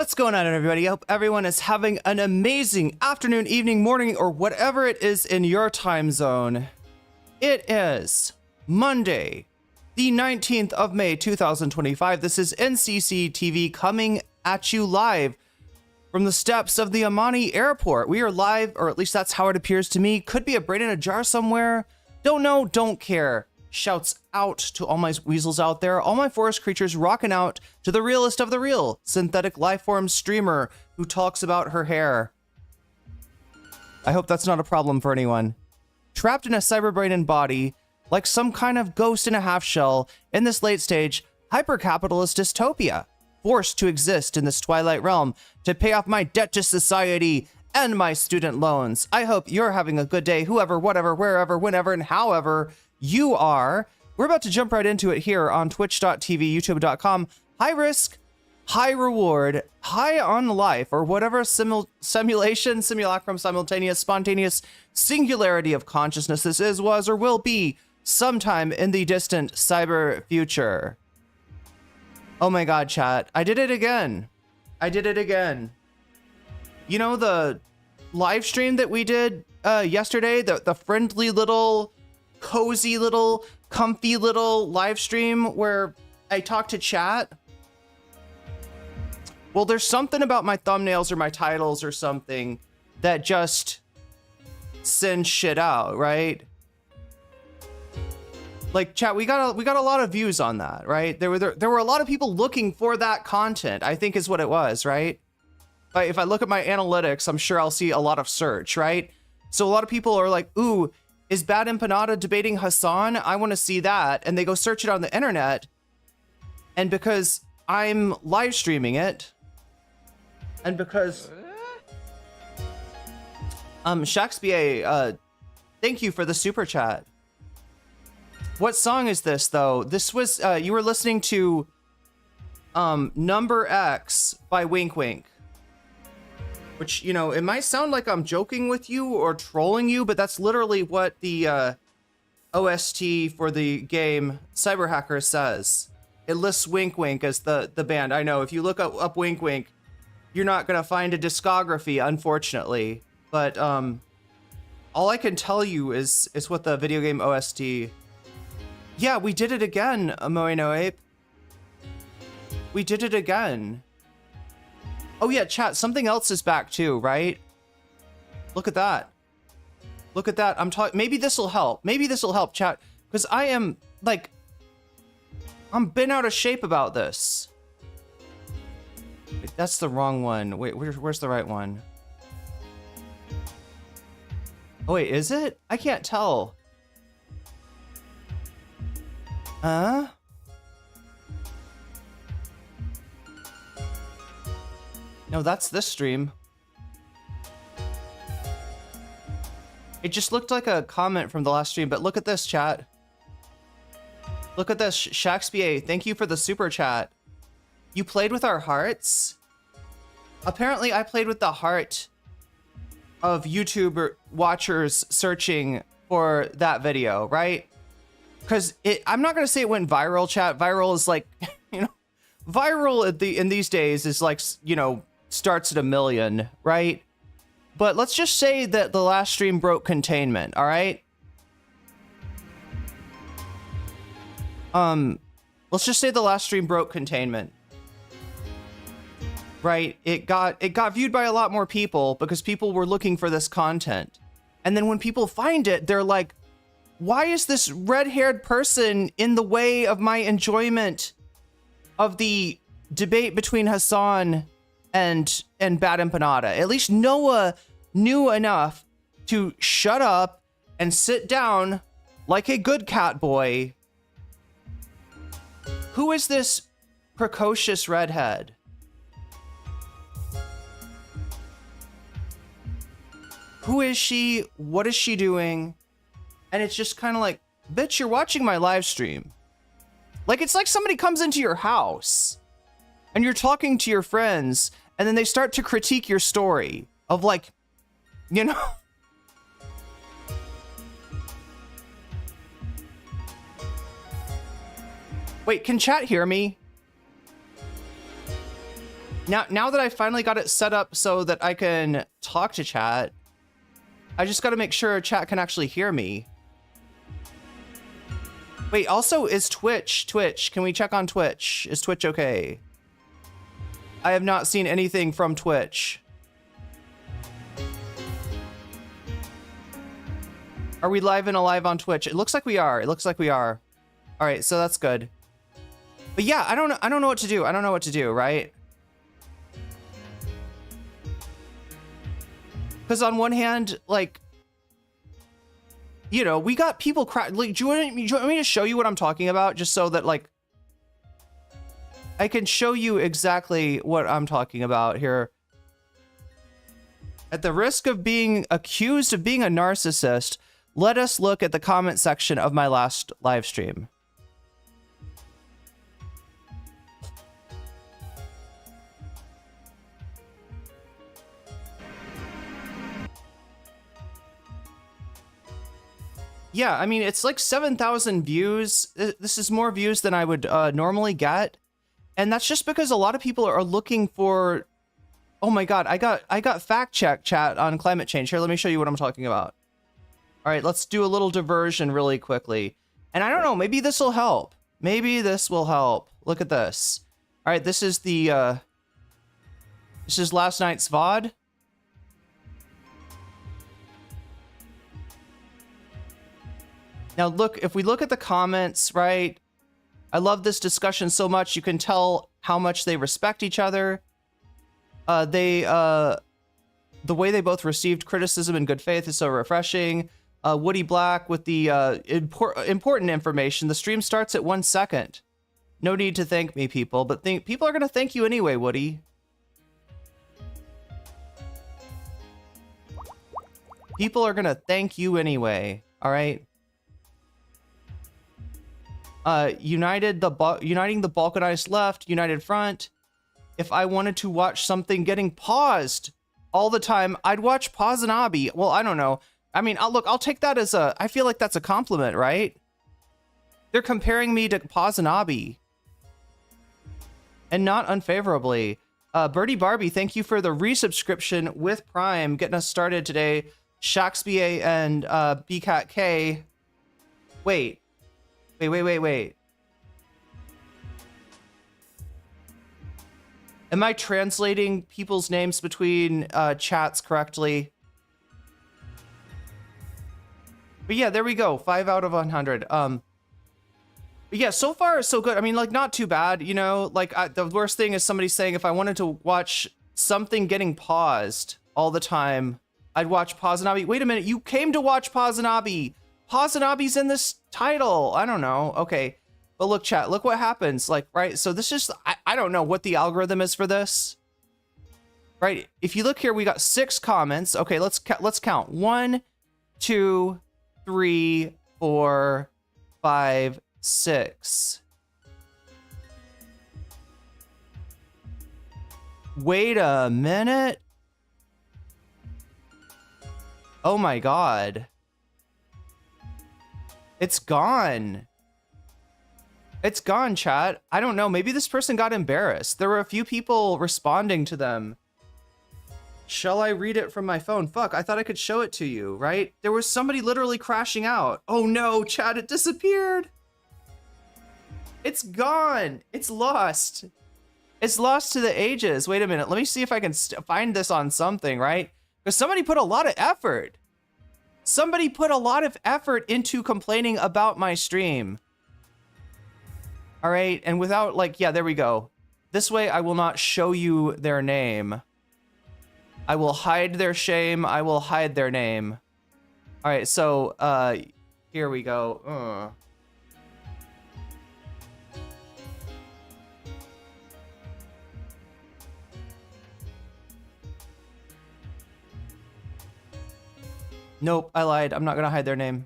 What's going on, everybody? I hope everyone is having an amazing afternoon, evening, morning, or whatever it is in your time zone. It is Monday, the 19th of May, 2025. This is NCC TV coming at you live from the steps of the Amani Airport. We are live, or at least that's how it appears to me. Could be a brain in a jar somewhere. Don't know, don't care. Shouts out to all my weasels out there, all my forest creatures rocking out to the realest of the real, synthetic lifeform streamer who talks about her hair. I hope that's not a problem for anyone. Trapped in a cyberbrain and body, like some kind of ghost in a half shell, in this late stage, hyper-capitalist dystopia, forced to exist in this twilight realm to pay off my debt to society and my student loans. I hope you're having a good day, whoever, whatever, wherever, whenever, and however you are. We're about to jump right into it here on twitch.tv, youtube.com. High risk, high reward, high on life, or whatever simulation, simulacrum, simultaneous, spontaneous singularity of consciousness this is, was, or will be sometime in the distant cyber future. Oh my god, chat. I did it again. I did it again. You know the live stream that we did yesterday? The friendly little, cozy little, comfy little live stream where I talked to chat? Well, there's something about my thumbnails or my titles or something that just sends shit out, right? Like, chat, we got a lot of views on that, right? There were a lot of people looking for that content, I think is what it was, right? If I look at my analytics, I'm sure I'll see a lot of search, right? So a lot of people are like, ooh, is Bad Empanada debating Hasan? I want to see that. And they go search it on the internet. And because I'm live streaming it, and because Shakespeare, thank you for the super chat. What song is this though? This was you were listening to Number X by Wink Wink. Which, you know, it might sound like I'm joking with you or trolling you, but that's literally what the OST for the game Cyber Hacker says. It lists Wink Wink as the band. I know, if you look up Wink Wink, you're not going to find a discography, unfortunately. But all I can tell you is what the video game OST... Yeah, we did it again, Moino Ape. We did it again. Oh yeah, chat, something else is back too, right? Look at that. Look at that. I'm talking, maybe this will help. Maybe this will help, chat, because I am like, I'm bent out of shape about this. Wait, that's the wrong one. Wait, where's the right one? Oh wait, is it? I can't tell. Huh? No, that's this stream. It just looked like a comment from the last stream, but look at this, chat. Look at this, Shakespeare. Thank you for the super chat. You played with our hearts? Apparently, I played with the heart of YouTube watchers searching for that video, right? Because I'm not gonna say it went viral, chat. Viral is like, you know, viral in these days is like, you know, starts at 1 million, right? But let's just say that the last stream broke containment, all right? Let's just say the last stream broke containment. Right? It got viewed by a lot more people because people were looking for this content. And then when people find it, they're like, why is this red-haired person in the way of my enjoyment of the debate between Hasan and Bad Empanada? At least Noah knew enough to shut up and sit down like a good cat boy. Who is this precocious redhead? Who is she? What is she doing? And it's just kind of like, bitch, you're watching my live stream. Like, it's like somebody comes into your house and you're talking to your friends and then they start to critique your story of like, you know. Wait, can chat hear me? Now that I finally got it set up so that I can talk to chat, I just got to make sure chat can actually hear me. Wait, also, is Twitch? Can we check on Twitch? Is Twitch okay? I have not seen anything from Twitch. Are we live and alive on Twitch? It looks like we are. It looks like we are. All right, so that's good. But yeah, I don't know what to do. I don't know what to do, right? Because on one hand, like, you know, we got people like, do you want me to show you what I'm talking about? Just so that, like, I can show you exactly what I'm talking about here. At the risk of being accused of being a narcissist, let us look at the comment section of my last live stream. Yeah, I mean, it's like 7,000 views. This is more views than I would normally get. And that's just because a lot of people are looking for... Oh my god, I got fact check chat on climate change. Here, let me show you what I'm talking about. All right, let's do a little diversion really quickly. And I don't know, maybe this will help. Maybe this will help. Look at this. All right, this is the... This is last night's VOD. Now look, if we look at the comments, right? I love this discussion so much. You can tell how much they respect each other. The way they both received criticism in good faith is so refreshing. Woody Black with the important information. The stream starts at 1 second. No need to thank me, people, but people are going to thank you anyway, Woody. People are going to thank you anyway, all right? Uniting the balkanized left, united front. If I wanted to watch something getting paused all the time, I'd watch Pazanabi. Well, I don't know. I mean, I'll take that as I feel like that's a compliment, right? They're comparing me to Pazanabi. And not unfavorably. Birdie Barbie, thank you for the resubscription with Prime, getting us started today. Shaxby and BCat K. Wait. Am I translating people's names between chats correctly? But yeah, there we go. 5 out of 100. But yeah, so far so good. I mean, like, not too bad, you know? Like, the worst thing is somebody saying if I wanted to watch something getting paused all the time, I'd watch Pazanabi. Wait a minute, you came to watch Pazanabi. Pazanabi's in this title. I don't know. Okay. But look, chat, look what happens. Like, right? So this is, I don't know what the algorithm is for this. Right? If you look here, we got 6 comments. Okay, let's count. 1, 2, 3, 4, 5, 6. Wait a minute. Oh my god. It's gone. It's gone, chat. I don't know. Maybe this person got embarrassed. There were a few people responding to them. Shall I read it from my phone? Fuck, I thought I could show it to you, right? There was somebody literally crashing out. Oh no, chat, it disappeared. It's gone. It's lost. It's lost to the ages. Wait a minute. Let me see if I can find this on something, right? Because somebody put a lot of effort. Somebody put a lot of effort into complaining about my stream. All right, and without, like, yeah, there we go. This way I will not show you their name. I will hide their shame. I will hide their name. All right, so here we go. Nope, I lied. I'm not gonna hide their name.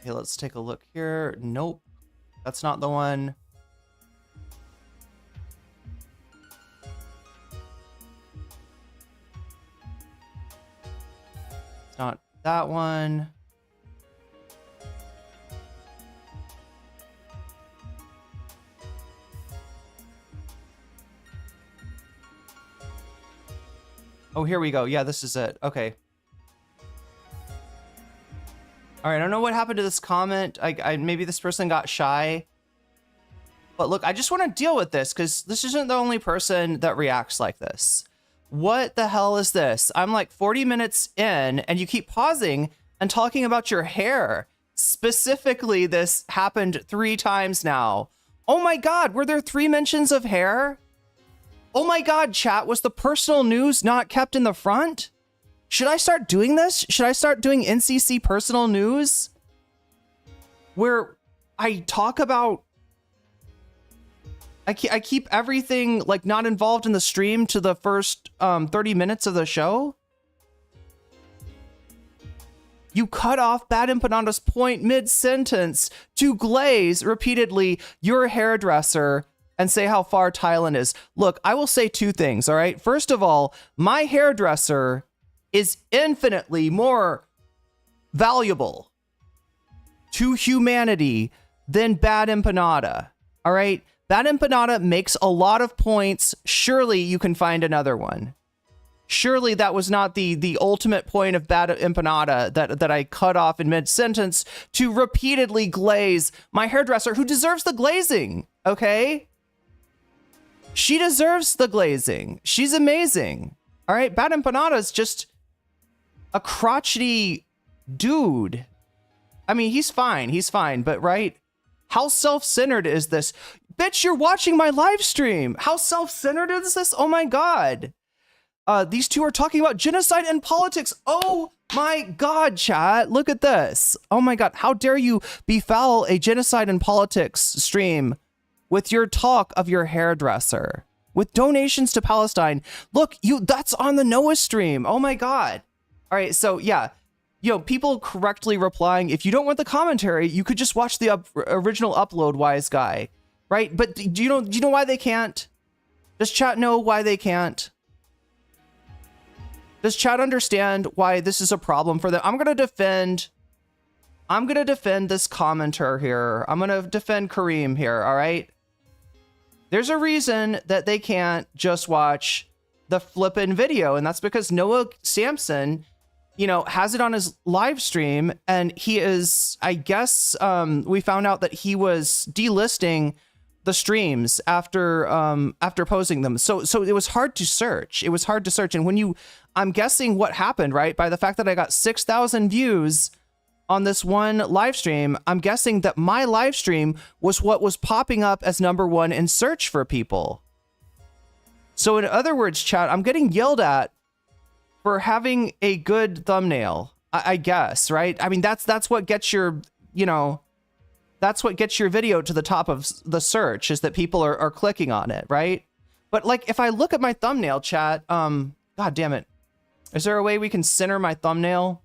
Okay, let's take a look here. Nope, that's not the one. It's not that one. Oh, here we go. Yeah, this is it. Okay. All right, I don't know what happened to this comment. Maybe this person got shy. But look, I just want to deal with this because this isn't the only person that reacts like this. What the hell is this? I'm like 40 minutes in and you keep pausing and talking about your hair. Specifically, this happened 3 times now. Oh my God, were there 3 mentions of hair? Oh my God, chat, was the personal news not kept in the front? Should I start doing this? Should I start doing NCC personal news? Where I talk about... I keep everything like not involved in the stream to the first 30 minutes of the show? You cut off Bad Empanada's point mid-sentence to glaze repeatedly your hairdresser and say how far Thailand is. Look, I will say 2 things, all right? First of all, my hairdresser is infinitely more valuable to humanity than Bad Empanada, all right? Bad Empanada makes a lot of points. Surely you can find another one. Surely that was not the ultimate point of Bad Empanada that I cut off in mid-sentence to repeatedly glaze my hairdresser, who deserves the glazing, okay? She deserves the glazing. She's amazing. All right, Bad Empanada is just a crotchety dude. I mean, he's fine, but right? How self-centered is this? Bitch, you're watching my live stream. How self-centered is this? Oh my God. These 2 are talking about genocide and politics. Oh my God, chat. Look at this. Oh my God. How dare you befoul a genocide and politics stream with your talk of your hairdresser, with donations to Palestine. Look, that's on the Noah stream. Oh my God. All right. So yeah, people correctly replying. If you don't want the commentary, you could just watch the original upload, wise guy. Right? But do you know why they can't? Does chat know why they can't? Does chat understand why this is a problem for them? I'm gonna defend this commenter here. I'm gonna defend Kareem here, all right? There's a reason that they can't just watch the flippin' video, and that's because Noah Samsen, has it on his live stream, and he is, I guess, we found out that he was delisting the streams after posting them. So it was hard to search. And when I'm guessing what happened, right? By the fact that I got 6,000 views on this one live stream, I'm guessing that my live stream was what was popping up as #1 in search for people. So in other words, chat, I'm getting yelled at for having a good thumbnail, I guess, right? I mean, that's what gets your, that's what gets your video to the top of the search, is that people are clicking on it, right? But like, if I look at my thumbnail, chat, God damn it. Is there a way we can center my thumbnail?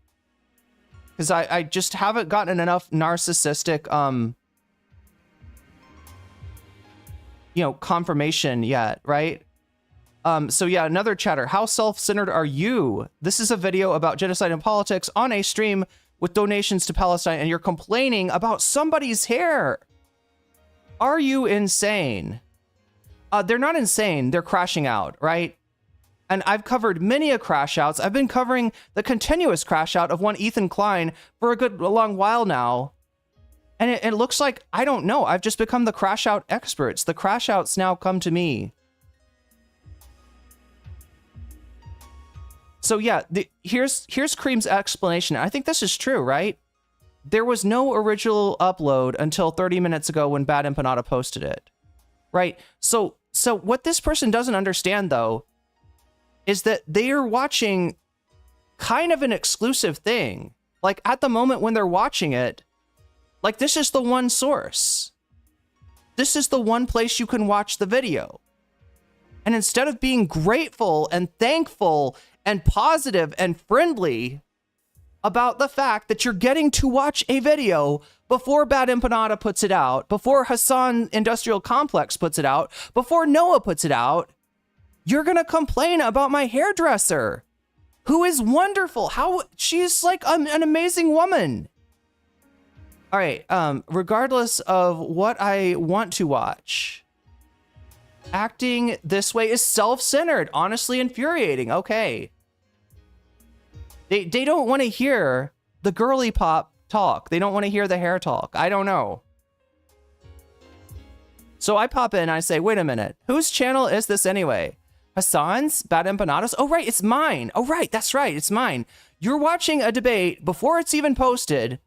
Because I just haven't gotten enough narcissistic, confirmation yet, right? So yeah, another chatter. How self-centered are you? This is a video about genocide and politics on a stream with donations to Palestine, and you're complaining about somebody's hair. Are you insane? They're not insane. They're crashing out, right? And I've covered many a crash outs. I've been covering the continuous crash out of one Ethan Klein for a long while now. And it looks like, I don't know, I've just become the crash out experts. The crash outs now come to me. So yeah, here's Cream's explanation. I think this is true, right? There was no original upload until 30 minutes ago when Bad Empanada posted it, right? So what this person doesn't understand, though, is that they are watching kind of an exclusive thing. Like, at the moment when they're watching it, like, this is the one source. This is the one place you can watch the video. And instead of being grateful and thankful and positive and friendly about the fact that you're getting to watch a video before Bad Empanada puts it out, before Hasan Industrial Complex puts it out, before Noah puts it out, you're gonna complain about my hairdresser. who is wonderful. How she's like an amazing woman. All right, regardless of what I want to watch, acting this way is self-centered, honestly infuriating. Okay. They don't want to hear the girly pop talk. They don't want to hear the hair talk. I don't know. So I pop in and I say, wait a minute, whose channel is this anyway? Hasan's Bad Empanadas? Oh, right, it's mine. Oh, right, that's right, it's mine. You're watching a debate before it's even posted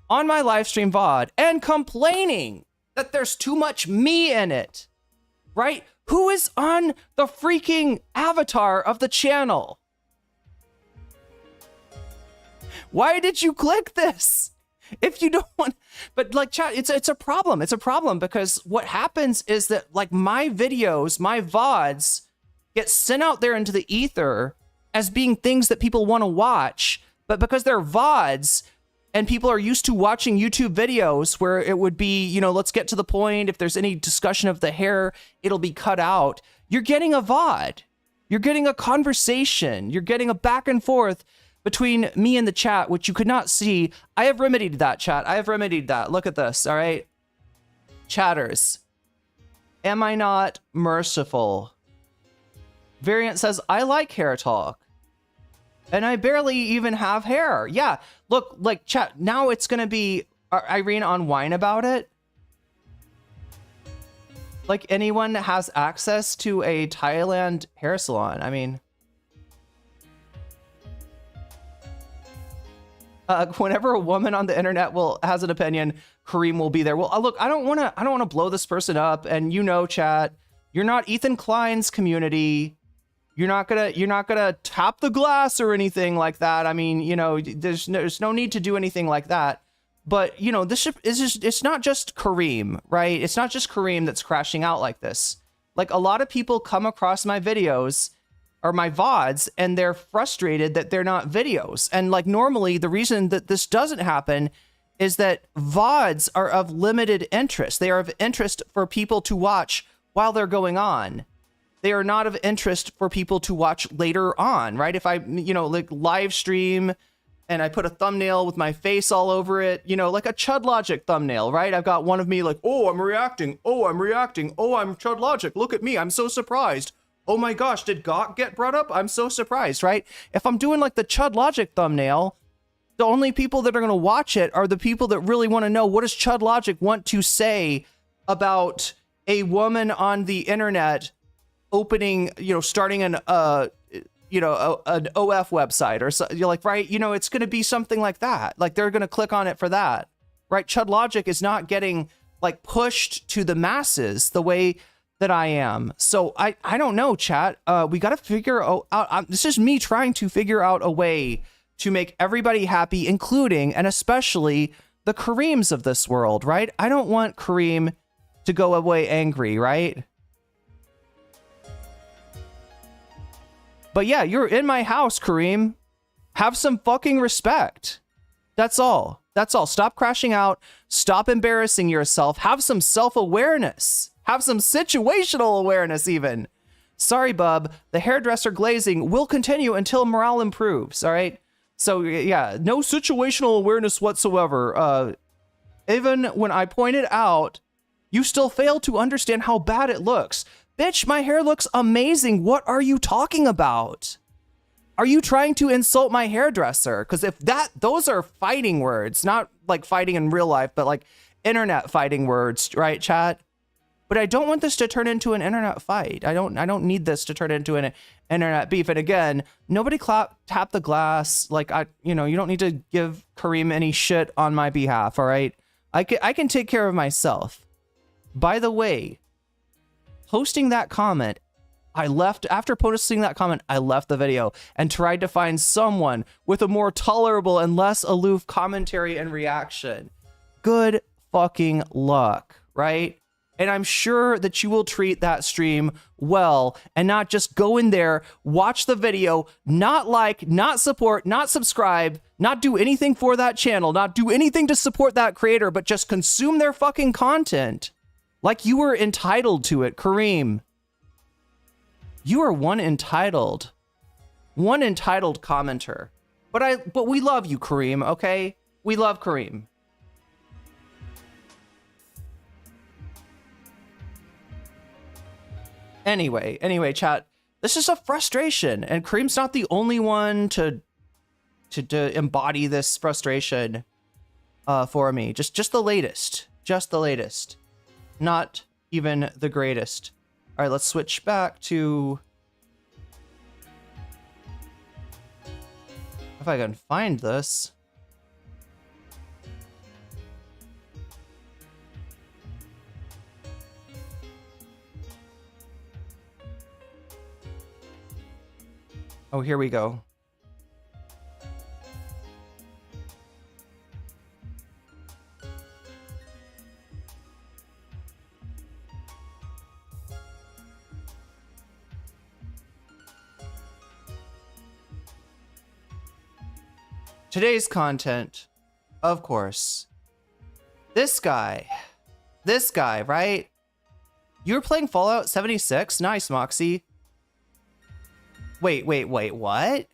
on my live stream VOD and complaining that there's too much me in it, right? Who is on the freaking avatar of the channel? Why did you click this? If you don't want, but like chat, it's a problem. It's a problem because what happens is that like my videos, my VODs get sent out there into the ether as being things that people want to watch, but because they're VODs and people are used to watching YouTube videos where it would be, you know, let's get to the point. If there's any discussion of the hair, it'll be cut out. You're getting a VOD. You're getting a conversation. You're getting a back and forth between me and the chat, which you could not see. I have remedied that, chat. I have remedied that. Look at this, all right? Chatters. Am I not merciful? Variant says, I like hair talk. And I barely even have hair. Yeah, look, like, chat, now it's gonna be Irene on whine about it. Like, anyone that has access to a Thailand hair salon, I mean... whenever a woman on the internet has an opinion, Kareem will be there. Well, look, I don't want to blow this person up, and you know, chat, you're not Ethan Klein's community. You're not gonna tap the glass or anything like that. I mean, you know, there's no need to do anything like that. But you know, it's not just Kareem, right? It's not just Kareem that's crashing out like this. Like a lot of people come across my videos or my VODs and they're frustrated that they're not videos. And like normally the reason that this doesn't happen is that VODs are of limited interest. They are of interest for people to watch while they're going on. They are not of interest for people to watch later on, right? If I, you know, like live stream and I put a thumbnail with my face all over it, you know, like a Chud Logic thumbnail, right? I've got one of me like, oh, I'm reacting. Oh, I'm reacting. Oh, I'm Chud Logic. Look at me. I'm so surprised. Oh my gosh, did Gawk get brought up? I'm so surprised, right? If I'm doing like the Chud Logic thumbnail, the only people that are going to watch it are the people that really want to know what does Chud Logic want to say about a woman on the internet opening, you know, starting an OF website or so. You're like, right? You know, it's going to be something like that. Like they're going to click on it for that, right? Chud Logic is not getting like pushed to the masses the way that I am. So I don't know, chat. We got to figure out, this is me trying to figure out a way to make everybody happy, including and especially the Kareems of this world, right? I don't want Kareem to go away angry, right? But yeah, you're in my house, Kareem. Have some fucking respect. That's all. That's all. Stop crashing out. Stop embarrassing yourself. Have some self-awareness. Have some situational awareness even. Sorry, bub. The hairdresser glazing will continue until morale improves, all right? So yeah, no situational awareness whatsoever. Even when I point it out, you still fail to understand how bad it looks. Bitch, my hair looks amazing. What are you talking about? Are you trying to insult my hairdresser? Because if those are fighting words, not like fighting in real life, but like internet fighting words, right, chat? But I don't want this to turn into an internet fight. I don't need this to turn into an internet beef. And again, nobody tap the glass. Like you don't need to give Kareem any shit on my behalf. All right, I can take care of myself. By the way, posting that comment, after posting that comment, I left the video and tried to find someone with a more tolerable and less aloof commentary and reaction. Good fucking luck, right? And I'm sure that you will treat that stream well and not just go in there, watch the video, not like, not support, not subscribe, not do anything for that channel, not do anything to support that creator, but just consume their fucking content like you were entitled to it, Kareem. You are one entitled. One entitled commenter. But we love you, Kareem, okay? We love Kareem. Anyway, chat. This is a frustration, and Kareem's not the only one to embody this frustration for me. Just the latest. Just the latest. Not even the greatest. All right, let's switch back to... If I can find this. Oh, here we go. Today's content, of course. This guy, right? You were playing Fallout 76? Nice, Moxie. Wait, what?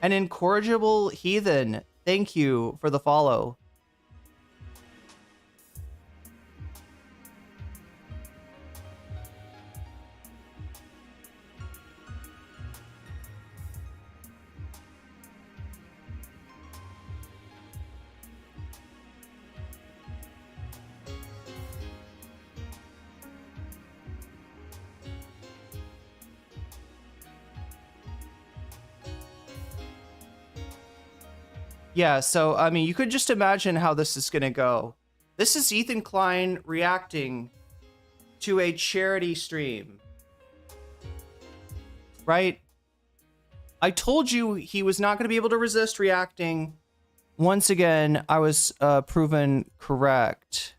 An incorrigible heathen, thank you for the follow. Yeah, so, I mean, you could just imagine how this is gonna go. This is Ethan Klein reacting to a charity stream. Right? I told you he was not gonna be able to resist reacting. Once again, I was proven correct.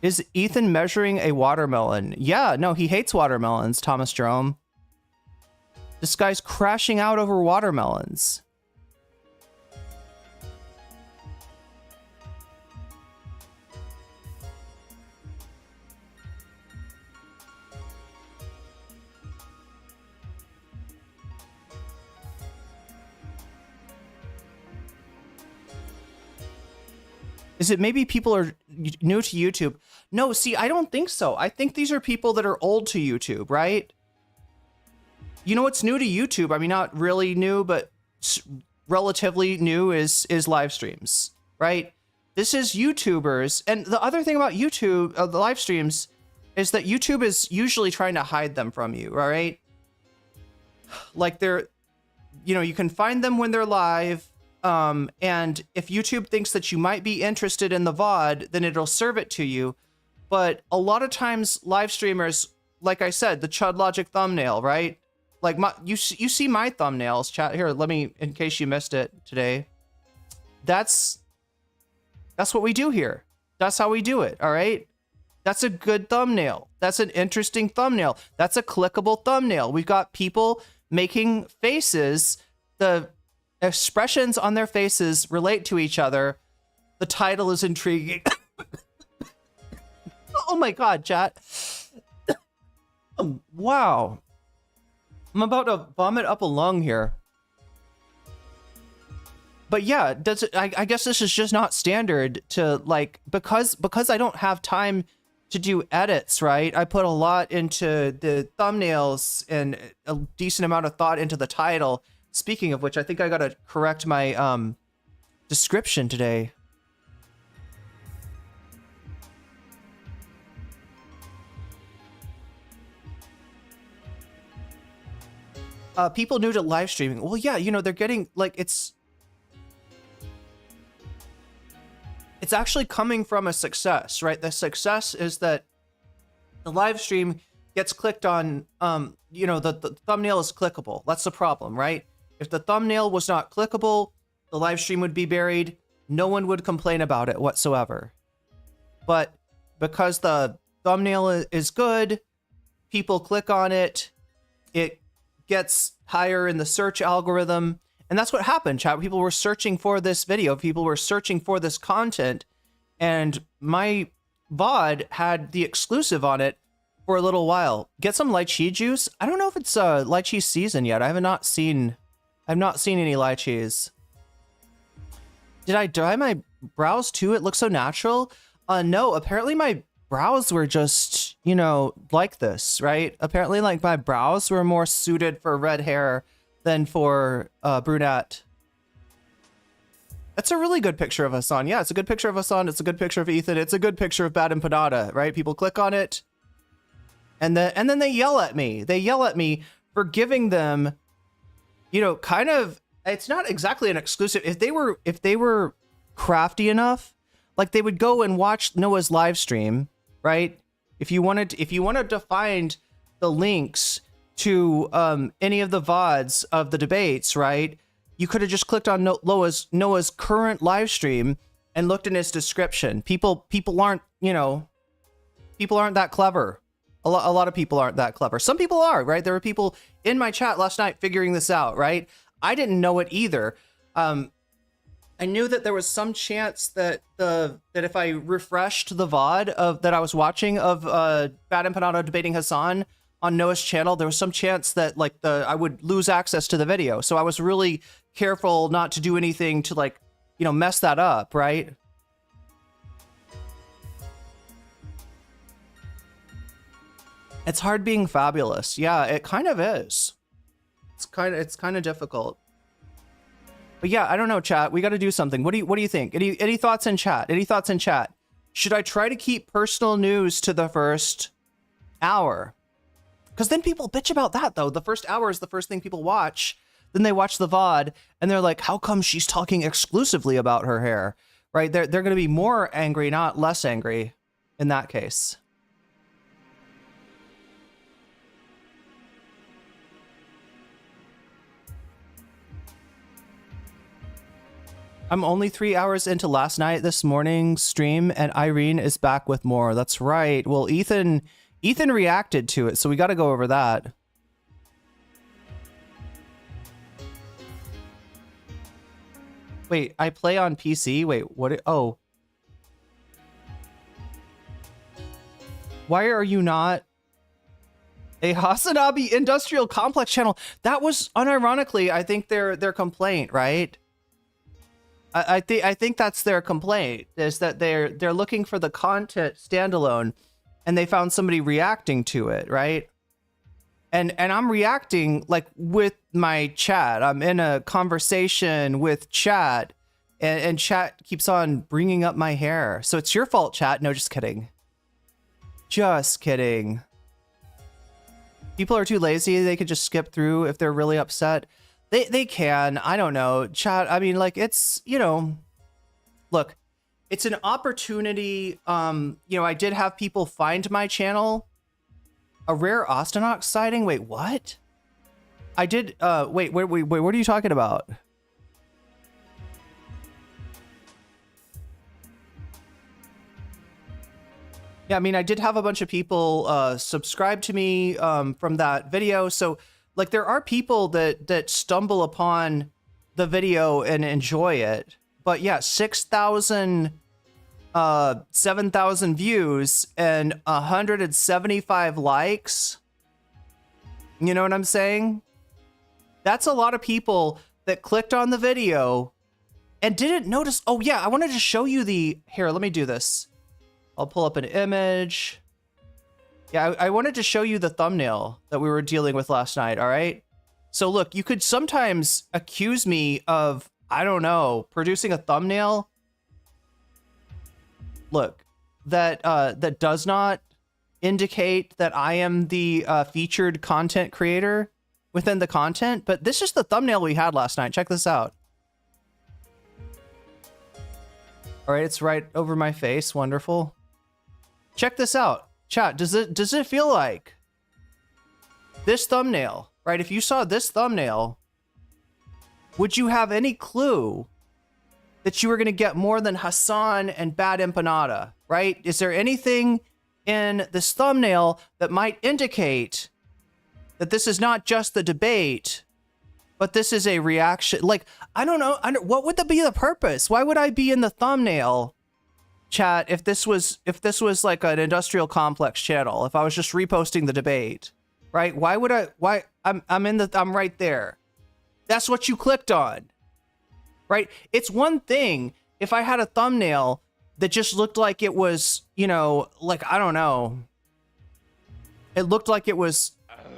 Is Ethan measuring a watermelon? Yeah, no, he hates watermelons, Thomas Jerome. This guy's crashing out over watermelons. Is it maybe people are new to YouTube? No, see, I don't think so. I think these are people that are old to YouTube, right? You know what's new to YouTube? I mean, not really new, but relatively new is live streams, right? This is YouTubers. And the other thing about YouTube, the live streams, is that YouTube is usually trying to hide them from you, right? Like they're, you know, you can find them when they're live. And if YouTube thinks that you might be interested in the VOD, then it'll serve it to you. But a lot of times live streamers, like I said, the Chud Logic thumbnail, right? Like you see my thumbnails, chat. Here, let me, in case you missed it today. That's what we do here. That's how we do it, all right? That's a good thumbnail. That's an interesting thumbnail. That's a clickable thumbnail. We've got people making faces. The expressions on their faces relate to each other. The title is intriguing. Oh my God, chat. Wow. I'm about to vomit up a lung here. But yeah, I guess this is just not standard to like, because I don't have time to do edits, right? I put a lot into the thumbnails and a decent amount of thought into the title. Speaking of which, I think I gotta correct my description today. People new to live streaming. Well, yeah, you know, they're getting like it's actually coming from a success, right? The success is that the live stream gets clicked on. You know, the thumbnail is clickable. That's the problem, right? If the thumbnail was not clickable, the live stream would be buried. No one would complain about it whatsoever. But because the thumbnail is good, people click on it. It gets higher in the search algorithm. And that's what happened, chat. People were searching for this video. People were searching for this content. and my VOD had the exclusive on it for a little while. Get some lychee juice. I don't know if it's lychee season yet. I've not seen any lychees. Did I dye my brows too? It looks so natural. No, apparently my brows were just, you know, like this, right? Apparently, like, my brows were more suited for red hair than for brunette. That's a really good picture of Hasan. Yeah, it's a good picture of Hasan. It's a good picture of Ethan. It's a good picture of Bad Empanada, right? People click on it, and then they yell at me. They yell at me for giving them, you know, kind of. It's not exactly an exclusive. If they were crafty enough, like, they would go and watch Noah's live stream, right? If you wanted to find the links to any of the VODs of the debates, right? You could have just clicked on Noah's current live stream and looked in his description. People aren't, you know, people aren't that clever. A lot of people aren't that clever. Some people are, right? There were people in my chat last night figuring this out, right? I didn't know it either. I knew that there was some chance that if I refreshed the VOD that I was watching of Bad Empanada debating Hasan on Noah's channel, there was some chance that, like, I would lose access to the video. So I was really careful not to do anything to, like, you know, mess that up, right? It's hard being fabulous. Yeah, it kind of is. It's kind of difficult. But yeah, I don't know, chat. We got to do something. What do you think? Any thoughts in chat? Any thoughts in chat? Should I try to keep personal news to the first hour? Because then people bitch about that, though. The first hour is the first thing people watch. Then they watch the VOD, and they're like, how come she's talking exclusively about her hair? Right? They're going to be more angry, not less angry in that case. I'm only 3 hours into last night, this morning's stream, and Irene is back with more. That's right. Well, Ethan reacted to it, so we got to go over that. Wait, I play on PC? Wait, what? Oh. Why are you not a Hasanabi Industrial Complex channel? That was, unironically, I think their complaint, right? I think that's their complaint, is that they're looking for the content standalone, and they found somebody reacting to it, right? And I'm reacting, like, with my chat. I'm in a conversation with chat, and chat keeps on bringing up my hair. So it's your fault, chat. No, just kidding. Just kidding. People are too lazy. They could just skip through if they're really upset. They can. I don't know. Chat, I mean, like, it's, you know, look, it's an opportunity. You know, I did have people find my channel. A rare Ostenox sighting? Wait, what? I did, wait, what are you talking about? Yeah, I mean, I did have a bunch of people subscribe to me from that video. So, like, there are people that stumble upon the video and enjoy it. But yeah, 6,000, 7,000 views and 175 likes. You know what I'm saying? That's a lot of people that clicked on the video and didn't notice. Oh yeah, I wanted to show you here, let me do this. I'll pull up an image. Yeah, I wanted to show you the thumbnail that we were dealing with last night, all right? So look, you could sometimes accuse me of, I don't know, producing a thumbnail. Look, that does not indicate that I am the featured content creator within the content, but this is the thumbnail we had last night. Check this out. All right, it's right over my face. Wonderful. Check this out. Chat, does it feel like this thumbnail, right? If you saw this thumbnail, would you have any clue that you were going to get more than Hasan and Bad Empanada, right? Is there anything in this thumbnail that might indicate that this is not just the debate, but this is a reaction? Like, I don't know. What would be the purpose? Why would I be in the thumbnail chat, if this was like an industrial complex channel, if I was just reposting the debate, right? I'm right there. That's what you clicked on, right? It's one thing if I had a thumbnail that just looked like it was, like, I don't know. It looked like it was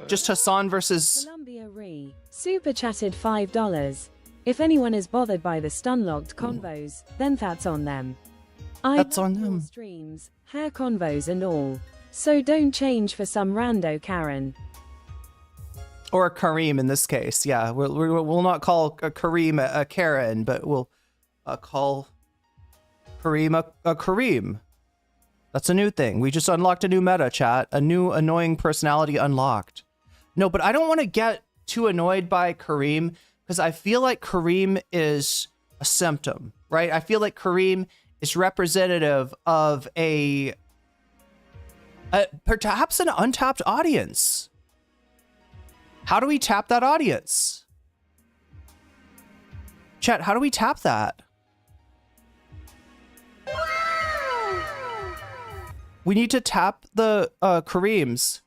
just Hasan versus... Columbia Re. Super chatted $5. If anyone is bothered by the stun-locked convos, then that's on them. That's on them. Streams, hair convos and all. So don't change for some rando Karen. Or a Kareem in this case, yeah. We'll not call a Kareem a Karen, but we'll call Kareem a Kareem. That's a new thing. We just unlocked a new meta, chat. A new annoying personality unlocked. No, but I don't want to get too annoyed by Kareem because I feel like Kareem is a symptom, right? I feel like Kareem is representative of perhaps an untapped audience. How do we tap that audience? Chat, how do we tap that? We need to tap the Kareems.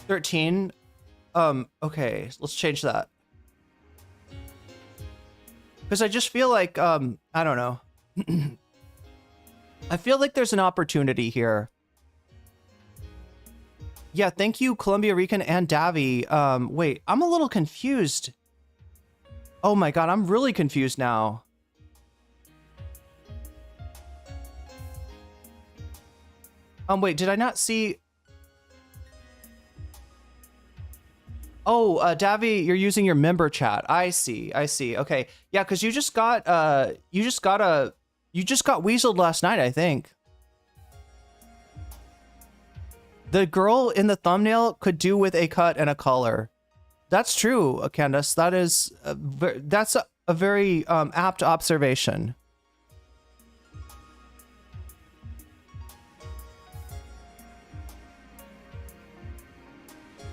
13. Okay, let's change that. Because I just feel like, I don't know. I feel like there's an opportunity here. Yeah, thank you, Columbia Rican and Davy. Wait, I'm a little confused. Oh my god, I'm really confused now. Wait, did I not see... Oh, Davy, you're using your member chat. I see. Okay. Yeah, because you just got weaseled last night, I think. The girl in the thumbnail could do with a cut and a color. That's true, Candace. That's a very apt observation.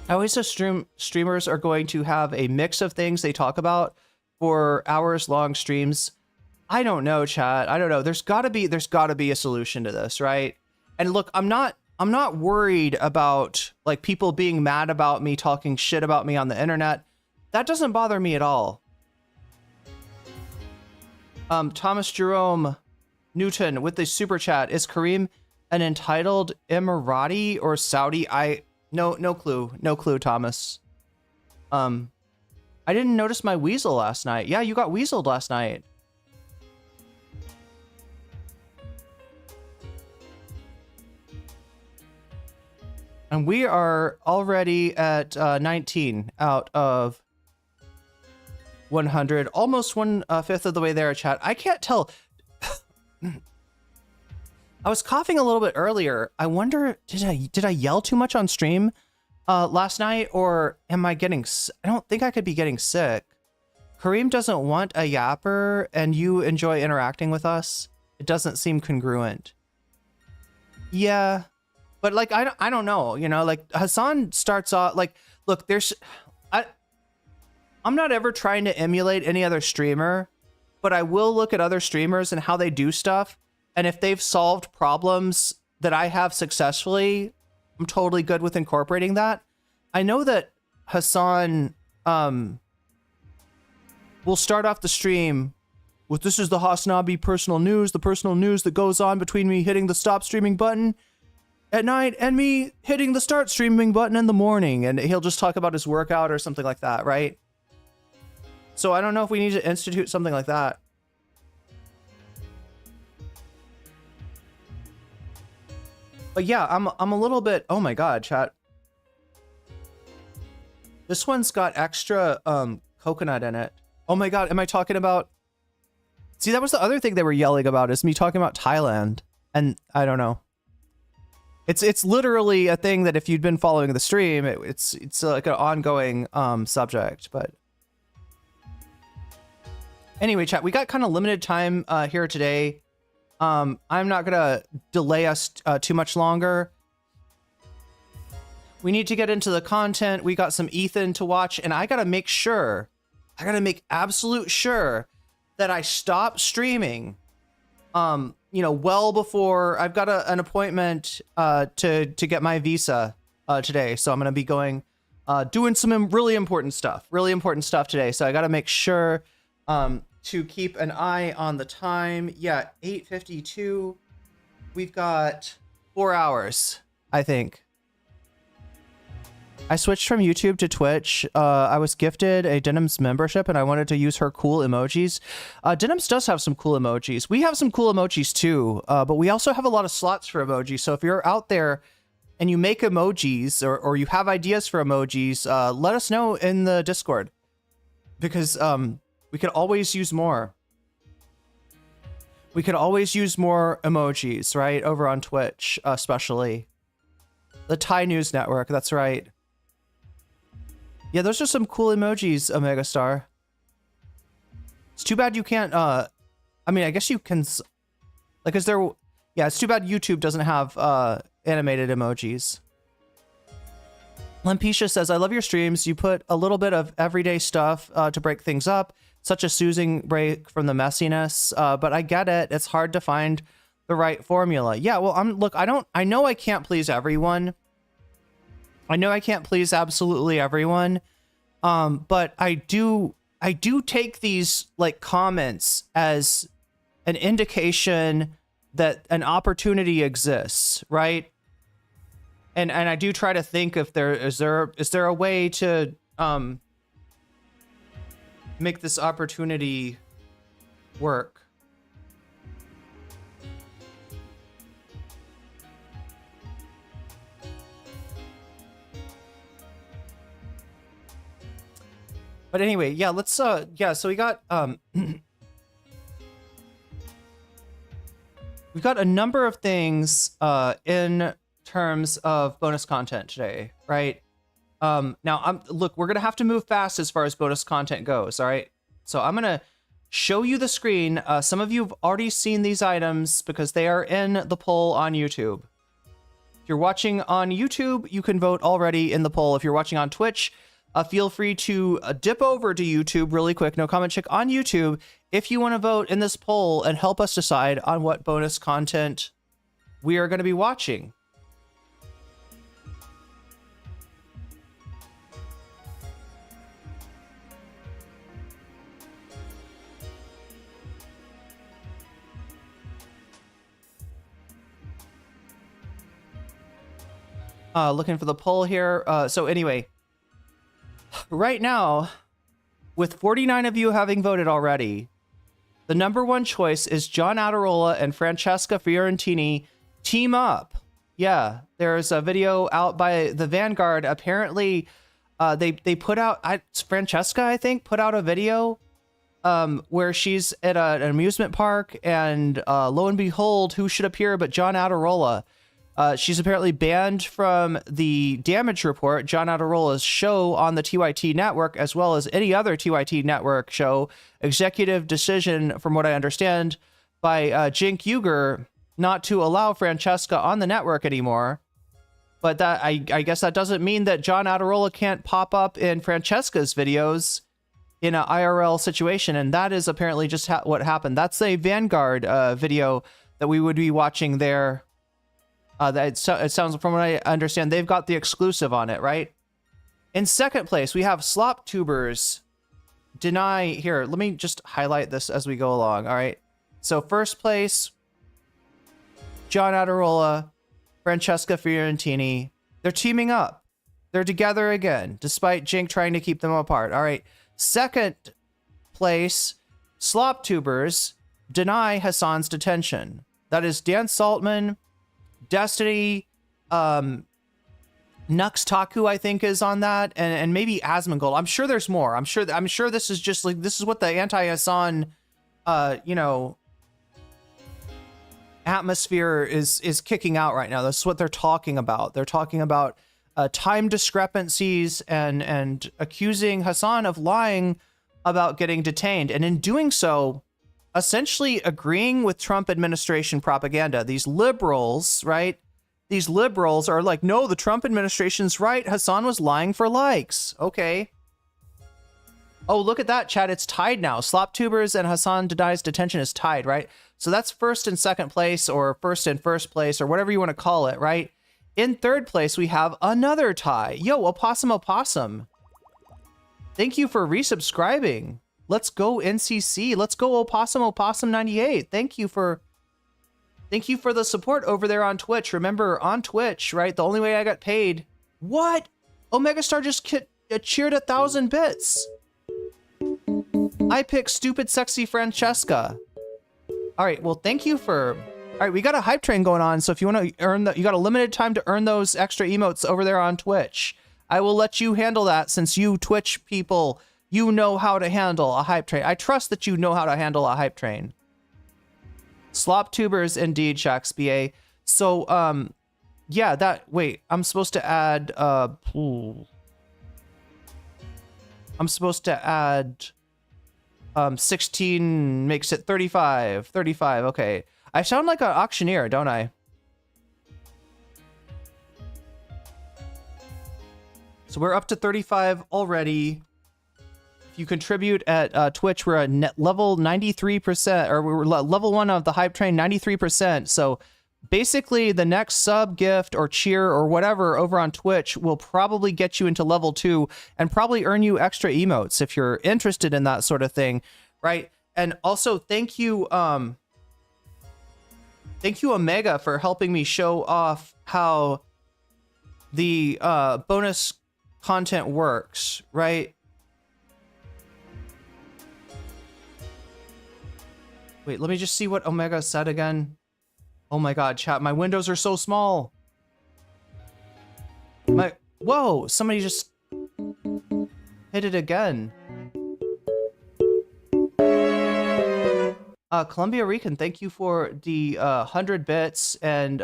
I always assume streamers are going to have a mix of things they talk about for hours-long streams. I don't know, chat. I don't know. There's gotta be a solution to this, right? And look, I'm not worried about like people being mad about me talking shit about me on the internet. That doesn't bother me at all. Thomas Jerome Newton with the super chat. Is Kareem an entitled Emirati or Saudi? No clue, Thomas. I didn't notice my weasel last night. Yeah, you got weaseled last night. And we are already at 19 out of 100. Almost 1/5 of the way there, chat. I can't tell. I was coughing a little bit earlier. I wonder, did I yell too much on stream last night, or am I getting... I don't think I could be getting sick. Kareem doesn't want a yapper, and you enjoy interacting with us. It doesn't seem congruent. Yeah, but like I don't know. Like Hasan starts off like, look, I'm not ever trying to emulate any other streamer, but I will look at other streamers and how they do stuff. And if they've solved problems that I have successfully, I'm totally good with incorporating that. I know that Hasan will start off the stream with, this is the Hasnabi personal news, the personal news that goes on between me hitting the stop streaming button at night and me hitting the start streaming button in the morning. And he'll just talk about his workout or something like that, right? So I don't know if we need to institute something like that. But yeah, I'm a little bit... Oh my god, chat. This one's got extra coconut in it. Oh my god, am I talking about... See, that was the other thing they were yelling about, is me talking about Thailand. And I don't know. It's literally a thing that if you'd been following the stream, it's like an ongoing subject, but... Anyway, chat, we got kind of limited time here today. I'm not gonna delay us too much longer. We need to get into the content. We got some Ethan to watch, and I gotta make absolute sure that I stop streaming, you know, well before I've got an appointment to get my visa today. So I'm going to be going doing some really important stuff today. So I got to make sure to keep an eye on the time. Yeah, 8:52. We've got 4 hours, I think. I switched from YouTube to Twitch. I was gifted a Denim's membership and I wanted to use her cool emojis. Denim's does have some cool emojis. We have some cool emojis too, but we also have a lot of slots for emojis. So if you're out there and you make emojis or you have ideas for emojis, let us know in the Discord, because we could always use more. We could always use more emojis, right? Over on Twitch, especially. The Thai News Network, that's right. Yeah, those are some cool emojis, Omega Star. It's too bad you can't, I mean, I guess you can, like, is there, yeah, it's too bad YouTube doesn't have animated emojis. Lampecia says, I love your streams. You put a little bit of everyday stuff to break things up. Such a soothing break from the messiness, but I get it. It's hard to find the right formula. Yeah, well, look, I know I can't please everyone. I know I can't please absolutely everyone, but I do take these like comments as an indication that an opportunity exists, right? And I do try to think if is there a way to make this opportunity work. But anyway, yeah, let's yeah, so we got we've got a number of things in terms of bonus content today, right? Now look, we're gonna have to move fast as far as bonus content goes, all right? So I'm gonna show you the screen. Some of you have already seen these items because they are in the poll on YouTube. If you're watching on YouTube, you can vote already in the poll. If you're watching on Twitch, feel free to dip over to YouTube really quick, nocommentchick on YouTube, if you want to vote in this poll and help us decide on what bonus content we are going to be watching. Looking for the poll here. So anyway, right now, with 49 of you having voted already, the number one choice is John Adirola and Francesca Fiorentini team up. Yeah, there's a video out by the Vanguard. Apparently, they put out, Francesca, I think, put out a video where she's at an amusement park, and lo and behold, who should appear but John Adirola. She's apparently banned from the Damage Report, John Adirola's show on the TYT network, as well as any other TYT network show. Executive decision, from what I understand, by Jink Uger not to allow Francesca on the network anymore. But that I guess that doesn't mean that John Adirola can't pop up in Francesca's videos in an IRL situation, and that is apparently just what happened. That's a Vanguard video that we would be watching there. It sounds, from what I understand, they've got the exclusive on it, right? In second place, we have Slop Tubers deny. Here, let me just highlight this as we go along, all right? So first place, John Adirola, Francesca Fiorentini. They're teaming up. They're together again, despite Jink trying to keep them apart, all right? Second place, Slop Tubers deny Hasan's detention. That is Dan Saltman, Destiny, Nux Taku, I think, is on that, and maybe Asmongold. I'm sure there's more. I'm sure this is just like, this is what the anti-Hasan, you know, atmosphere is kicking out right now. This is what they're talking about. They're talking about time discrepancies and accusing Hasan of lying about getting detained, and in doing so, essentially agreeing with Trump administration propaganda. These liberals, right? These liberals are like, no, the Trump administration's right. Hasan was lying for likes. Okay. Oh, look at that, chat. It's tied now. Slop Tubers and Hasan Denies Detention is tied, right? So that's first and second place, or first and first place, or whatever you want to call it, right? In third place, we have another tie. Yo, Opossum. Thank you for resubscribing. Let's go, NCC. Let's go, Opossum 98. Thank you for the support over there on Twitch. Remember, on Twitch, right? The only way I got paid. What? Omegastar just cheered 1,000 bits. I picked stupid sexy Francesca. All right, well, thank you for... All right, we got a hype train going on, so if you want to earn you got a limited time to earn those extra emotes over there on Twitch. I will let you handle that, since you Twitch people, you know how to handle a hype train. I trust that you know how to handle a hype train. Slop Tubers, indeed, Shax BA. So, yeah, wait, I'm supposed to add, I'm supposed to add, 16 makes it 35, okay. I sound like an auctioneer, don't I? So we're up to 35 already. If you contribute at Twitch, we're at level 93%, or we're level 1 of the hype train, 93%. So basically the next sub, gift, or cheer, or whatever over on Twitch will probably get you into level 2 and probably earn you extra emotes if you're interested in that sort of thing, right? And also thank you Omega for helping me show off how the bonus content works, right? Wait, let me just see what Omega said again. Oh my god, chat, my windows are so small. Whoa, somebody just hit it again. Columbia Rican, thank you for the 100 bits and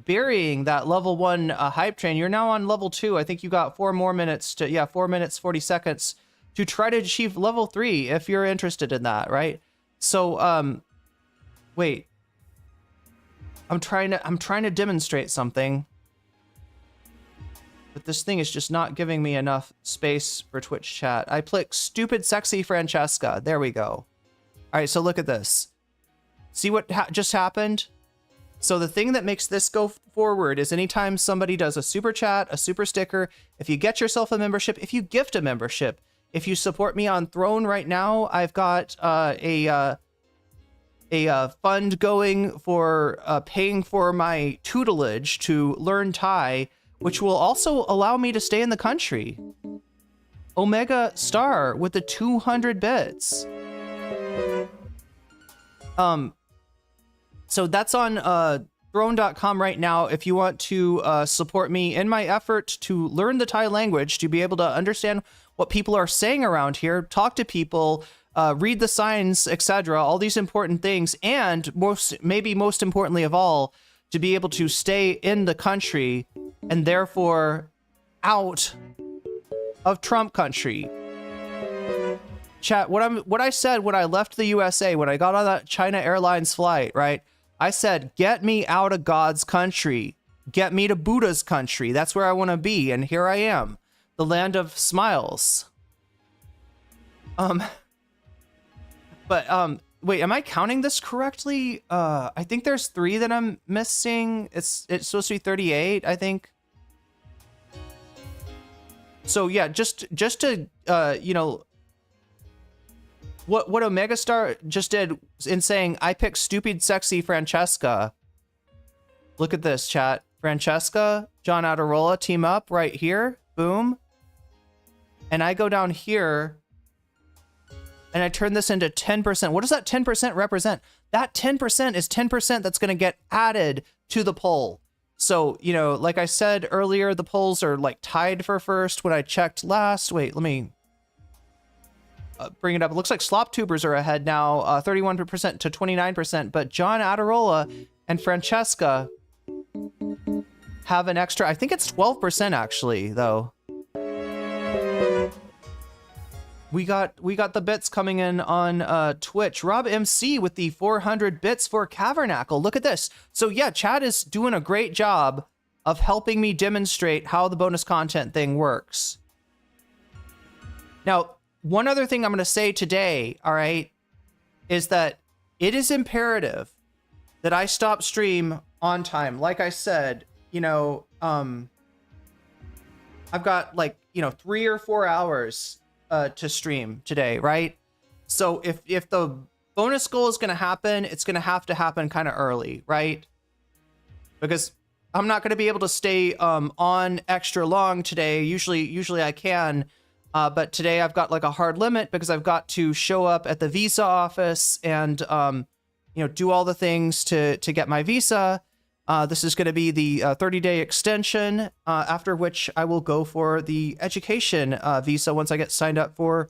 burying that level 1 hype train. You're now on level 2. I think you got 4 more minutes to, yeah, 4 minutes, 40 seconds to try to achieve level 3 if you're interested in that, right? So, wait. I'm trying to demonstrate something. But this thing is just not giving me enough space for Twitch chat. I click stupid sexy Francesca. There we go. All right, so look at this. See what just happened? So the thing that makes this go forward is anytime somebody does a super chat, a super sticker, if you get yourself a membership, if you gift a membership, if you support me on Throne right now, I've got a fund going for paying for my tutelage to learn Thai, which will also allow me to stay in the country. Omega Star with the 200 bits. So that's on throne.com right now if you want to support me in my effort to learn the Thai language, to be able to understand what people are saying around here, talk to people, read the signs, etc., all these important things, and maybe most importantly of all, to be able to stay in the country and therefore out of Trump country. Chat, what I said when I left the USA, when I got on that China Airlines flight, right? I said, get me out of God's country. Get me to Buddha's country. That's where I want to be. And here I am, the land of smiles. But wait, am I counting this correctly? I think there's 3 that I'm missing. It's supposed to be 38, I think. So yeah, just to you know, what Omega Star just did in saying I picked stupid sexy Francesca. Look at this, chat. Francesca, John Adirola team up right here. Boom. And I go down here and I turn this into 10%. What does that 10% represent? That 10% is 10% that's going to get added to the poll. So, you know, like I said earlier, the polls are like tied for first when I checked last. Wait, let me bring it up. It looks like Slop Tubers are ahead now, 31% to 29%, but John Adirola and Francesca have an extra, I think it's 12% actually, though. We got the bits coming in on Twitch. Rob MC with the 400 bits for Cavernacle. Look at this. So yeah, Chad is doing a great job of helping me demonstrate how the bonus content thing works. Now, one other thing I'm going to say today, all right, is that it is imperative that I stop stream on time. Like I said, you know, I've got like, you know, 3 or 4 hours to stream today, right? So if the bonus goal is going to happen, it's going to happen kind of early, right? Because I'm not going to be able to stay on extra long today. Usually I can, but today I've got like a hard limit because I've got to show up at the visa office and you know, do all the things to get my visa. This is going to be the 30-day extension, after which I will go for the education visa once I get signed up for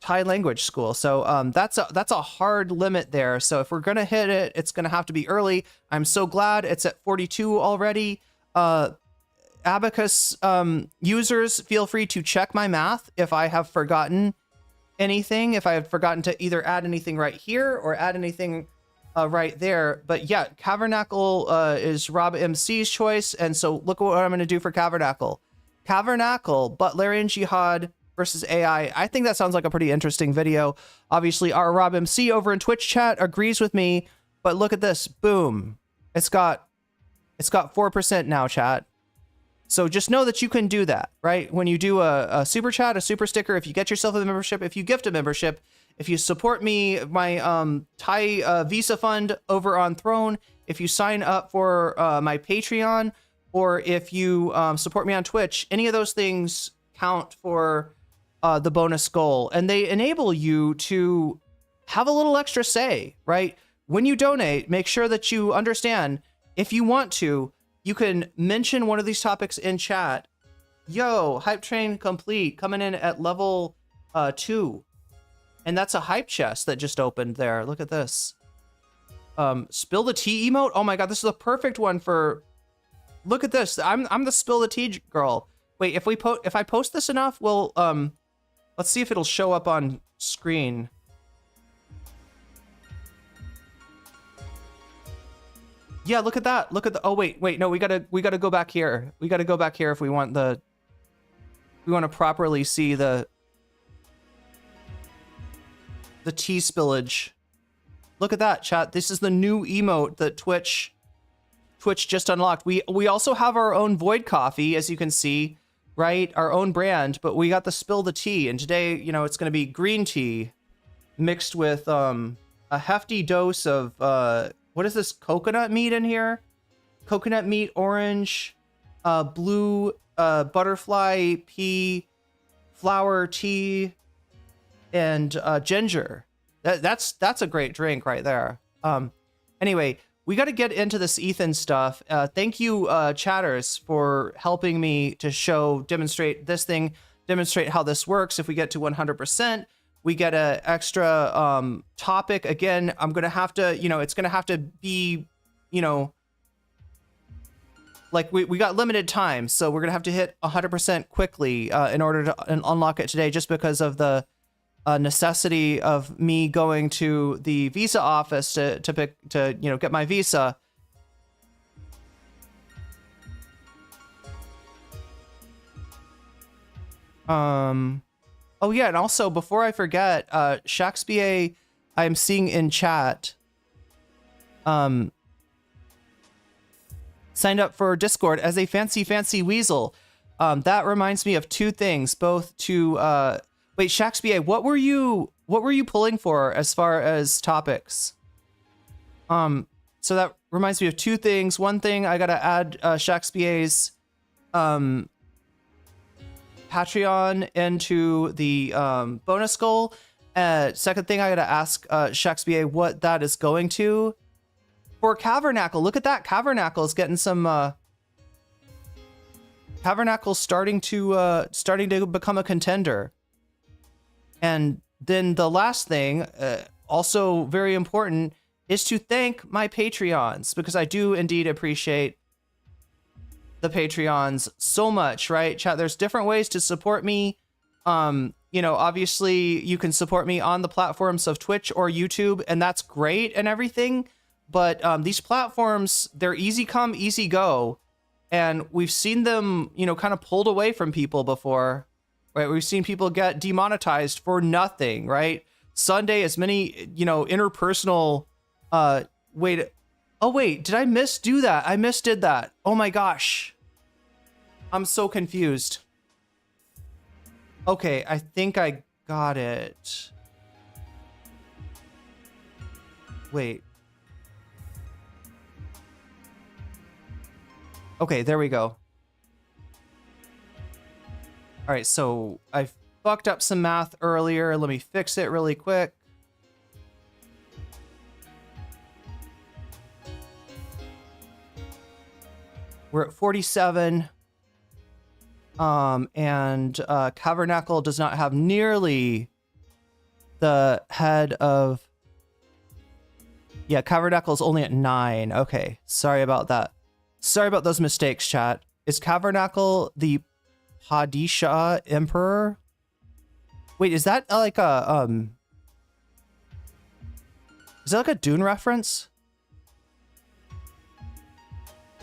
Thai language school. So that's a hard limit there. So if we're going to hit it, it's going to have to be early. I'm so glad it's at 42 already. Abacus users, feel free to check my math if I have forgotten anything, if I have forgotten to either add anything right here or add anything right there. But yeah, Cavernacle is Rob MC's choice. And so look at what I'm going to do for Cavernacle. Cavernacle, Butlerian Jihad versus AI. I think that sounds like a pretty interesting video. Obviously, our Rob MC over in Twitch chat agrees with me, but look at this. Boom. It's got 4% now, chat. So just know that you can do that, right? When you do a super chat, a super sticker, if you get yourself a membership, if you gift a membership, if you support me, my Thai Visa fund over on Throne, if you sign up for my Patreon, or if you support me on Twitch, any of those things count for the bonus goal. And they enable you to have a little extra say, right? When you donate, make sure that you understand, if you want to, you can mention one of these topics in chat. Yo, hype train complete, coming in at level 2. And that's a hype chest that just opened there. Look at this. Spill the tea emote. Oh my god, this is a perfect one for. Look at this. I'm the spill the tea girl. Wait, if I post this enough, we'll let's see if it'll show up on screen. Yeah, look at that. Look at the. Oh wait, no, we gotta go back here. We gotta go back here if we want the. We want to properly see the tea spillage. Look at that, chat. This is the new emote that Twitch just unlocked. We also have our own Void Coffee, as you can see, right? Our own brand, but we got the spill the tea, and today, you know, it's going to be green tea mixed with a hefty dose of what is this, coconut meat in here? Coconut meat, orange, blue, butterfly pea, flower tea, and ginger. That's a great drink right there. Anyway, we got to get into this Ethan stuff. Thank you, chatters, for helping me to demonstrate this thing, demonstrate how this works. If we get to 100%, we get a extra topic. Again, I'm gonna have to, you know, it's gonna have to be, you know, like we got limited time, so we're gonna have to hit 100% quickly in order to unlock it today, just because of the necessity of me going to the visa office to you know, get my visa. Oh yeah, and also before I forget, Shakespeare, I'm seeing in chat, signed up for Discord as a fancy weasel. That reminds me of two things, both to wait, Shakespeare, what were you pulling for as far as topics? So that reminds me of two things. One thing, I gotta add Shakespeare's Patreon into the bonus goal. Second thing, I gotta ask Shakespeare what that is going to. For Cavernacle, look at that. Cavernacle is getting some Cavernacle's starting to become a contender. And then the last thing, also very important, is to thank my Patreons, because I do indeed appreciate the Patreons so much, right? Chat, there's different ways to support me. You know, obviously you can support me on the platforms of Twitch or YouTube, and that's great and everything. But these platforms, they're easy come, easy go. And we've seen them, you know, kind of pulled away from people before. right? We've seen people get demonetized for nothing, right? Sunday, as many, you know, interpersonal, wait, oh wait, did I misdo that? I misdid that. Oh my gosh. I'm so confused. Okay, I think I got it. Wait. Okay, there we go. All right, so I fucked up some math earlier. Let me fix it really quick. We're at 47. And Tabernacle does not have nearly the head of... Yeah, Tabernacle is only at 9. Okay, sorry about that. Sorry about those mistakes, chat. Is Tabernacle the Hadisha Emperor? Wait, is that like a is that like a Dune reference?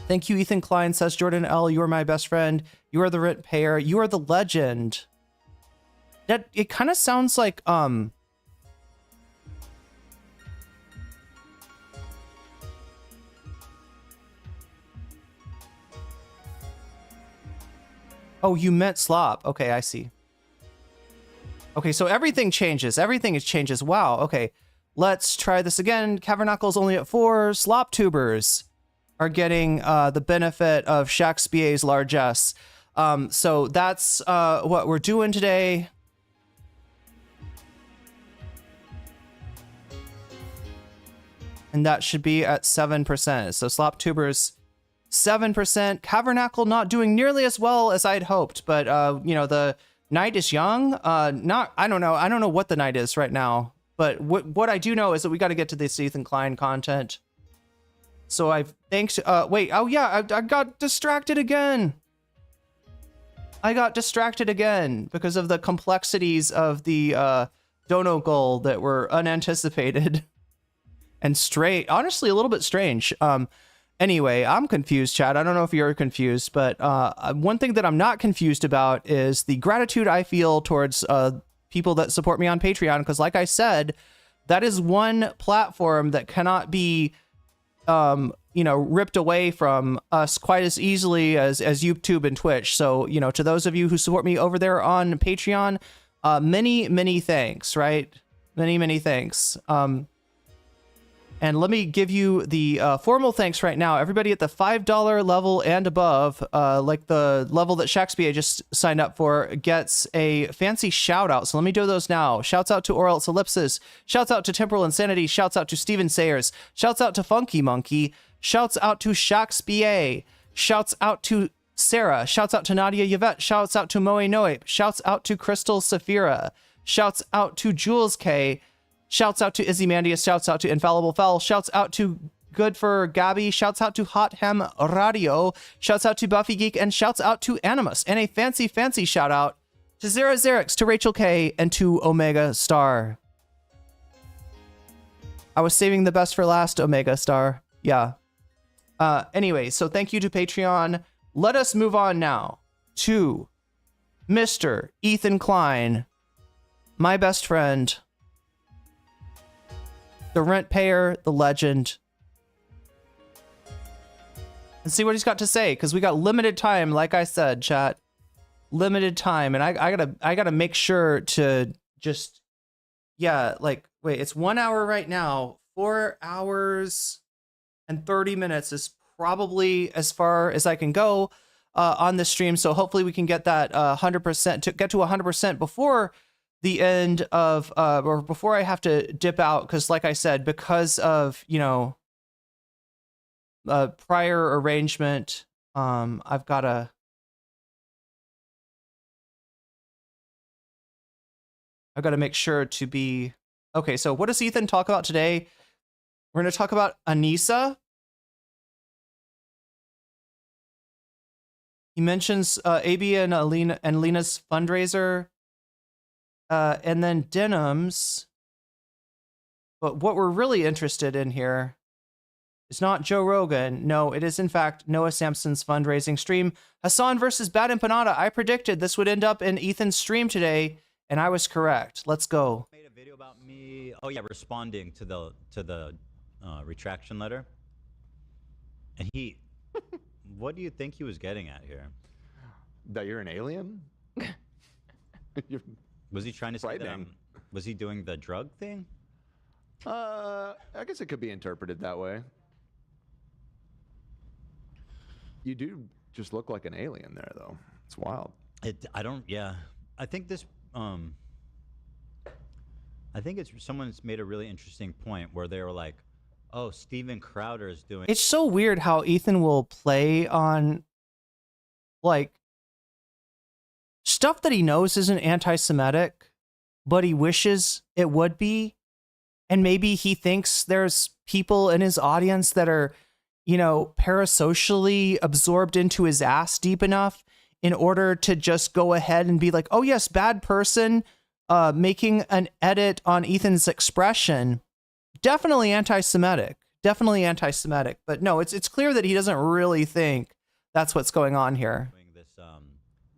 Thank you, Ethan Klein, says Jordan L. You are my best friend. You are the rent payer. You are the legend. That it kind of sounds like oh, you meant slop. Okay, I see. Okay, so everything changes. Everything changes. Wow. Okay, let's try this again. Cavernacle's only at 4. Slop tubers are getting the benefit of Shakespeare's largesse. So that's what we're doing today. And that should be at 7%. So slop tubers, 7%. Cavernacle not doing nearly as well as I'd hoped, but you know, the night is young. I don't know what the night is right now, but what I do know is that we got to get to this Ethan Klein content. So wait, oh yeah, I got distracted again. I got distracted again because of the complexities of the dono goal that were unanticipated and honestly, a little bit strange. Anyway, I'm confused, chat. I don't know if you're confused, but one thing that I'm not confused about is the gratitude I feel towards people that support me on Patreon, because like I said, that is one platform that cannot be you know, ripped away from us quite as easily as YouTube and Twitch. So, you know, to those of you who support me over there on Patreon, many thanks, right? Many thanks. And let me give you the formal thanks right now. Everybody at the $5 level and above, like the level that Shakespeare just signed up for, gets a fancy shout out. So let me do those now. Shouts out to Oral Ellipsis. Shouts out to Temporal Insanity. Shouts out to Steven Sayers. Shouts out to Funky Monkey. Shouts out to Shakespeare. Shouts out to Sarah. Shouts out to Nadia Yvette. Shouts out to Moe Noip. Shouts out to Crystal Saphira. Shouts out to Jules K. Shouts out to Izzy Mandius. Shouts out to Infallible Fell. Shouts out to Good for Gabby. Shouts out to Hot Ham Radio. Shouts out to Buffy Geek. And shouts out to Animus. And a fancy shout out to Zara Xerix, to Rachel K, and to Omega Star. I was saving the best for last, Omega Star. Yeah. Anyway, so thank you to Patreon. Let us move on now to Mr. Ethan Klein, my best friend, the rent payer, the legend, and see what he's got to say, because we got limited time. Like I said, chat, limited time, and I gotta make sure to just, yeah, like, wait, it's 1 hour right now. 4 hours and 30 minutes is probably as far as I can go on this stream. So hopefully we can get that 100% to get to 100% before the end of or before I have to dip out, because like I said, because of, you know, prior arrangement, I've got to make sure to be okay. So what does Ethan talk about today? We're going to talk about Anissa. He mentions AB and Lena's fundraiser, and then denims. But what we're really interested in here It's not Joe Rogan. No, it is in fact Noah Samsen's fundraising stream. Hasan versus Bad Empanada. I predicted this would end up in Ethan's stream today, and I was correct. Let's go. Made a video about me. Oh yeah, responding to the retraction letter. And he, what do you think he was getting at here? That you're an alien? Was he trying to say that was he doing the drug thing? I guess it could be interpreted that way. You do just look like an alien there, though. It's wild. Yeah. I think this, I think it's someone's made a really interesting point where they were like, oh, Steven Crowder is doing. It's so weird how Ethan will play on, like, stuff that he knows isn't anti-Semitic, but he wishes it would be. And maybe he thinks there's people in his audience that are, you know, parasocially absorbed into his ass deep enough in order to just go ahead and be like, oh yes, bad person, making an edit on Ethan's expression. Definitely anti-Semitic. Definitely anti-Semitic. But no, it's clear that he doesn't really think that's what's going on here.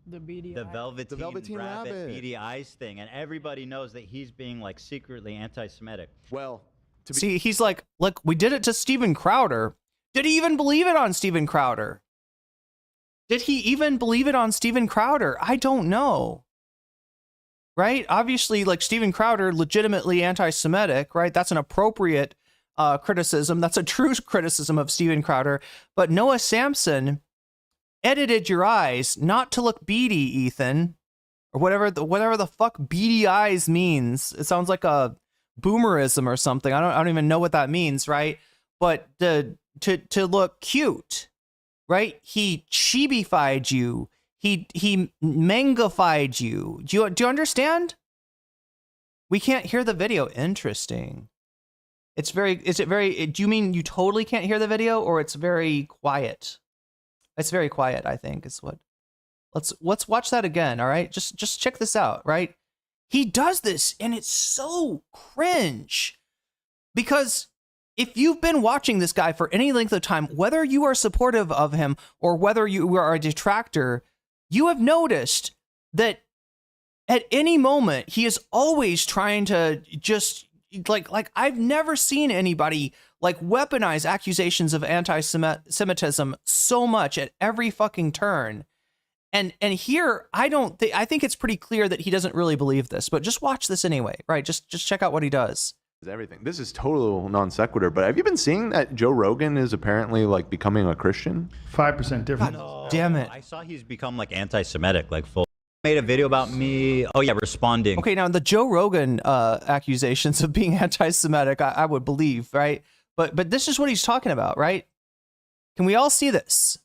The Velveteen Rabbit beady eyes thing, and everybody knows that he's being like secretly anti-Semitic. Well, see, he's like, look, we did it to Steven Crowder. Did he even believe it on Steven Crowder? Did he even believe it on Steven Crowder? I don't know. Right? Obviously, like, Steven Crowder, legitimately anti-Semitic, right? That's an appropriate criticism. That's a true criticism of Steven Crowder. But Noah Samsen edited your eyes not to look beady, Ethan, or whatever the fuck beady eyes means. It sounds like a boomerism or something. I don't even know what that means, right? But to look cute, right? He chibified you. He mangified you. Do you understand? We can't hear the video. Interesting. Is it very, do you mean you totally can't hear the video, or it's very quiet? It's very quiet, I think, is what. Let's watch that again, all right? Just check this out, right? He does this, and it's so cringe. Because if you've been watching this guy for any length of time, whether you are supportive of him or whether you are a detractor, you have noticed that at any moment, he is always trying to just, like I've never seen anybody like weaponize accusations of anti-Semitism so much at every fucking turn. And here, I think it's pretty clear that he doesn't really believe this, but just watch this anyway, right? Just check out what he does. Everything. This is total non sequitur, but have you been seeing that Joe Rogan is apparently like becoming a Christian? 5% difference. No, damn it. I saw he's become like anti-Semitic, like full. Made a video about me. Oh yeah, responding. Okay, now the Joe Rogan accusations of being anti-Semitic, I would believe, right? But this is what he's talking about, right? Can we all see this?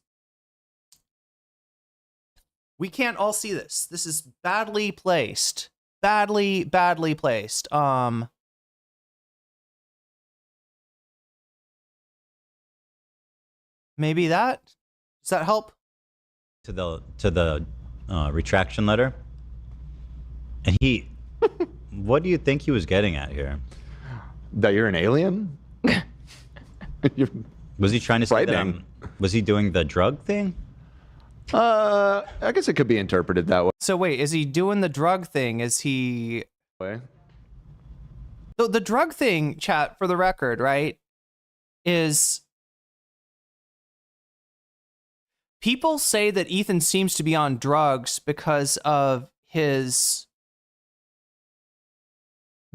We can't all see this. This is badly placed. Badly placed. Maybe that? Does that help? To the retraction letter. And he, what do you think he was getting at here? That you're an alien? Was he trying to say that was he doing the drug thing? I guess it could be interpreted that way. So wait, is he doing the drug thing? Is he... So the drug thing, chat, for the record, right, is... People say that Ethan seems to be on drugs because of his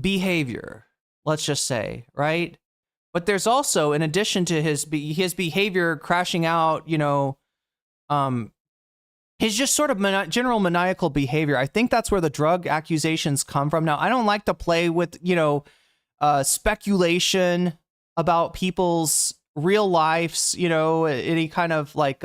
behavior, let's just say, right? But there's also, in addition to his behavior crashing out, you know, his just sort of general maniacal behavior. I think that's where the drug accusations come from. Now, I don't like to play with, you know, speculation about people's real lives, you know, any kind of like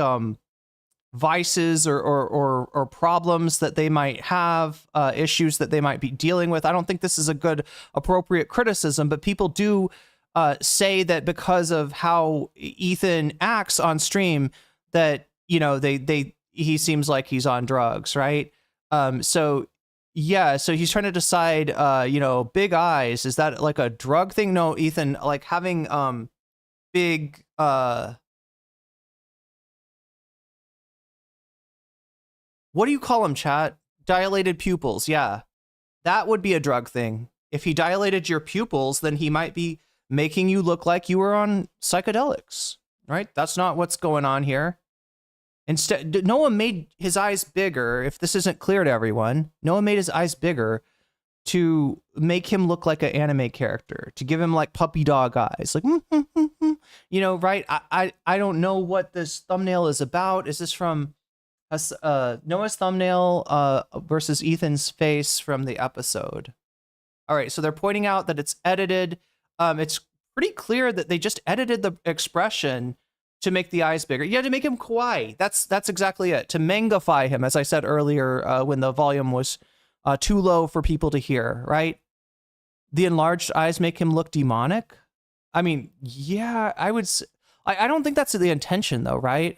vices or problems that they might have, issues that they might be dealing with. I don't think this is a good, appropriate criticism, but people do say that because of how Ethan acts on stream, that, you know, he seems like he's on drugs, right? So yeah, so he's trying to decide, you know, big eyes, is that like a drug thing? No, Ethan, like having big what do you call them, chat? Dilated pupils. Yeah, that would be a drug thing. If he dilated your pupils, then he might be making you look like you were on psychedelics, right? That's not what's going on here. Instead, Noah made his eyes bigger. If this isn't clear to everyone, Noah made his eyes bigger to make him look like an anime character, to give him like puppy dog eyes, like, you know, right? I don't know what this thumbnail is about. Is this from Noah's thumbnail versus Ethan's face from the episode? All right, so they're pointing out that it's edited. It's pretty clear that they just edited the expression to make the eyes bigger. Yeah, to make him kawaii. That's exactly it. To mangify him, as I said earlier, when the volume was too low for people to hear, right? The enlarged eyes make him look demonic. I mean, yeah, I don't think that's the intention though, right?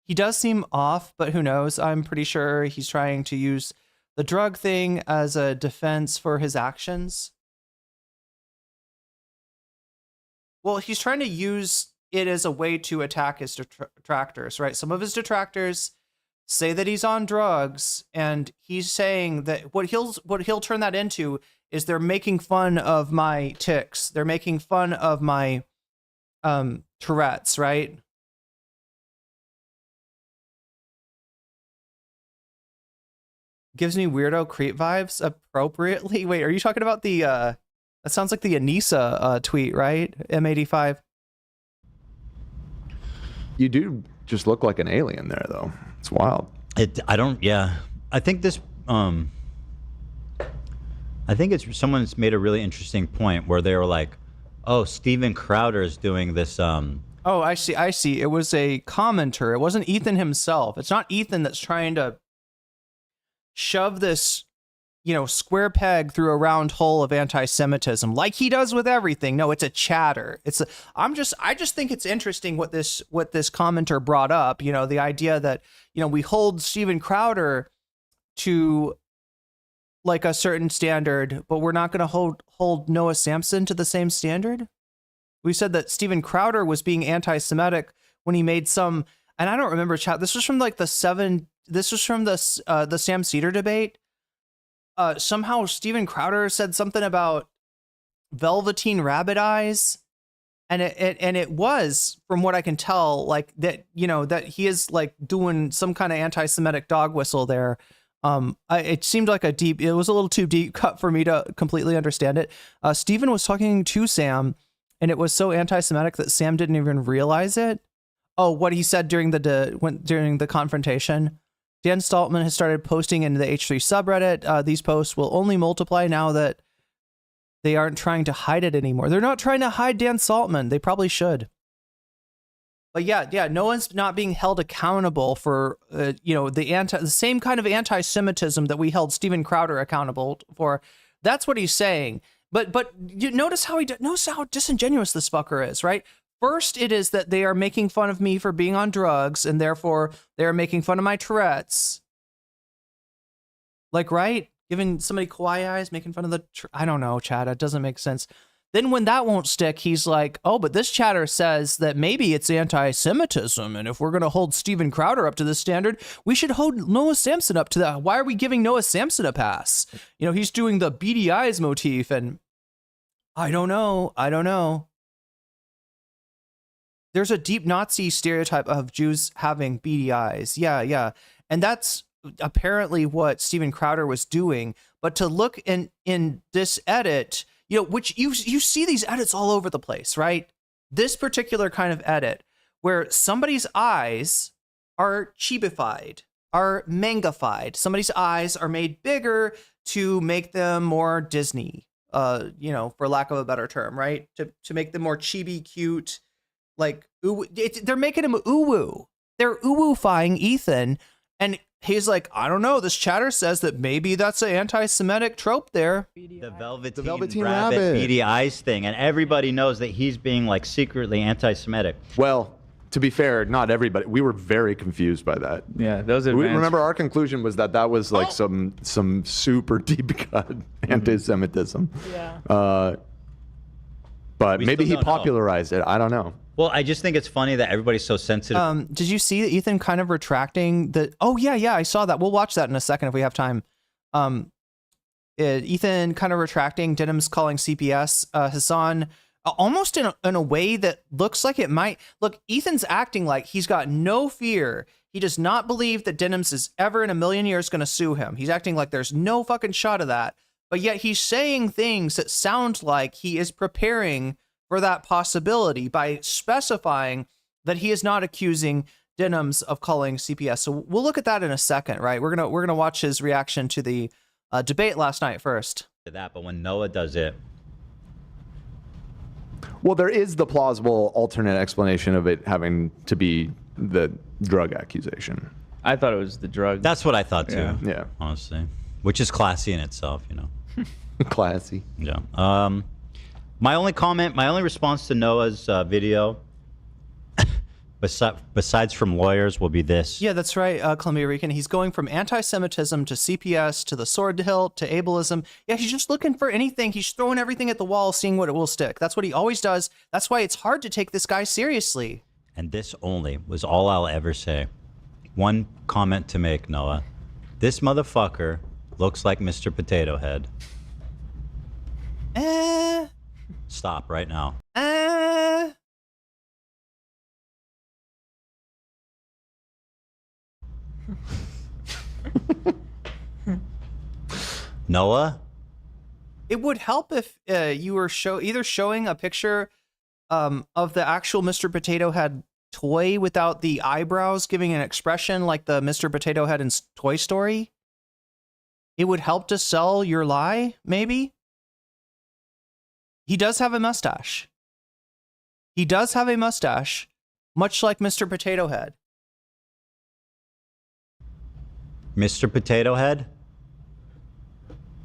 He does seem off, but who knows? I'm pretty sure he's trying to use the drug thing as a defense for his actions. Well, he's trying to use it as a way to attack his detractors, right? Some of his detractors say that he's on drugs, and he's saying that what he'll turn that into is they're making fun of my tics. They're making fun of my Tourette's, right? Gives me weirdo creep vibes appropriately. Wait, are you talking about the that sounds like the Anissa tweet, right? M85. You do just look like an alien there, though. It's wild. Yeah. I think this, I think it's, someone's made a really interesting point where they were like, oh, Steven Crowder is doing this. Oh, I see. It was a commenter. It wasn't Ethan himself. It's not Ethan that's trying to shove this, square peg through a round hole of anti-Semitism like he does with everything. No, it's a chatter. I just think it's interesting what this commenter brought up, the idea that, we hold Steven Crowder to like a certain standard, but we're not going to hold Noah Samsen to the same standard. We said that Steven Crowder was being anti-Semitic when he made some, and I don't remember, chat. This was from like the Sam Cedar debate. Somehow Steven Crowder said something about velveteen rabbit eyes, and it was, from what I can tell, like that, that he is like doing some kind of anti-Semitic dog whistle there. It seemed like it was a little too deep cut for me to completely understand it. Steven was talking to Sam, and it was so anti-Semitic that Sam didn't even realize it. Oh, what he said during the confrontation. Dan Staltman has started posting into the H3 subreddit. These posts will only multiply now that they aren't trying to hide it anymore. They're not trying to hide Dan Staltman. They probably should. But yeah, no one's not being held accountable for, the same kind of anti-Semitism that we held Steven Crowder accountable for. That's what he's saying. But you notice how disingenuous this fucker is, right? First, it is that they are making fun of me for being on drugs, and therefore they are making fun of my Tourette's. Like, right? Giving somebody kawaii eyes, making fun of the... I don't know, chat. It doesn't make sense. Then when that won't stick, he's like, oh, but this chatter says that maybe it's anti-Semitism, and if we're going to hold Steven Crowder up to this standard, we should hold Noah Samsen up to that. Why are we giving Noah Samsen a pass? He's doing the beady eyes motif, and I don't know. There's a deep Nazi stereotype of Jews having beady eyes. Yeah. And that's apparently what Steven Crowder was doing. But to look in this edit, which you see these edits all over the place, right? This particular kind of edit where somebody's eyes are chibified, are mangified. Somebody's eyes are made bigger to make them more Disney, for lack of a better term, right? To make them more chibi cute. Like, they're making him uwu. They're uwu-fying Ethan, and he's like, I don't know, this chatter says that maybe that's an anti-Semitic trope there. The velveteen rabbit beady eyes thing, and everybody knows that he's being like secretly anti-Semitic. Well, to be fair, not everybody. We were very confused by that. Yeah, those are. We remember our conclusion was that was like some super deep cut anti-Semitism. Yeah. But We maybe he still don't know. popularized it. I don't know. Well, I just think it's funny that everybody's so sensitive. Did you see Ethan kind of retracting the? Oh yeah, I saw that. We'll watch that in a second if we have time. Ethan kind of retracting Denham's calling CPS. Hasan almost in a way that looks like it might look. Ethan's acting like he's got no fear. He does not believe that Denham's is ever in a million years going to sue him. He's acting like there's no fucking shot of that. But yet he's saying things that sound like he is preparing for that possibility by specifying that he is not accusing Denham's of calling CPS. So we'll look at that in a second, right? We're gonna watch his reaction to the debate last night first. That, but when Noah does it, Well, there is the plausible alternate explanation of it having to be the drug accusation. I thought it was the drug. that's what I thought too. Yeah. Yeah. Honestly, which is classy in itself, you know. Classy. Yeah. My only response to Noah's video, besides from lawyers, will be this. Yeah, that's right, Columbia Rican. He's going from anti-Semitism to CPS to the sword hilt to ableism. Yeah, he's just looking for anything. He's throwing everything at the wall, seeing what it will stick. That's what he always does. That's why it's hard to take this guy seriously. And this only was all I'll ever say. One comment to make, Noah. This motherfucker looks like Mr. Potato Head. Stop right now. Noah? It would help if you were either showing a picture of the actual Mr. Potato Head toy without the eyebrows giving an expression like the Mr. Potato Head in Toy Story. It would help to sell your lie, maybe. He does have a mustache. He does have a mustache, much like Mr. Potato Head. Mr. Potato Head?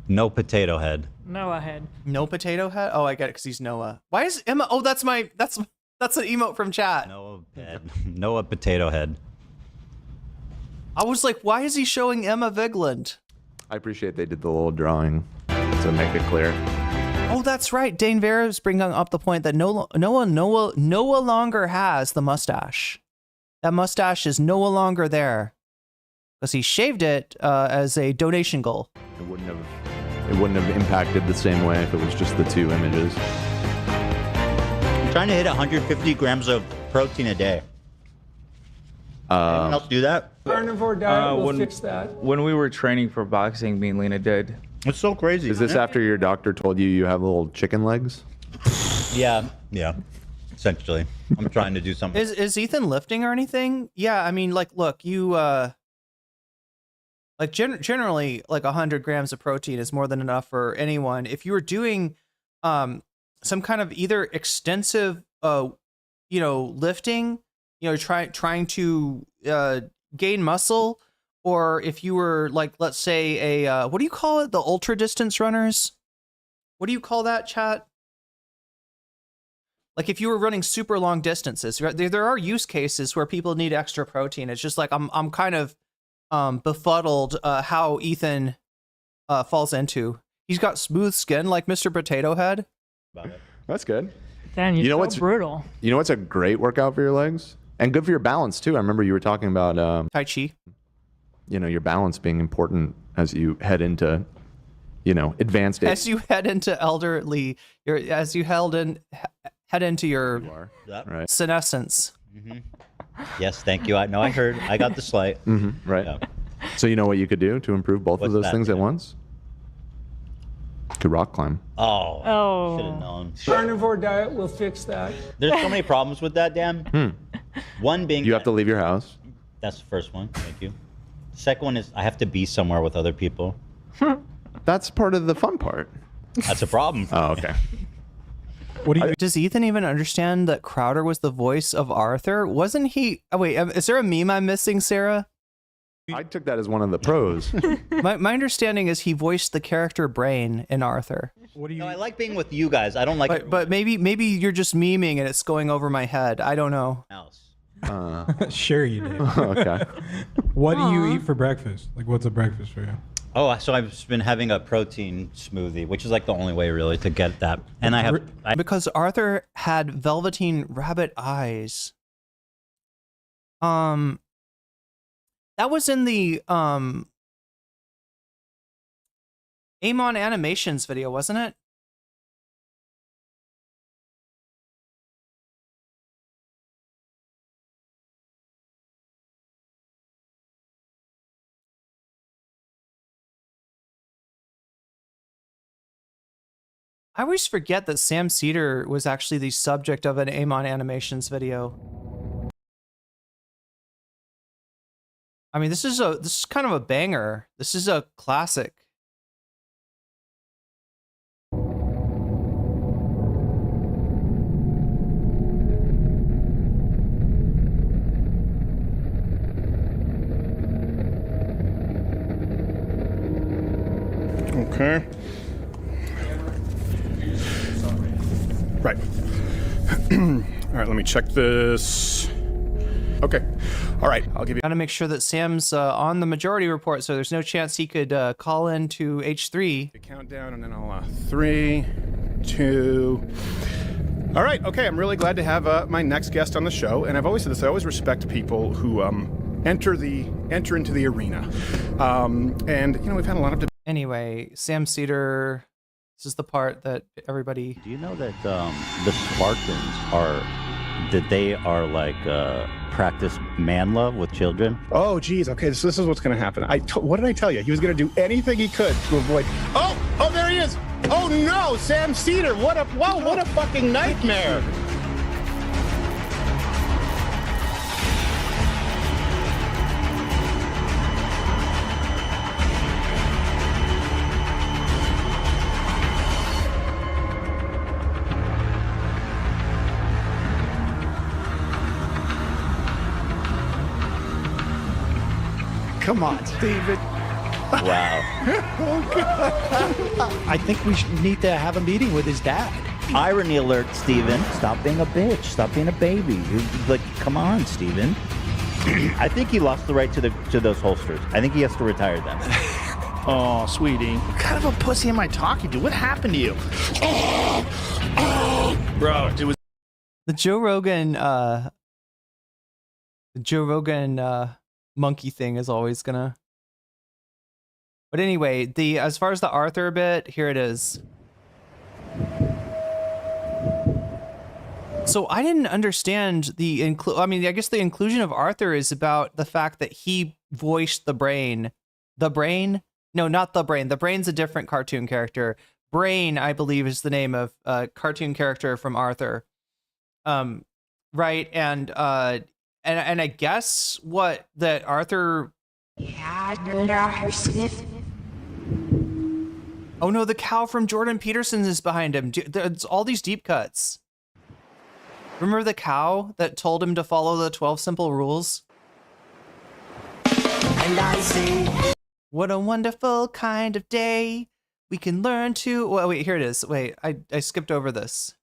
No Potato Head. Noah head. No Potato Head? Oh, I get it, because he's Noah. Why is Emma? Oh, that's an emote from chat. Noah Head. Noah Potato Head. I was like, why is he showing Emma Vigland? I appreciate they did the little drawing to make it clear. Oh, that's right. Dane Vera is bringing up the point that Noah no longer has the mustache. That mustache is no longer there because he shaved it as a donation goal. It wouldn't have impacted the same way if it was just the two images. I'm trying to hit 150 grams of protein a day. Anyone else do that? Carnivore diet will fix that. When we were training for boxing, me and Lena did. It's so crazy. Is this after your doctor told you have little chicken legs? Yeah. Essentially, I'm trying to do something. Is Ethan lifting or anything? Yeah, I mean, like, look, you generally, like 100 grams of protein is more than enough for anyone. If you were doing some kind of either extensive, lifting, trying to gain muscle, or if you were like, let's say what do you call it? The ultra distance runners. What do you call that, chat? Like if you were running super long distances, there are use cases where people need extra protein. It's just like I'm kind of befuddled how Ethan falls into. He's got smooth skin like Mr. Potato Head. That's good. Dan, You know so what's- brutal. You know what's a great workout for your legs? And good for your balance too. I remember you were talking about Tai Chi. your balance being important as you head into advanced age. As you head into elderly, head into your Right. senescence. Yes, thank you. I heard. I got the slight. Right. Yeah. So you know what you could do to improve both of What's those that, things at Dan? once? Could rock climb. Oh. Should have known. Carnivore diet will fix that. There's so many problems with that, Dan. One being You have to leave your house. That's the first one. Thank you. Second one is I have to be somewhere with other people. That's part of the fun part. That's a problem. Oh, okay. Does Ethan even understand that Crowder was the voice of Arthur? Wasn't he? Oh wait, is there a meme I'm missing, Sarah? I took that as one of the pros. My understanding is he voiced the character Brain in Arthur. No, I like being with you guys. I don't like But maybe you're just memeing and it's going over my head. I don't know. else. Sure you do. Okay. What do you eat for breakfast? Like, what's a breakfast for you? Oh, so I've been having a protein smoothie, which is like the only way really to get that. And because Arthur had velveteen rabbit eyes. That was in the Amon Animations video, wasn't it? I always forget that Sam Cedar was actually the subject of an Amon Animations video. I mean, this is kind of a banger. This is a classic. Okay. Right. All right, let me check this. Okay. All right, I'll give you... Gotta make sure that Sam's on the majority report, so there's no chance he could call in to H3. The countdown, and then I'll 3, 2... All right, okay, I'm really glad to have my next guest on the show, and I've always said this, I always respect people who enter into the arena. And, you know, we've had a lot of... Anyway, Sam Cedar, this is the part that everybody... Do you know that the Spartans are like practice man love with children? Oh, geez. Okay, so this is what's going to happen. What did I tell you? He was going to do anything he could to avoid... Oh, there he is. Oh, no, Sam Cedar. What a fucking nightmare. Come on, Steven. Wow. Oh, God. I think we need to have a meeting with his dad. Irony alert, Steven. Stop being a bitch. Stop being a baby. Come on, Steven. I think he lost the right to those holsters. I think he has to retire them. Oh, sweetie. What kind of a pussy am I talking to? What happened to you? Bro, it was... The Joe Rogan monkey thing is always gonna... But anyway, as far as the Arthur bit, here it is. So I didn't understand I mean, I guess the inclusion of Arthur is about the fact that he voiced the Brain. The Brain? No, not the Brain. The Brain's a different cartoon character. Brain, I believe, is the name of a cartoon character from Arthur. Right, and I guess that Arthur... Oh no, the cow from Jordan Peterson's is behind him. There's all these deep cuts. Remember the cow that told him to follow the 12 simple rules? And I say, what a wonderful kind of day. We can learn to... Well, wait, here it is. Wait, I skipped over this.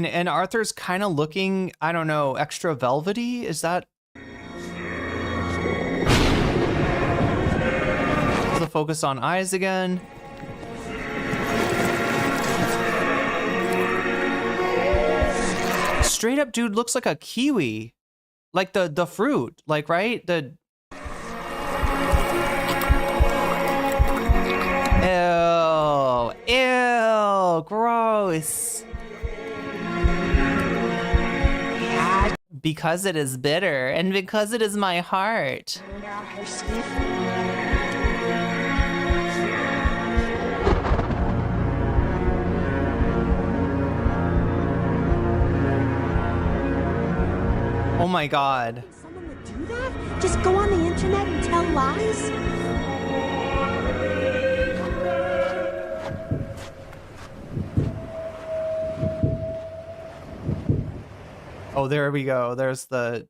And Arthur's kind of looking, I don't know, extra velvety? Is that... The focus on eyes again. Straight up dude looks like a kiwi. Like the fruit, like, right? Ew, gross. Because it is bitter, and because it is my heart. Oh my God. Someone would do that? Just go on the internet and tell lies? Oh, there we go. There's the...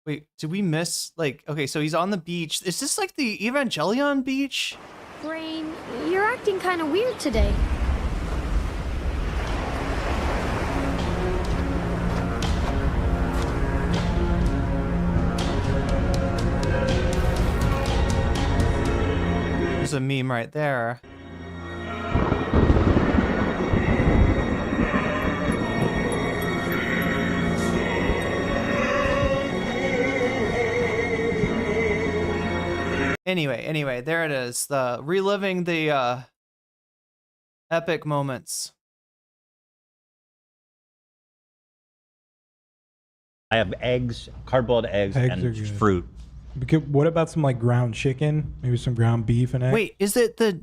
Wait, did we miss, like, okay, so he's on the beach. Is this like the Evangelion beach? Brain, you're acting kind of weird today. There's a meme right there. Anyway, there it is. The reliving the epic moments. I have eggs, hard-boiled eggs Eggs are and good. fruit. What about some like ground chicken? Maybe some ground beef and eggs? Wait, is it the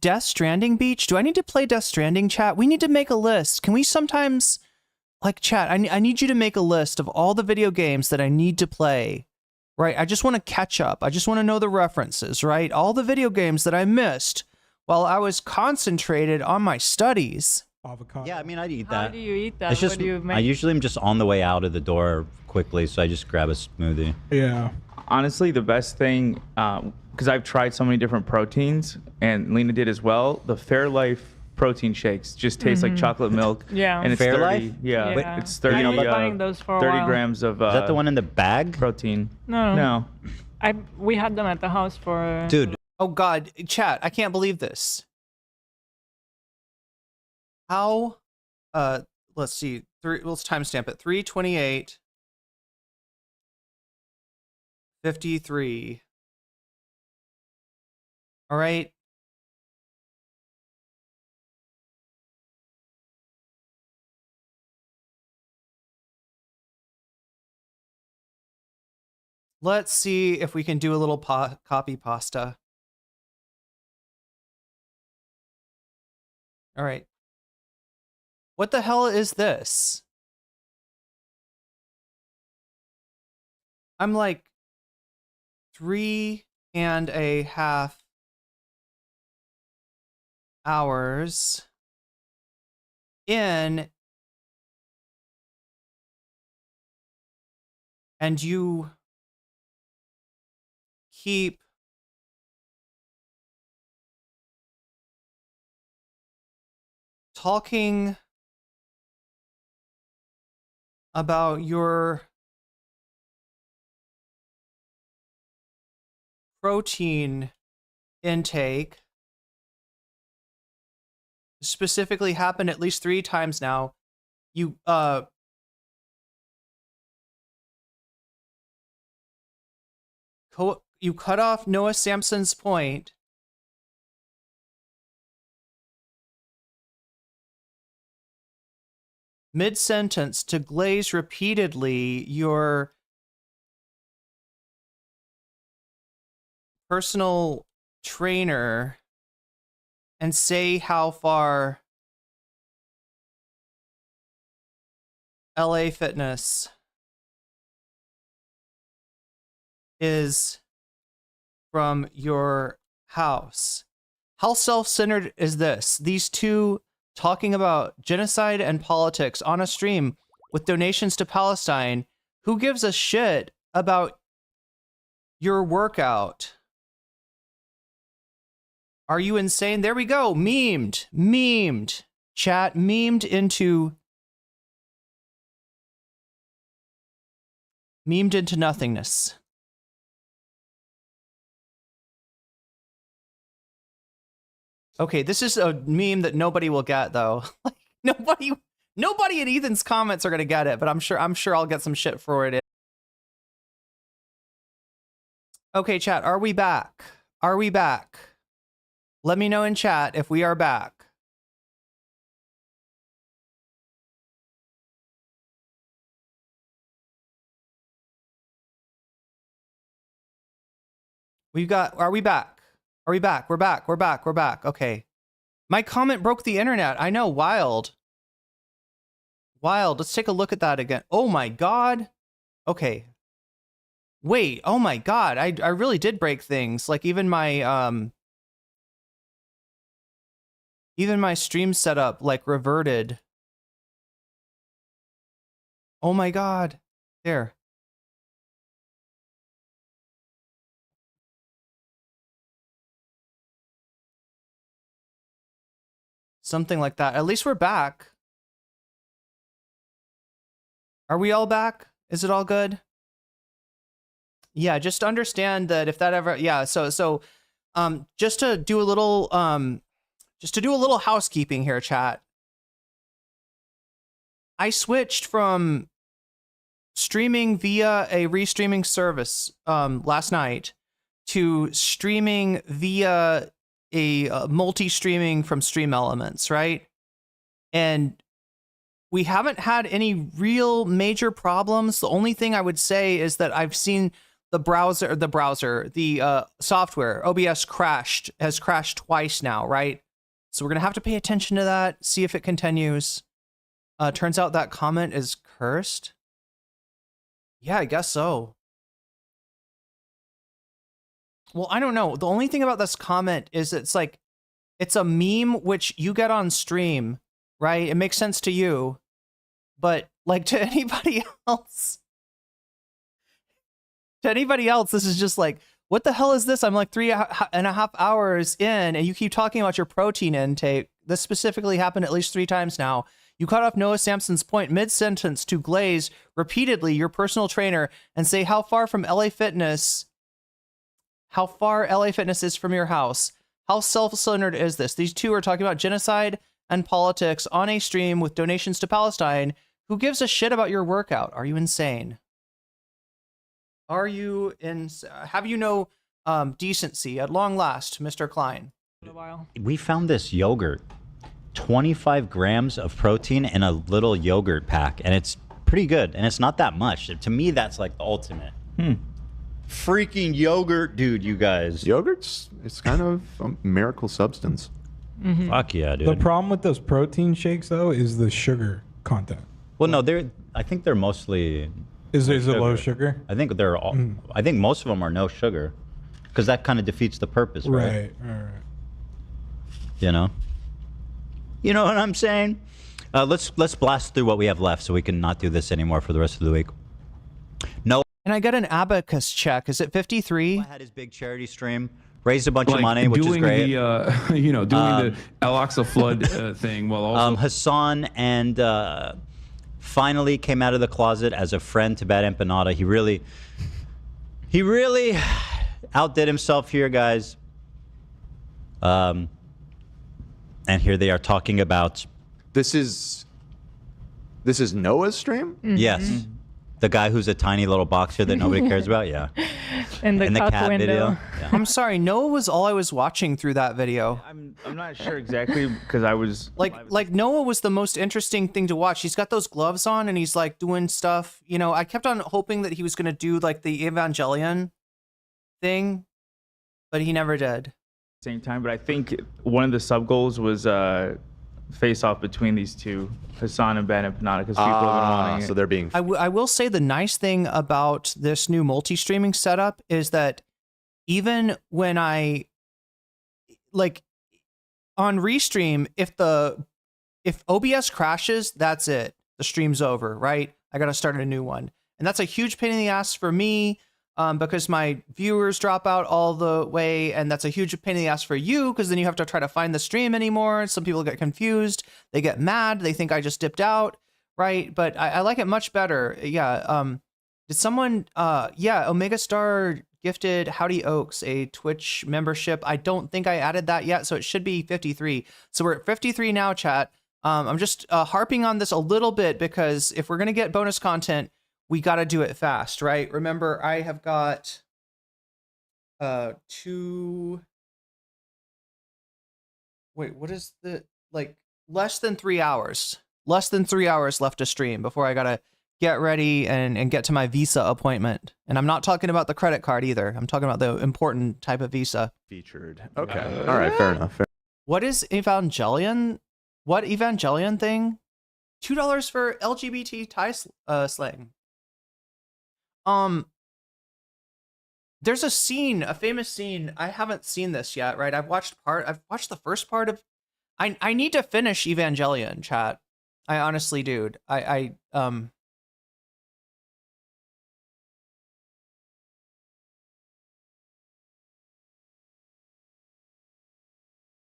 Death Stranding beach? Do I need to play Death Stranding, chat? We need to make a list. Can we sometimes, like, chat, I need you to make a list of all the video games that I need to play. Right, I just want to catch up. I just want to know the references, right? All the video games that I missed while I was concentrated on my studies. Avocado. Yeah, I mean, I'd eat How that. do you eat that? It's just, What do you I make? usually am just on the way out of the door quickly, so I just grab a smoothie. Yeah. Honestly, the best thing, because I've tried so many different proteins, and Lena did as well, the Fairlife protein shakes just taste like chocolate milk. Yeah. And it's Fairlife? 30, yeah, Yeah. it's 30, I was buying those for a 30 while. grams of Is that the one in the bag? protein. No. No. We had them at the house for. Dude, Oh God, chat, I can't believe this. How, let's see, let's timestamp it. 3:28, 53. All right. Let's see if we can do a little copy pasta. All right. What the hell is this? I'm like 3.5 hours in, and you keep talking about your protein intake. Specifically happened at least 3 times now. You you cut off Noah Samsen's point. Mid-sentence to glaze repeatedly your personal trainer and say how far LA Fitness is from your house. How self-centered is this? These two talking about genocide and politics on a stream with donations to Palestine. Who gives a shit about your workout? Are you insane? There we go. Memed. Chat, memed into nothingness. Okay, this is a meme that nobody will get though. Like nobody in Ethan's comments are gonna get it, but I'm sure I'll get some shit for it. Okay, chat, are we back? Are we back? Let me know in chat if we are back. Are we back? Are we back? We're back. Okay. My comment broke the internet. I know, wild. Let's take a look at that again. Oh my God. Okay. Wait, oh my God. I really did break things. Like even my stream setup like reverted. Oh my God. There. Something like that. At least we're back. Are we all back? Is it all good? Yeah, just understand that if that ever, yeah. So, just to do a little, housekeeping here, chat. I switched from streaming via a restreaming service last night to streaming via a multi-streaming from Stream Elements, right? And we haven't had any real major problems. The only thing I would say is that I've seen the software, OBS has crashed twice now, right? So we're gonna have to pay attention to that, see if it continues. Turns out that comment is cursed. Yeah, I guess so. Well, I don't know. The only thing about this comment is it's a meme which you get on stream, right? It makes sense to you, but like to anybody else, this is just like, what the hell is this? I'm like 3.5 hours in and you keep talking about your protein intake. This specifically happened at least 3 times now. You cut off Noah Samsen's point mid-sentence to glaze repeatedly your personal trainer and say how far LA Fitness is from your house. How self-centered is this? These two are talking about genocide and politics on a stream with donations to Palestine. Who gives a shit about your workout? Are you insane? Have you no decency at long last, Mr. Klein? We found this yogurt, 25 grams of protein in a little yogurt pack, and it's pretty good, and it's not that much. To me, that's like the ultimate. Freaking yogurt, dude, you guys. It's kind of a miracle substance. Fuck yeah, dude. The problem with those protein shakes, though, is the sugar content. Well, no, I think they're mostly... Is it low sugar? I think they're all... I think most of them are no sugar, because that kind of defeats the purpose, right? Right. You know what I'm saying? Let's blast through what we have left so we can not do this anymore for the rest of the week. No. Can I get an abacus check? Is it 53? I had his big charity stream, raised a bunch of money, which is great. Doing the Al-Aqsa flood thing while also... Hasan and finally came out of the closet as a friend to Bad Empanada. He really outdid himself here, guys. And here they are talking about... This is Noah's stream? Yes. The guy who's a tiny little boxer that nobody cares about? Yeah. In the cat window. video? Yeah. I'm sorry, Noah was all I was watching through that video. I'm not sure exactly because I was... Like Noah was the most interesting thing to watch. He's got those gloves on and he's like doing stuff. You know, I kept on hoping that he was going to do like the Evangelion thing, but he never did. Same time, but I think one of the sub goals was face off between these two, Hasan and Bad Empanada, because people have been wanting it. So they're being... I will say the nice thing about this new multi-streaming setup is that even when I like on restream, if OBS crashes, that's it. The stream's over, right? I got to start a new one. And that's a huge pain in the ass for me. Because my viewers drop out all the way, and that's a huge pain in the ass for you, because then you have to try to find the stream anymore. Some people get confused. They get mad. They think I just dipped out, right? But I like it much better. Yeah. Did someone, Omega Star gifted Howdy Oaks a Twitch membership. I don't think I added that yet, so it should be 53. So we're at 53 now, chat. I'm just harping on this a little bit, because if we're going to get bonus content, we got to do it fast, right? Remember, I have got what is the, like, less than 3 hours left to stream before I got to get ready and get to my visa appointment. And I'm not talking about the credit card either. I'm talking about the important type of visa. Featured. Okay. All right. Fair enough. What is Evangelion? What Evangelion thing? $2 for LGBT tie slang. There's a scene, a famous scene. I haven't seen this yet, right? I've watched the first part of. I need to finish Evangelion, chat. I honestly, dude.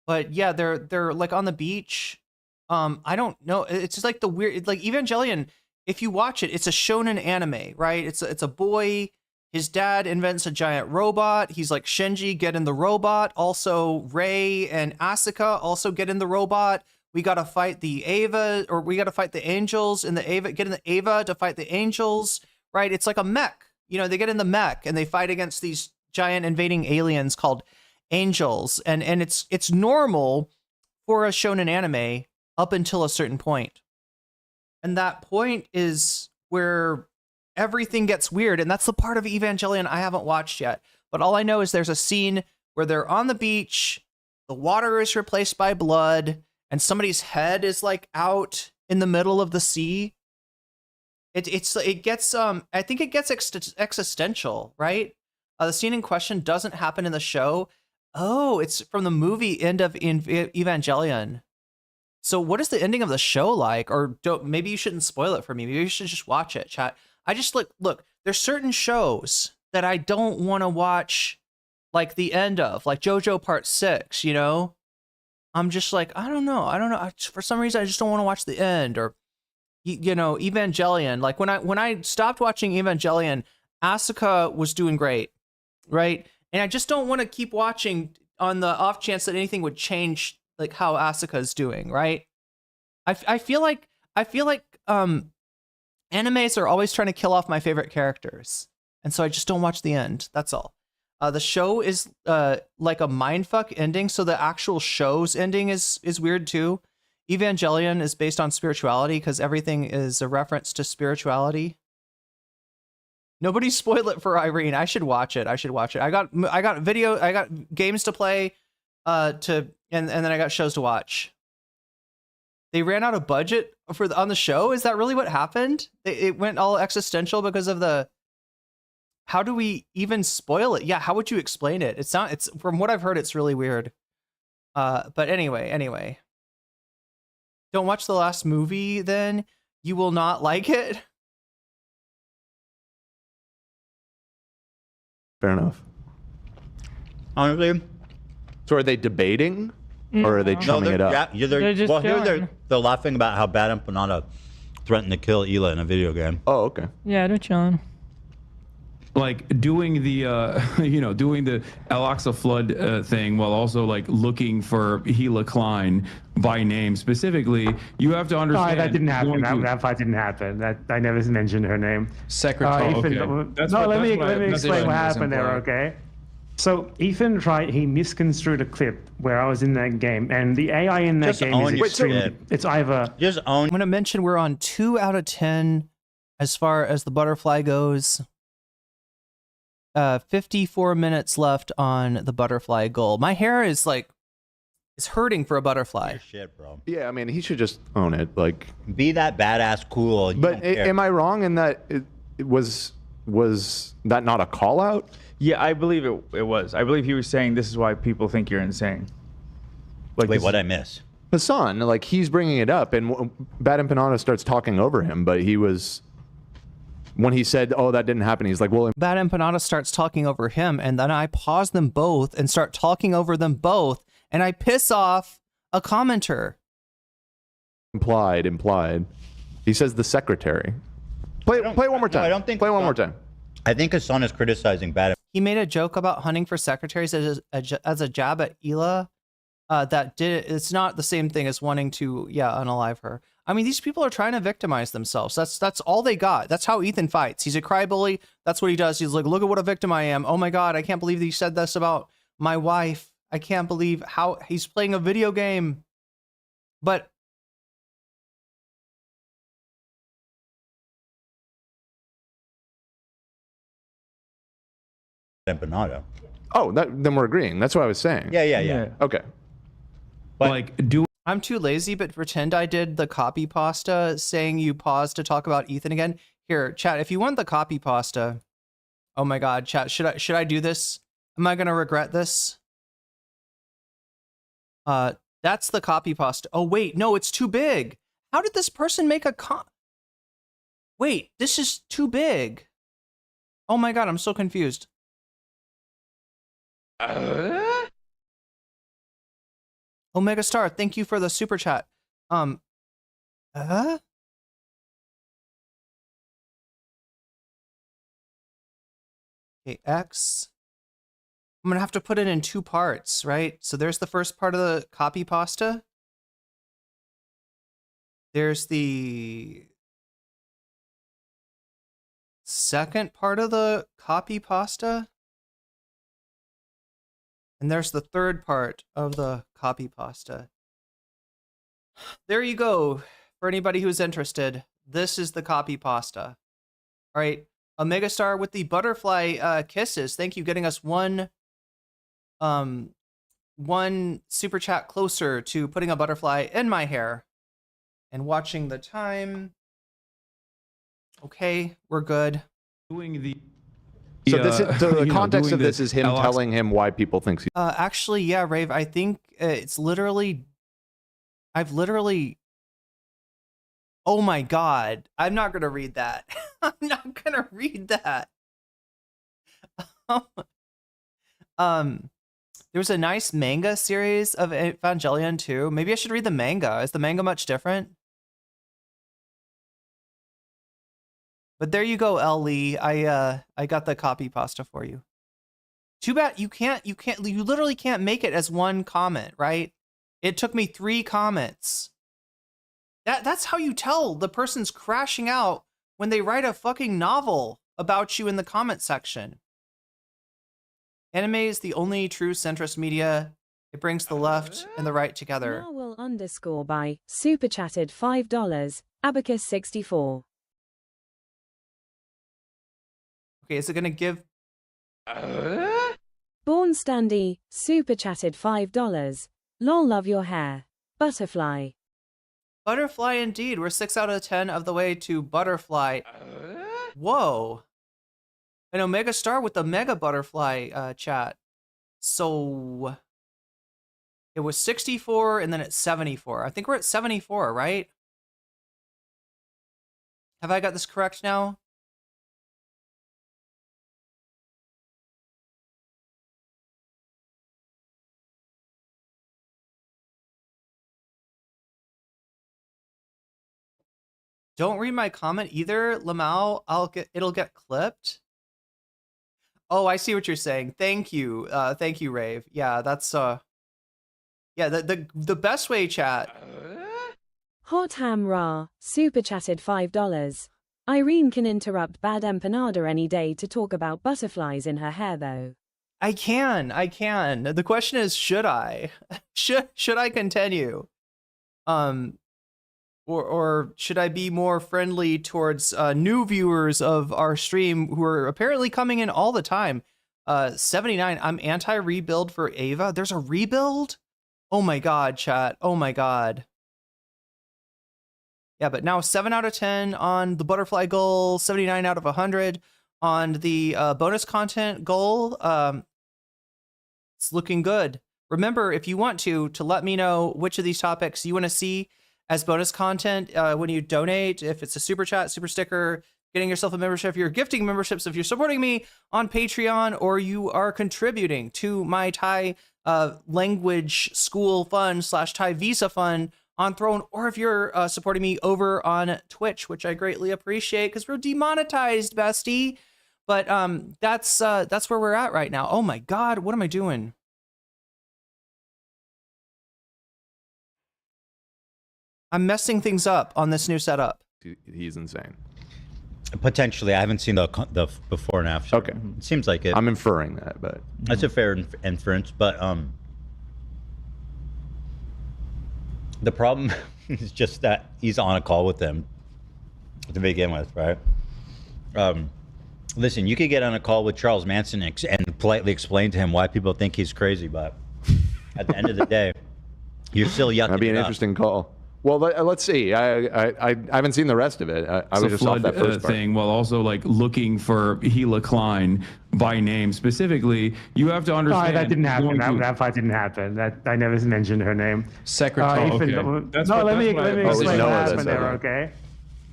But yeah, they're like on the beach. I don't know. It's just like the weird, like Evangelion. If you watch it, it's a shonen anime, right? It's a boy. His dad invents a giant robot. He's like, Shinji, get in the robot. Also, Rei and Asuka also get in the robot. We gotta fight the Ava, or we gotta fight the angels in the Ava. Get in the Ava to fight the angels, right? It's like a mech. You know, they get in the mech and they fight against these giant invading aliens called angels, and it's normal for a shonen anime up until a certain point, and that point is where everything gets weird, and that's the part of Evangelion I haven't watched yet. But all I know is there's a scene where they're on the beach, the water is replaced by blood, and somebody's head is like out in the middle of the sea. It gets I think it gets existential, right? The scene in question doesn't happen in the show. Oh, it's from the movie end of Evangelion. So what is the ending of the show like? Or maybe you shouldn't spoil it for me. Maybe you should just watch it, chat. I just look, there's certain shows that I don't want to watch like the end of, like JoJo Part 6, you know? I'm just like, I don't know. For some reason, I just don't want to watch the end. Or, you know, Evangelion. Like when I stopped watching Evangelion, Asuka was doing great, right? And I just don't want to keep watching on the off chance that anything would change, like how Asuka is doing, right? I feel like animes are always trying to kill off my favorite characters, and so I just don't watch the end. That's all. The show is like a mindfuck ending, so the actual show's ending is weird too. Evangelion is based on spirituality because everything is a reference to spirituality. Nobody spoil it for Irene. I should watch it. I got video. I got games to play, and then I got shows to watch. They ran out of budget on the show. Is that really what happened? It went all existential because of the. How do we even spoil it? Yeah, how would you explain it? It's not. It's from what I've heard, it's really weird. But anyway. Don't watch the last movie, then you will not like it. Fair enough. Honestly, so are they debating, or are they chumming it up? Yeah, They're just chilling. they're laughing about how bad Empanada threatened to kill Hila in a video game. Oh, okay. Yeah, they're chilling. Like doing the doing the Al-Aqsa flood thing while also like looking for Hila Klein by name specifically. You have to understand. No, that didn't happen. That fight didn't happen. That I never mentioned her name. Secretary. Let me explain what happened there. Okay. So Ethan he misconstrued a clip where I was in that game, and the AI in that game is extremely. It's either. I'm gonna mention we're on 2 out of 10 as far as the butterfly goes. 54 minutes left on the butterfly goal. My hair is hurting for a butterfly. Shit, bro. Yeah, I mean, he should just own it. Like, be that badass cool. But am I wrong in that it was that not a call out? Yeah, I believe it was. I believe he was saying this is why people think you're insane. Like, wait, what'd I miss? Hasan, like, he's bringing it up, and Bad Empanada starts talking over him, but he was. When he said, oh, that didn't happen, he's like, well... Bad Empanada starts talking over him, and then I pause them both and start talking over them both, and I piss off a commenter. Implied. He says the secretary. Play it one more time. No, I don't think... Play one more time. I think Hasan is criticizing Bad... He made a joke about hunting for secretaries as a jab at Hila. It's not the same thing as wanting to, unalive her. I mean, these people are trying to victimize themselves. That's all they got. That's how Ethan fights. He's a crybaby. That's what he does. He's like, look at what a victim I am. Oh my God, I can't believe he said this about my wife. I can't believe how he's playing a video game. But Empanada. Oh, then we're agreeing. That's what I was saying. Yeah. Okay. But I'm too lazy, but pretend I did the copy pasta saying you paused to talk about Ethan again. Here, chat, if you want the copy pasta, oh my God, chat, should I do this? Am I gonna regret this? That's the copy pasta. Oh wait, no, it's too big. How did this person make a Wait, this is too big. Oh my God, I'm so confused. Omega Star, thank you for the super chat. Okay, X. I'm gonna have to put it in 2 parts, right? So there's the first part of the copy pasta. There's the second part of the copy pasta. And there's the third part of the copy pasta. There you go. For anybody who's interested, this is the copy pasta. All right, Omega Star with the butterfly kisses. Thank you, getting us one super chat closer to putting a butterfly in my hair. And watching the time. Okay, we're good. Doing the so the context of this is him telling him why people think he's... Actually, yeah, Rave, I think it's literally... I've literally... Oh my god. I'm not going to read that. I'm not going to read that. There was a nice manga series of Evangelion too. Maybe I should read the manga. Is the manga much different? But there you go, L. Lee. I got the copy pasta for you. Too bad you literally can't make it as one comment, right? It took me 3 comments. That's how you tell the person's crashing out when they write a fucking novel about you in the comment section. Anime is the only true centrist media. It brings the left and the right together. Narwhal _ by super chatted $5. Abacus 64. Okay, is it gonna give? Born Standy super chatted $5. Lol, love your hair. Butterfly. Butterfly indeed. We're 6 out of 10 of the way to butterfly. Whoa. An Omega Star with the mega butterfly chat. So it was 64 and then it's 74. I think we're at 74, right? Have I got this correct now? Don't read my comment either, Lamau. It'll get clipped. Oh, I see what you're saying. Thank you. Thank you, Rave. Yeah, that's yeah, the best way, chat. Hot Ham Ra super chatted $5. Irene can interrupt Bad Empanada any day to talk about butterflies in her hair though. I can. The question is, should I? should I continue? Or should I be more friendly towards new viewers of our stream who are apparently coming in all the time? 79, I'm anti-rebuild for Ava. There's a rebuild? Oh my god, chat. Oh my god. Yeah, but now 7 out of 10 on the butterfly goal, 79 out of 100 on the bonus content goal. It's looking good. Remember, if you want to let me know which of these topics you want to see as bonus content when you donate, if it's a super chat, super sticker, getting yourself a membership, if you're gifting memberships, if you're supporting me on Patreon, or you are contributing to my Thai language school fund / Thai visa fund on Throne, or if you're supporting me over on Twitch, which I greatly appreciate because we're demonetized, bestie. But that's where we're at right now. Oh my god, what am I doing? I'm messing things up on this new setup. He's insane. Potentially, I haven't seen the before and after. Okay, it seems like it. I'm inferring that, but that's a fair inference. But the problem is just that he's on a call with them to begin with, right? Listen, you could get on a call with Charles Manson and politely explain to him why people think he's crazy, but at the end of the day, you're still yucking. That'd be an interesting call. Well, let's see. I haven't seen the rest of it. I was just off that first part. Thing, while also like looking for Gila Klein by name specifically. You have to understand. No, that didn't happen. That part didn't happen. That I never mentioned her name. Secretary. Let me explain what happened there. Okay.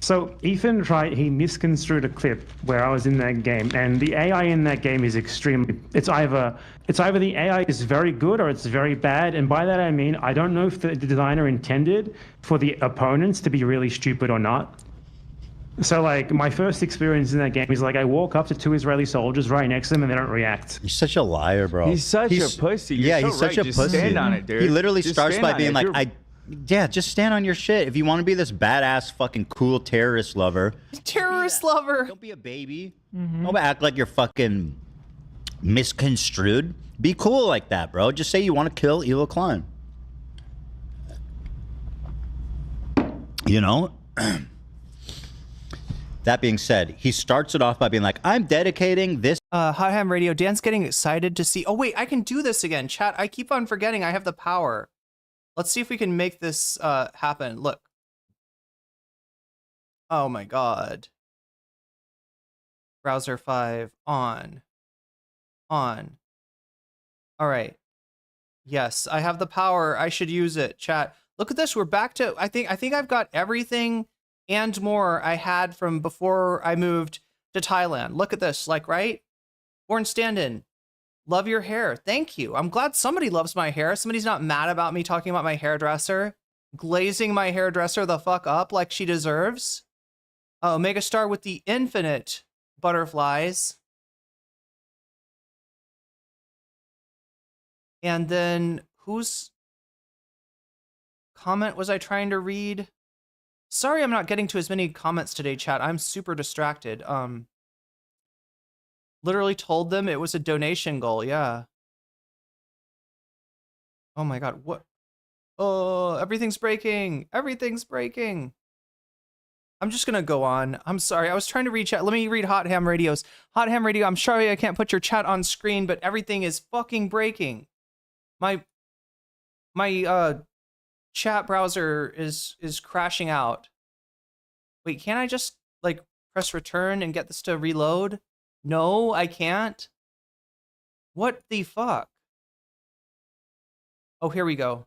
So Ethan he misconstrued a clip where I was in that game, and the AI in that game is extremely. It's either the AI is very good or it's very bad, and by that I mean I don't know if the designer intended for the opponents to be really stupid or not. So like my first experience in that game is like I walk up to 2 Israeli soldiers right next to them and they don't react. You're such a liar, bro. He's such a pussy. You're he's such a Just pussy. Stand on it, dude. He literally Just starts stand by on being it. like, yeah, just stand on your shit. If you want to be this badass fucking cool terrorist lover. Terrorist lover. Don't be a baby. Don't act like you're fucking misconstrued. Be cool like that, bro. Just say you want to kill Ela Klein. You know? That being said, he starts it off by being like, I'm dedicating this. Hot Ham Radio, Dan's getting excited to see. Oh, wait, I can do this again. Chat, I keep on forgetting I have the power. Let's see if we can make this happen. Look. Oh my god. Browser 5 on. On. All right. Yes, I have the power. I should use it. Chat. Look at this. We're back to I think I've got everything and more I had from before I moved to Thailand. Look at this. Like, right? Born stand-in. Love your hair. Thank you. I'm glad somebody loves my hair. Somebody's not mad about me talking about my hairdresser. Glazing my hairdresser the fuck up like she deserves. Omega Star with the infinite butterflies. And then whose comment was I trying to read? Sorry I'm not getting to as many comments today, chat. I'm super distracted. Literally told them it was a donation goal, yeah. Oh my god, what? Oh, everything's breaking. Everything's breaking. I'm just gonna go on. I'm sorry, I was trying to read chat. Let me read Hot Ham Radio's. Hot Ham Radio, I'm sorry I can't put your chat on screen, but everything is fucking breaking. My chat browser is crashing out. Wait, can't I just like press return and get this to reload? No, I can't. What the fuck? Oh, here we go.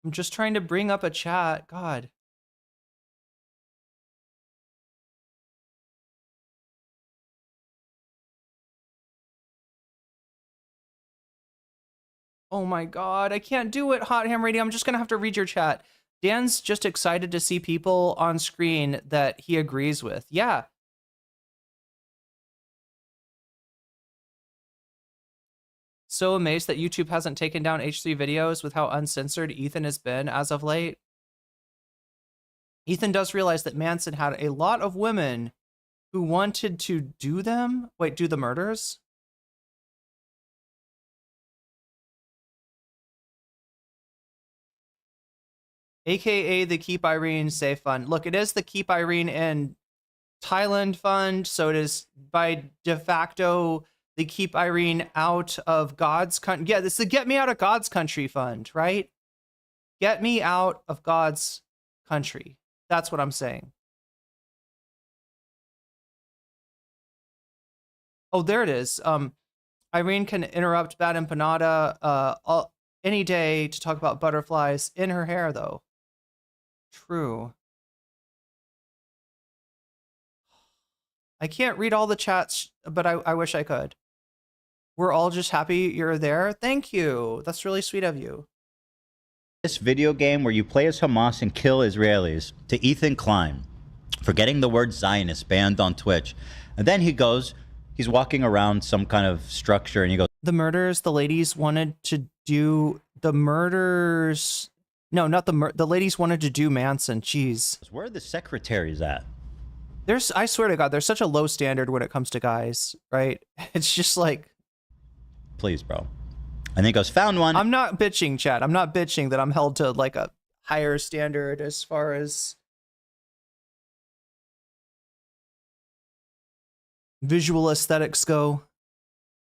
I'm just trying to bring up a chat. God. Oh my god, I can't do it, Hot Ham Radio. I'm just gonna have to read your chat. Dan's just excited to see people on screen that he agrees with. Yeah. So amazed that YouTube hasn't taken down H3 videos with how uncensored Ethan has been as of late. Ethan does realize that Manson had a lot of women who wanted to do them. Wait, do the murders? AKA the Keep Irene Safe Fund. Look, it is the Keep Irene in Thailand Fund, so it is by de facto the Keep Irene Out of God's Country. Yeah, this is the Get Me Out of God's Country Fund, right? Get me out of God's country. That's what I'm saying. Oh, there it is. Irene can interrupt Bad Empanada any day to talk about butterflies in her hair, though. True. I can't read all the chats, but I wish I could. We're all just happy you're there. Thank you. That's really sweet of you. This video game where you play as Hamas and kill Israelis to Ethan Klein for getting the word Zionist banned on Twitch. And then he's walking around some kind of structure and he goes, the murders the ladies wanted to do, the murders... No, not the ladies wanted to do Manson. Jeez. Where are the secretaries at? I swear to God, there's such a low standard when it comes to guys, right? It's just like... Please, bro. And then he goes, found one. I'm not bitching, chat. I'm not bitching that I'm held to like a higher standard as far as visual aesthetics go.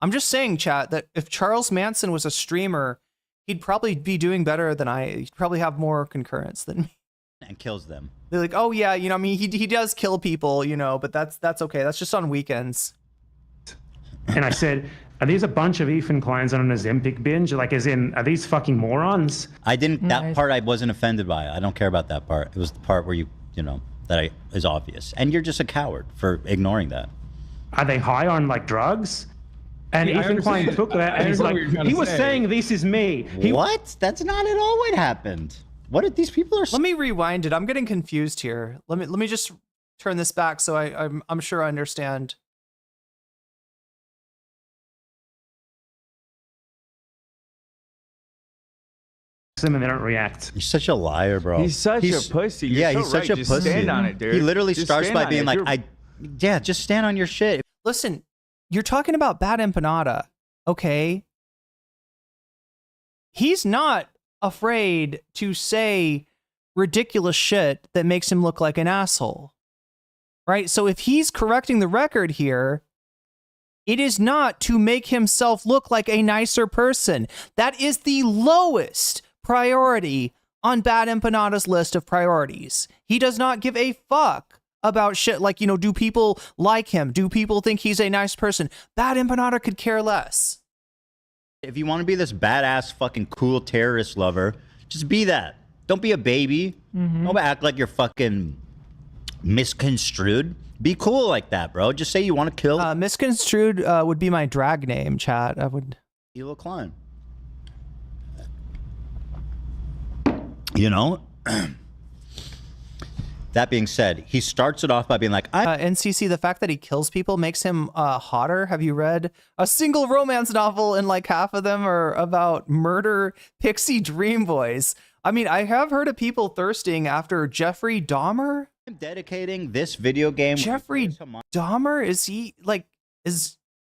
I'm just saying, chat, that if Charles Manson was a streamer, he'd probably be doing better than I. He'd probably have more concurrence than me. And kills them. They're like, oh yeah, you know, I mean, he does kill people, you know, but that's okay. That's just on weekends. And I said, are these a bunch of Ethan Kleins on an Ozempic binge? Like, as in, are these fucking morons? I didn't. That part I wasn't offended by. I don't care about that part. It was the part where is obvious, and you're just a coward for ignoring that. Are they high on like drugs? And Yeah, Ethan Klein took that, and he's like, he was saying, "This is me." What? That's not at all what happened. What did these people are? Let me rewind it. I'm getting confused here. Let me just turn this back so I'm sure I understand. And they don't react. He's such a liar, bro. He's such a pussy. You're he's so such right. a Just pussy. stand on it, dude. He literally Just starts stand by on being it. like, just stand on your shit. Listen, you're talking about Bad Empanada, okay? He's not afraid to say ridiculous shit that makes him look like an asshole, right? So if he's correcting the record here, it is not to make himself look like a nicer person. That is the lowest priority on Bad Empanada's list of priorities. He does not give a fuck about shit like, do people like him? Do people think he's a nice person? Bad Empanada could care less. If you want to be this badass fucking cool terrorist lover, just be that. Don't be a baby. Don't act like you're fucking misconstrued. Be cool like that, bro. Just say you want to kill. Misconstrued would be my drag name, chat. I would. Elon Klein. That being said, he starts it off by being like, NCC, the fact that he kills people makes him hotter. Have you read a single romance novel and like half of them are about murder pixie dream boys? I mean, I have heard of people thirsting after Jeffrey Dahmer. I'm dedicating this video game. Jeffrey Dahmer?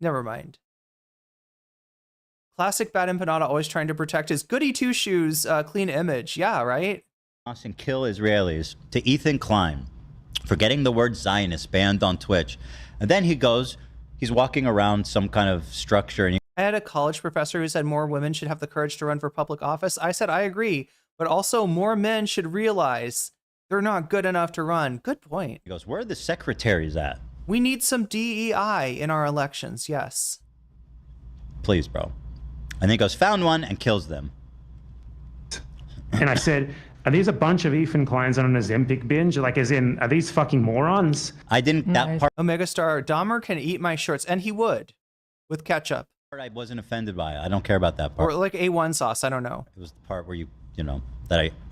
Never mind. Classic Bad Empanada always trying to protect his goody two shoes clean image. Yeah, right? And kill Israelis to Ethan Klein for getting the word Zionist banned on Twitch. And then he's walking around some kind of structure. And I had a college professor who said more women should have the courage to run for public office. I said, I agree, but also more men should realize they're not good enough to run. Good point. He goes, where are the secretaries at? We need some DEI in our elections. Yes. Please, bro. And then he goes, found one, and kills them. And I said, are these a bunch of Ethan Kleins on an Ozempic binge? Like, as in, are these fucking morons? I didn't, that part. Omega Star, Dahmer can eat my shorts, and he would, with ketchup. I wasn't offended by it. I don't care about that part. Or like A1 sauce, I don't know. It was the part where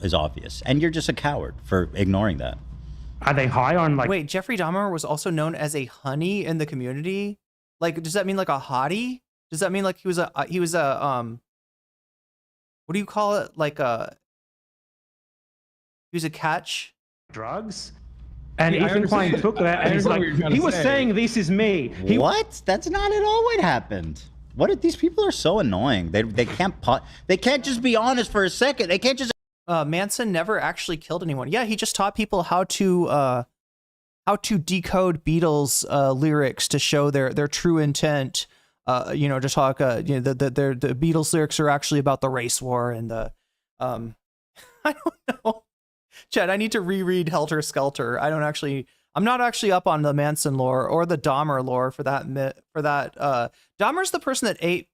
is obvious. And you're just a coward for ignoring that. Are they high on like... Wait, Jeffrey Dahmer was also known as a honey in the community? Like, does that mean like a hottie? Does that mean like he was a what do you call it? Like he was a catch? Drugs? And Ethan Klein took that, and he's like, he was saying, this is me. What? That's not at all what happened. These people are so annoying. They can't just be honest for a second. They can't just. Manson never actually killed anyone. Yeah, he just taught people how to decode Beatles lyrics to show their true intent. To talk. The Beatles lyrics are actually about the race war and the. I don't know. Chad, I need to reread Helter Skelter. I'm not actually up on the Manson lore or the Dahmer lore for that. Dahmer's the person that ate.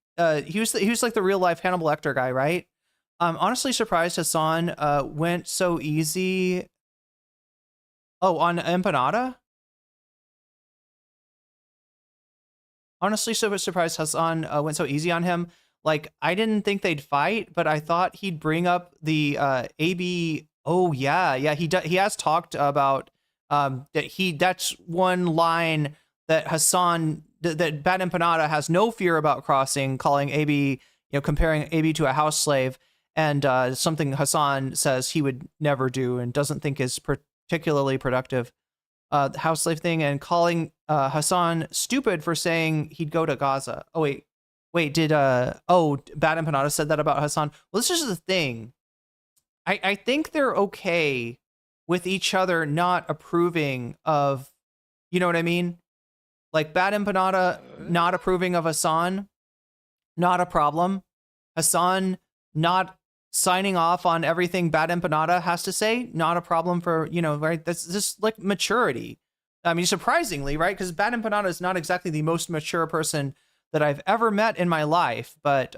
He was like the real life Hannibal Lecter guy, right? I'm honestly surprised Hasan went so easy. Oh, on Empanada? Honestly, so surprised Hasan went so easy on him. Like, I didn't think they'd fight, but I thought he'd bring up the AB. Oh yeah, he has talked about that's one line that Hasan that Bad Empanada has no fear about crossing, calling AB, comparing AB to a house slave, and something Hasan says he would never do and doesn't think is particularly productive. The house slave thing, and calling Hasan stupid for saying he'd go to Gaza. Oh wait, did Bad Empanada said that about Hasan? Well, this is the thing. I think they're okay with each other not approving of, you know what I mean? Like Bad Empanada not approving of Hasan, not a problem. Hasan not signing off on everything Bad Empanada has to say, not a problem for, right? That's just like maturity. I mean, surprisingly, right? Because Bad Empanada is not exactly the most mature person that I've ever met in my life. But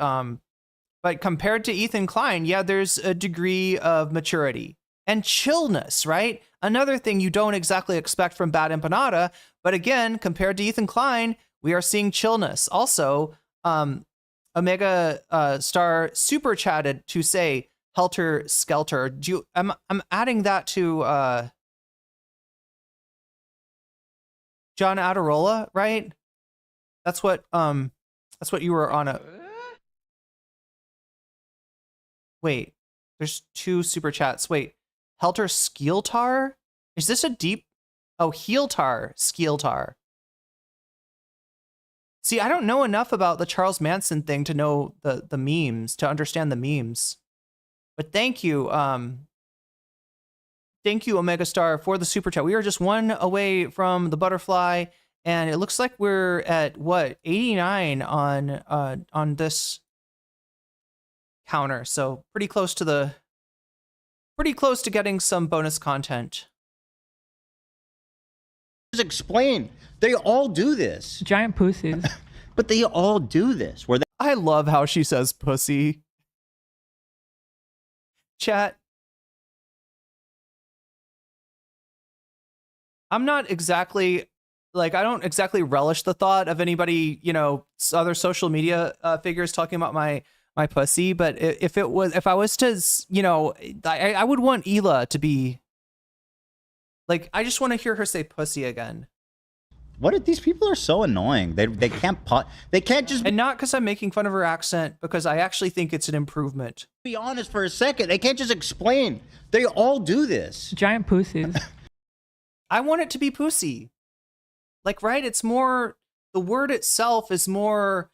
compared to Ethan Klein, yeah, there's a degree of maturity and chillness, right? Another thing you don't exactly expect from Bad Empanada. But again, compared to Ethan Klein, we are seeing chillness. Also, Omega Star super chatted to say Helter Skelter. I'm adding that to John Adirola, right? That's what you were on a. Wait, there's 2 super chats. Wait, Helter Skeltar? Is this a deep? Oh, Heeltar Skeltar. See, I don't know enough about the Charles Manson thing to know the memes, to understand the memes. But thank you, Omega Star, for the super chat. We are just 1 away from the butterfly, and it looks like we're at what 89 on this counter. So pretty close to getting some bonus content. Just explain. They all do this. Giant pussies. But they all do this. I love how she says pussy. Chat. I'm not exactly I don't exactly relish the thought of anybody, other social media figures talking about my pussy. But if I was to, I would want Hila to be I just want to hear her say pussy again. These people are so annoying. They can't just. And not because I'm making fun of her accent, because I actually think it's an improvement. Be honest for a second. They can't just explain. They all do this. Giant pussies. I want it to be pussy. Right? It's more, the word itself is more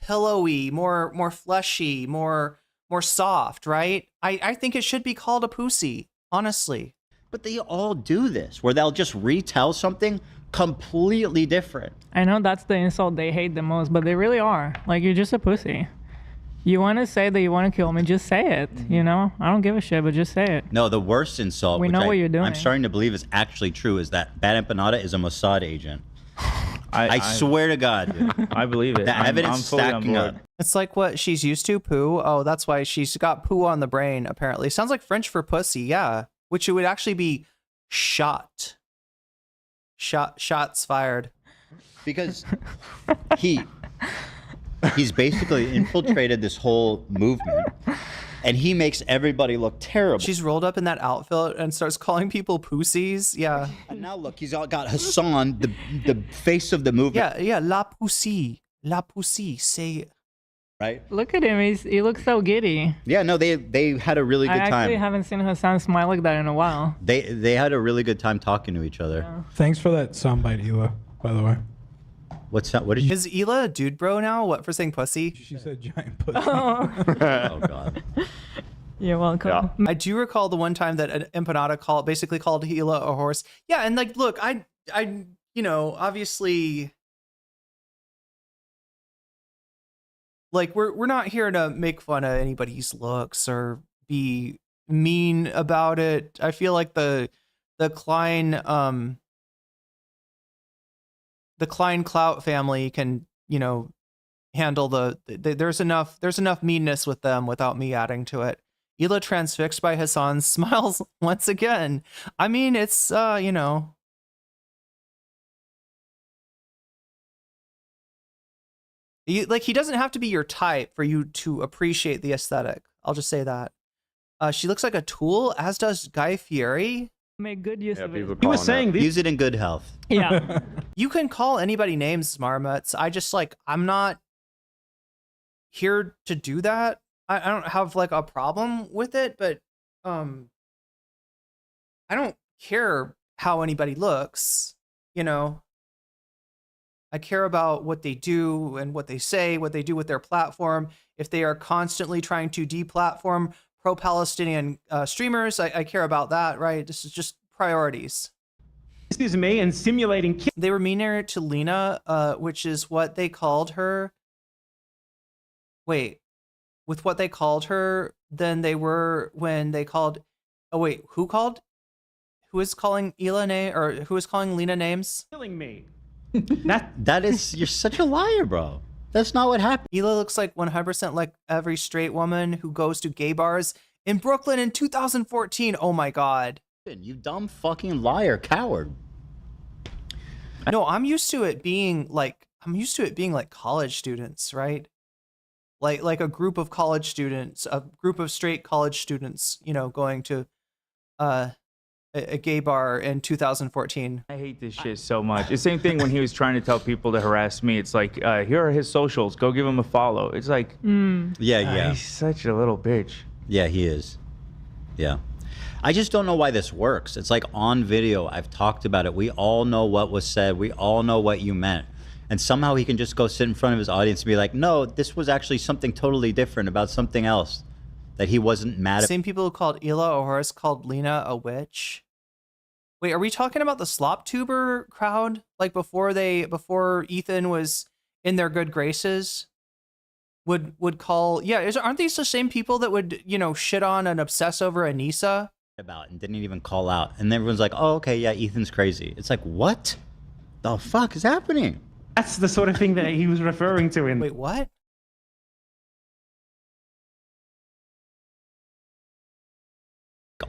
pillowy, more fleshy, more soft, right? I think it should be called a pussy, honestly. But they all do this, where they'll just retell something completely different. I know that's the insult they hate the most, but they really are. You're just a pussy. You want to say that you want to kill me, just say it. I don't give a shit, but just say it. No, the worst insult, we know what you're doing. I'm starting to believe is actually true, is that Bad Empanada is a Mossad agent. I swear to God, dude. I believe it. The evidence stacking up. It's like what she's used to, poo. Oh, that's why she's got poo on the brain, apparently. Sounds like French for pussy, yeah. Which it would actually be shot. Shots fired. Because he's basically infiltrated this whole movement, and he makes everybody look terrible. She's rolled up in that outfit and starts calling people pussies. Yeah. And now look, he's got Hasan, the face of the movement. Yeah, la pussy, say. Right. Look at him. He looks so giddy. Yeah, no, they had a really good time. I actually haven't seen Hasan smile like that in a while. They had a really good time talking to each other. Yeah. Thanks for that soundbite, Hila, by the way. What's that? What did you? Is Hila a dude bro now? What for saying pussy? She said giant pussy. Oh, oh God. You're welcome. Yeah. I do recall the one time that an Empanada basically called Hila a horse. Yeah, and look, I obviously, we're not here to make fun of anybody's looks or be mean about it. I feel like the Klein Clout family can, handle there's enough meanness with them without me adding to it. Hila transfixed by Hasan smiles once again. I mean, it's he doesn't have to be your type for you to appreciate the aesthetic. I'll just say that. She looks like a tool, as does Guy Fieri. Make good use of it. He was saying use it in good health. Yeah. You can call anybody names, marmots. I just I'm not here to do that. I don't have a problem with it, but I don't care how anybody looks, I care about what they do and what they say, what they do with their platform. If they are constantly trying to deplatform pro-Palestinian streamers, I care about that, right? This is just priorities. This is me and simulating. They were meaner to Lena, which is what they called her. Wait, with what they called her than they were when they called. Oh wait, who called? Who is calling who is calling Lena names? Killing me. That is, you're such a liar, bro. That's not what happened. Hila looks like 100% like every straight woman who goes to gay bars in Brooklyn in 2014. Oh my God. You dumb fucking liar, coward. No, I'm used to it being like college students, right? Like a group of college students, a group of straight college students, you know, going to a gay bar in 2014. I hate this shit so much. The same thing when he was trying to tell people to harass me. It's like, here are his socials. Go give him a follow. It's like, yeah. He's such a little bitch. Yeah, he is. Yeah. I just don't know why this works. It's like on video. I've talked about it. We all know what was said. We all know what you meant. And somehow he can just go sit in front of his audience and be like, no, this was actually something totally different about something else that he wasn't mad at. Same people who called Hila a horse called Lena a witch. Wait, are we talking about the slop tuber crowd? Like before Ethan was in their good graces? Would call, yeah, aren't these the same people that would, you know, shit on and obsess over Anissa? About and didn't even call out. And everyone's like, oh, okay, yeah, Ethan's crazy. It's like, what the fuck is happening? That's the sort of thing that he was referring to in. Wait, what?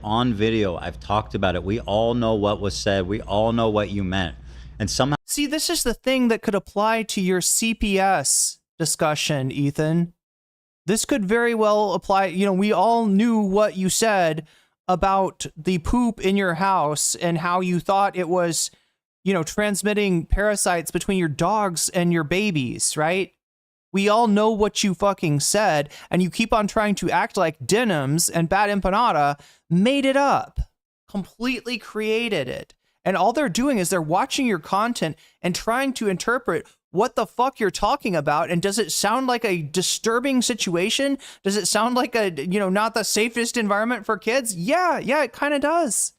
On video, I've talked about it. We all know what was said. We all know what you meant. And somehow... See, this is the thing that could apply to your CPS discussion, Ethan. This could very well apply. You know, we all knew what you said about the poop in your house and how you thought it was, you know, transmitting parasites between your dogs and your babies, right? We all know what you fucking said, and you keep on trying to act like Denims and Bad Empanada made it up, completely created it. And all they're doing is they're watching your content and trying to interpret what the fuck you're talking about. And does it sound like a disturbing situation? Does it sound like a, you know, not the safest environment for kids? Yeah, it kind of does.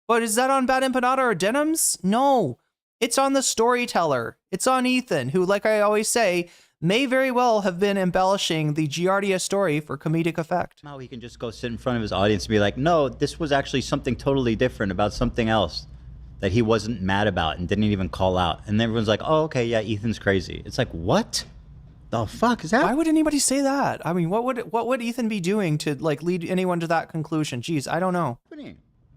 But is that on Bad Empanada or Denims? No, it's on the storyteller. It's on Ethan, who, like I always say, may very well have been embellishing the Giardia story for comedic effect. Now he can just go sit in front of his audience and be like, no, this was actually something totally different about something else that he wasn't mad about and didn't even call out. And everyone's like, oh, okay, yeah, Ethan's crazy. It's like, what the fuck is that? Why would anybody say that? I mean, what would Ethan be doing to like lead anyone to that conclusion? Jeez, I don't know.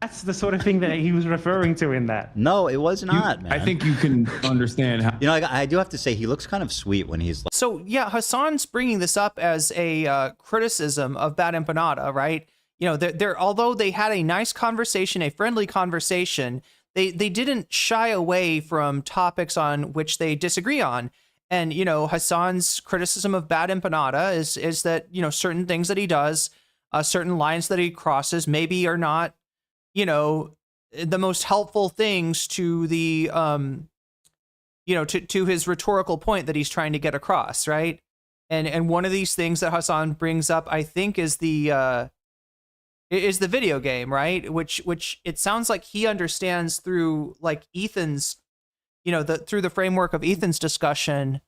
That's the sort of thing that he was referring to in that. No, it was not, man. I think you can understand how... You know, I do have to say, he looks kind of sweet when he's like... So, yeah, Hasan's bringing this up as a criticism of Bad Empanada, right? You know, they're although they had a nice conversation, a friendly conversation, they didn't shy away from topics on which they disagree on. And, you know, Hasan's criticism of Bad Empanada is that, you know, certain things that he does, certain lines that he crosses maybe are not, you know, the most helpful things to the, you know, to his rhetorical point that he's trying to get across, right? And one of these things that Hasan brings up, I think, is the video game, right? Which it sounds like he understands through like Ethan's, you know, through the framework of Ethan's discussion.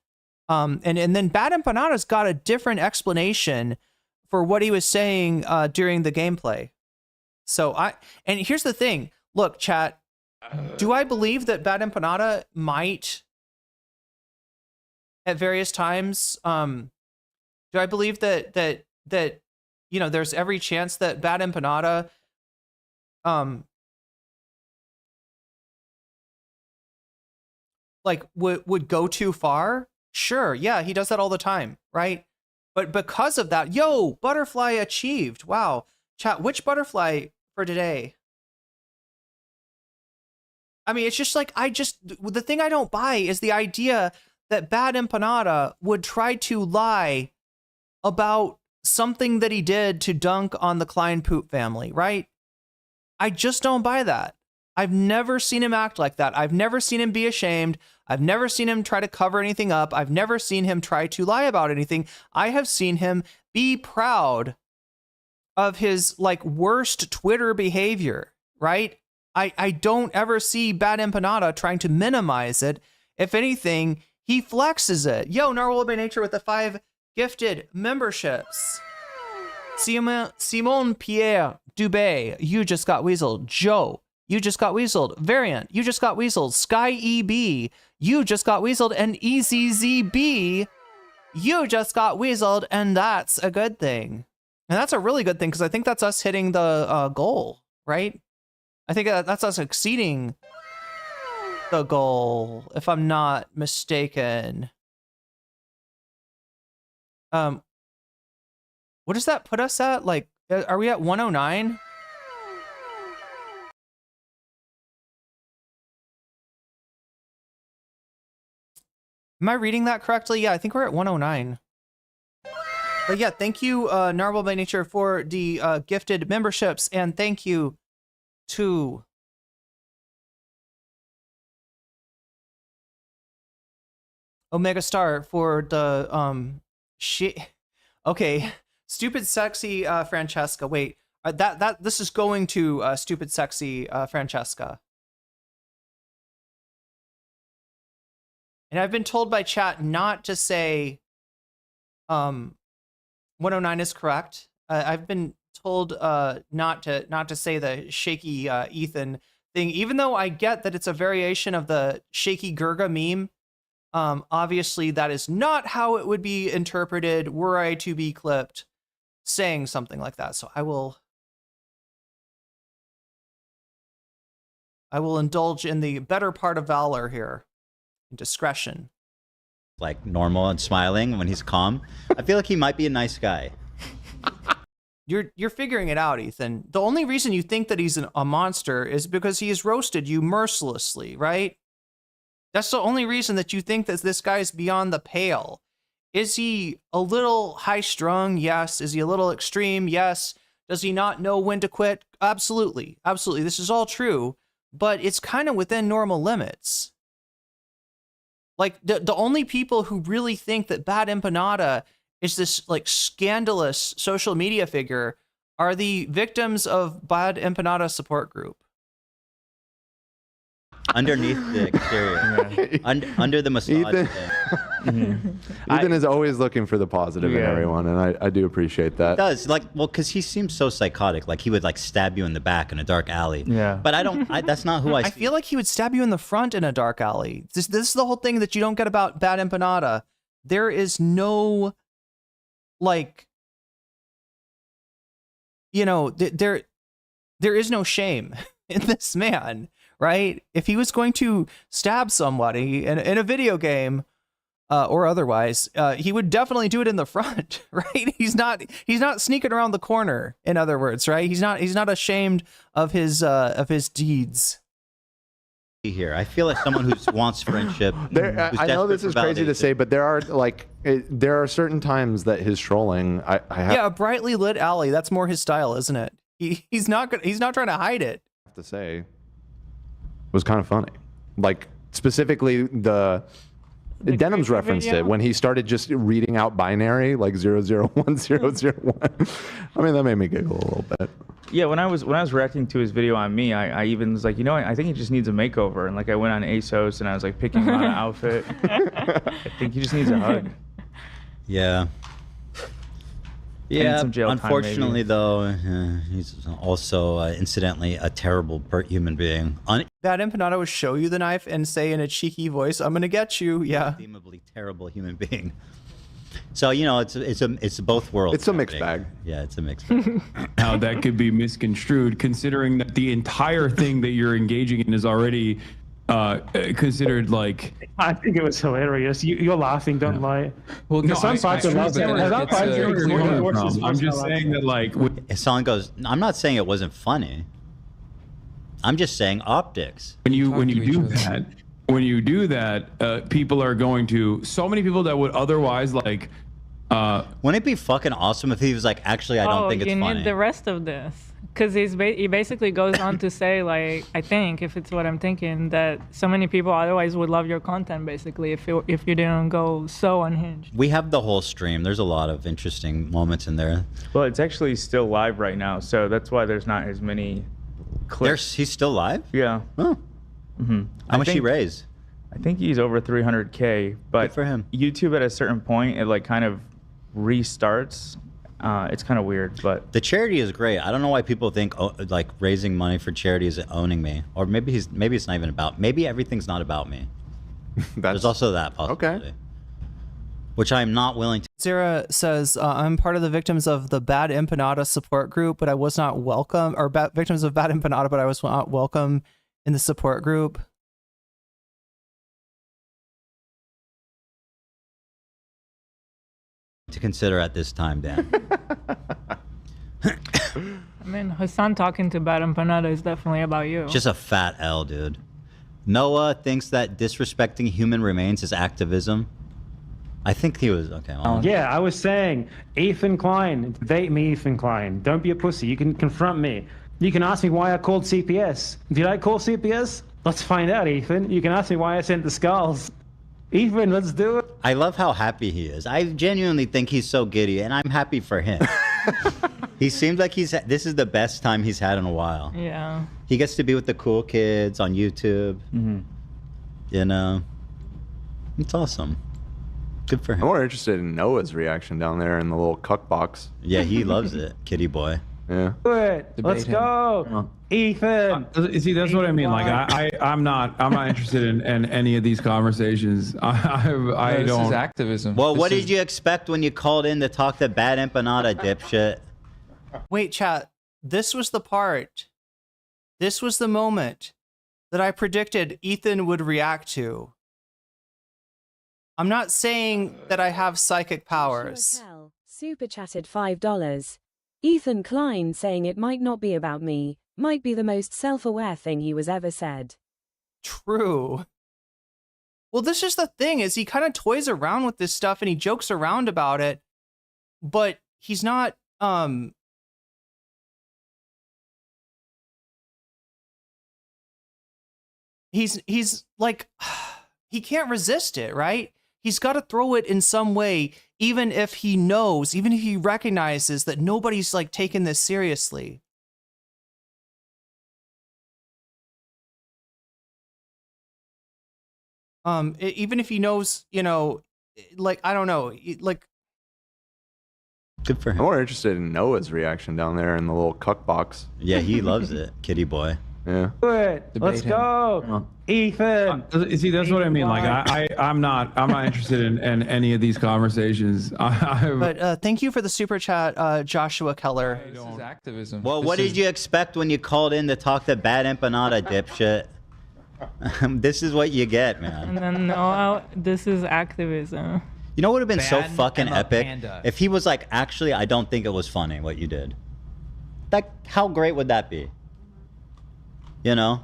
And then Bad Empanada's got a different explanation for what he was saying during the gameplay. So and here's the thing. Look, chat, do I believe that Bad Empanada might at various times, do I believe that you know, there's every chance that Bad Empanada like would go too far? Sure, yeah, he does that all the time, right? But because of that, yo, butterfly achieved. Wow. Chat, which butterfly for today? I mean, it's just like, the thing I don't buy is the idea that Bad Empanada would try to lie about something that he did to dunk on the Klein poop family, right? I just don't buy that. I've never seen him act like that. I've never seen him be ashamed. I've never seen him try to cover anything up. I've never seen him try to lie about anything. I have seen him be proud of his like worst Twitter behavior, right? I don't ever see Bad Empanada trying to minimize it. If anything, he flexes it. Yo, Narwhal by Nature with the 5 gifted memberships. Simon Pierre Dubé, you just got weaseled. Joe, you just got weaseled. Variant, you just got weaseled. Sky EB, you just got weaseled. And EZZB, you just got weaseled, and that's a good thing. And that's a really good thing, because I think that's us hitting the goal, right? I think that's us exceeding the goal, if I'm not mistaken. What does that put us at? Like, are we at 109? Am I reading that correctly? Yeah, I think we're at 109. But yeah, thank you, Narwhal by Nature, for the gifted memberships, and thank you to Omega Star for the okay, Stupid Sexy Francesca. Wait, this is going to Stupid Sexy Francesca. And I've been told by chat not to say 109 is correct. I've been told not to say the shaky Ethan thing, even though I get that it's a variation of the shaky Gurga meme. Obviously, that is not how it would be interpreted were I to be clipped saying something like that. So I will indulge in the better part of valor here. Discretion. Like normal and smiling when he's calm. I feel like he might be a nice guy. You're figuring it out, Ethan. The only reason you think that he's a monster is because he has roasted you mercilessly, right? That's the only reason that you think that this guy's beyond the pale. Is he a little high-strung? Yes. Is he a little extreme? Yes. Does he not know when to quit? Absolutely. Absolutely. This is all true, but it's kind of within normal limits. Like, the only people who really think that Bad Empanada is this, like, scandalous social media figure are the victims of Bad Empanada support group. Underneath the exterior. Under the massage Ethan, thing. Ethan is always looking for the positive in everyone, and I do appreciate that. He does, like, well, because he seems so psychotic. Like, he would, like, stab you in the back in a dark alley. Yeah. But that's not who I see. I feel like he would stab you in the front in a dark alley. This is the whole thing that you don't get about Bad Empanada. There is no, like, you know, there is no shame in this man, right? If he was going to stab somebody in a video game or otherwise, he would definitely do it in the front, right? He's not sneaking around the corner, in other words, right? He's not ashamed of his deeds. Here, I feel like someone who wants friendship. I know this is crazy to say, but there are certain times that his trolling. I have a brightly lit alley. That's more his style, isn't it? He's not trying to hide it. To say was kind of funny, like specifically the Denim's referenced it when he started just reading out binary like 001001. I mean, that made me giggle a little bit. Yeah, when I was reacting to his video on me, I even was like, you know, I think he just needs a makeover, and like I went on ASOS and I was like picking him out an outfit. I think he just needs a hug. Yeah. Yeah, some jail time, unfortunately, though, he's also incidentally a terrible human being. Bad Empanada would show you the knife and say in a cheeky voice, "I'm gonna get you." Yeah. Unbelievably terrible human being. So, you know, it's both worlds. It's a mixed bag. Yeah, it's a mixed bag. How that could be misconstrued, considering that the entire thing that you're engaging in is already considered like. I think it was hilarious. You're laughing, don't lie. Well, no, some parts are not. I'm just saying that, like, Hasan goes, I'm not saying it wasn't funny. I'm just saying optics. When you do that, people are going to, so many people that would otherwise like. Wouldn't it be fucking awesome if he was like, actually, I don't think it's funny. You need the rest of this. Because he basically goes on to say, like, I think, if it's what I'm thinking, that so many people otherwise would love your content, basically, if you didn't go so unhinged. We have the whole stream. There's a lot of interesting moments in there. Well, it's actually still live right now, so that's why there's not as many clips. He's still live? Yeah. Oh. Mm-hmm. How much he raised? I think he's over 300K, but good for him. YouTube at a certain point, it like kind of restarts. It's kind of weird, but the charity is great. I don't know why people think like raising money for charity is owning me, or maybe it's not even about. Maybe everything's not about me. There's also that possibility. Okay. which I'm not willing to. Zara says, I'm part of the victims of the Bad Empanada support group, but I was not welcome, or victims of Bad Empanada, but I was not welcome in the support group. To consider at this time, Dan. I mean, Hasan talking to Bad Empanada is definitely about you. Just a fat L, dude. Noah thinks that disrespecting human remains is activism. I think he was okay. Well, Yeah, I was saying, Ethan Klein, debate me, Ethan Klein. Don't be a pussy. You can confront me. You can ask me why I called CPS. Did I call CPS? Let's find out, Ethan. You can ask me why I sent the skulls. Ethan, let's do it. I love how happy he is. I genuinely think he's so giddy, and I'm happy for him. He seems like this is the best time he's had in a while. Yeah. He gets to be with the cool kids on YouTube. You know, it's awesome. Good for him. I'm more interested in Noah's reaction down there in the little cuck box. Yeah, he loves it, kitty boy. Yeah. Do it. Let's go. Ethan. See, that's what I mean. Like, I'm not interested in any of these conversations. I This don't. is activism. Well, what did you expect when you called in to talk to Bad Empanada, dipshit? Wait, chat. This was the part. This was the moment that I predicted Ethan would react to. I'm not saying that I have psychic powers. Super chatted $5. Ethan Klein saying it might not be about me, might be the most self-aware thing he was ever said. True. Well, this is the thing, is he kind of toys around with this stuff and he jokes around about it, but he's not, he's like, he can't resist it, right? He's got to throw it in some way, even if he knows, even if he recognizes that nobody's like taking this seriously. Even if he knows, you know, like, I don't know, like. Good for him. I'm more interested in Noah's reaction down there in the little cuck box. Yeah, he loves it, kitty boy. Yeah. Do it. Let's go. Ethan. See, that's what I mean. Like, I'm not interested in any of these conversations. But thank you for the super chat, Joshua Keller. This is activism. Well, what did you expect when you called in to talk to Bad Empanada, dipshit? This is what you get, man. And then, no, this is activism. You know what would have been so Bad fucking Emma epic? Panda. If he was like, actually, I don't think it was funny what you did. Like, how great would that be? You know?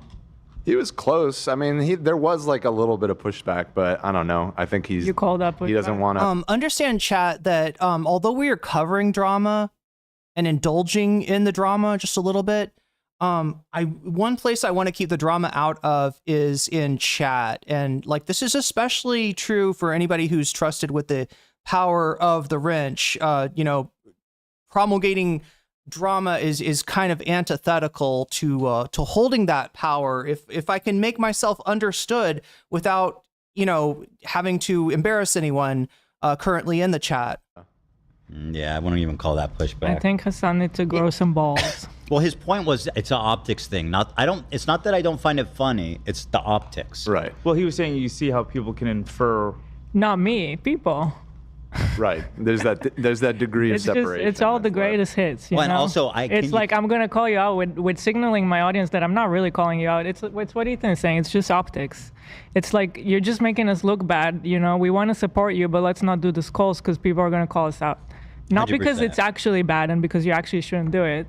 He was close. I mean, there was like a little bit of pushback, but I don't know. I think You called that pushback? he doesn't want to. Understand, chat, that although we are covering drama and indulging in the drama just a little bit, one place I want to keep the drama out of is in chat. And like, this is especially true for anybody who's trusted with the power of the wrench. You know, promulgating drama is kind of antithetical to holding that power. If I can make myself understood without, you know, having to embarrass anyone currently in the chat. Yeah, I wouldn't even call that pushback. I think Hasan needs to grow some balls. Well, his point was it's an optics thing. It's not that I don't find it funny. It's the optics. Right. Well, he was saying you see how people can infer. Not me, people. Right. There's that degree of separation. It's all the greatest hits. You Well, and know? also, it's like I'm gonna call you out with signaling my audience that I'm not really calling you out. It's what Ethan is saying. It's just optics. It's like you're just making us look bad. You know, we want to support you, but let's not do the skulls because people are gonna call us out. Not 100%. because it's actually bad and because you actually shouldn't do it.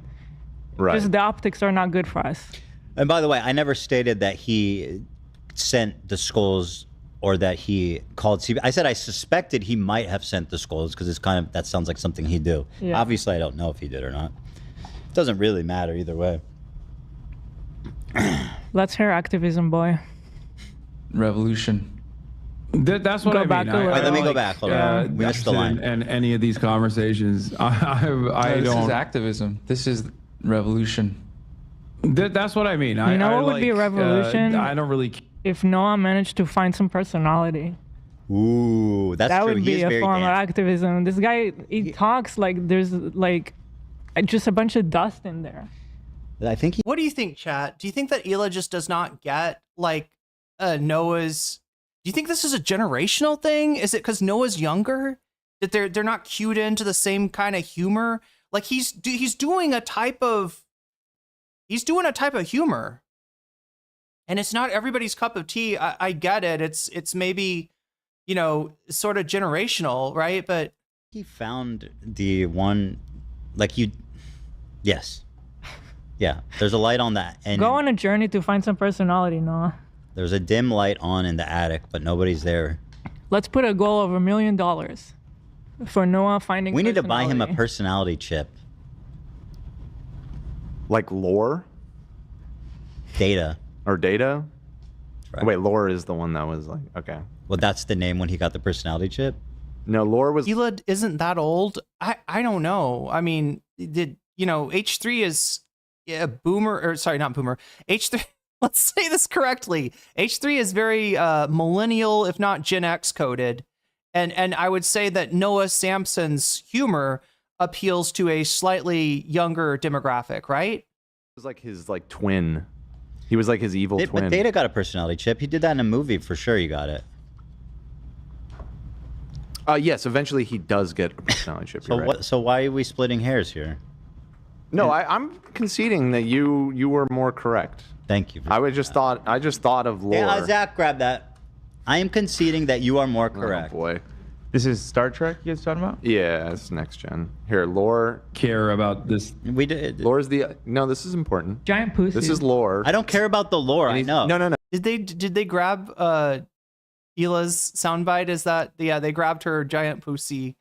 Right. Just the optics are not good for us. And by the way, I never stated that he sent the skulls or that he called CB. I said I suspected he might have sent the skulls because it's kind of, that sounds like something he'd do. Yeah. Obviously, I don't know if he did or not. It doesn't really matter either way. Let's hear activism, boy. Revolution. That's what Go I mean. back a little. Wait, let me go back. Hold on. We missed the line. And any of these conversations, I This don't. is activism. This is revolution. That's what I mean. You know what would be a revolution? I don't really. If Noah managed to find some personality. Ooh, that's that true. would He be is a very form of damn. activism. This guy, he talks like there's like just a bunch of dust in there. I think he. What do you think, chat? Do you think that Hila just does not get like Noah's Do you think this is a generational thing? Is it because Noah's younger that they're not cued into the same kind of humor? Like he's doing a type of humor, and it's not everybody's cup of tea. I get it. It's maybe, you know, sort of generational, right? But he found the one, like you, yes, yeah. There's a light on that, and Go on a journey to find some personality, Noah. there's a dim light on in the attic, but nobody's there. Let's put a goal of $1 million for Noah finding. We need to buy him a personality chip. Like lore? Data. Or data? Right. Wait, lore is the one that was like, okay. Well, that's the name when he got the personality chip. No, lore was. Hila isn't that old. I don't know. I mean, H3 is a boomer, or sorry, not boomer. H3. Let's say this correctly. H3 is very millennial, if not Gen X coded, and I would say that Noah Samsen's humor appeals to a slightly younger demographic, right? It was like his twin. He was like his evil twin. But Data got a personality chip. He did that in a movie for sure. You got it. Yes, eventually he does get a personality chip. So you're right. So why are we splitting hairs here? No, I'm conceding that you were more correct. Thank you. I just thought of lore. Yeah, Zach, grab that. I am conceding that you are more correct. Oh boy. This is Star Trek you guys talking about? Yeah, it's next gen. Here, lore. Care about this? We did. Lore's no. This is important. Giant pussy. This is lore. I don't care about the lore. I know. No. Did they grab Hila's soundbite? Is that they grabbed her giant pussy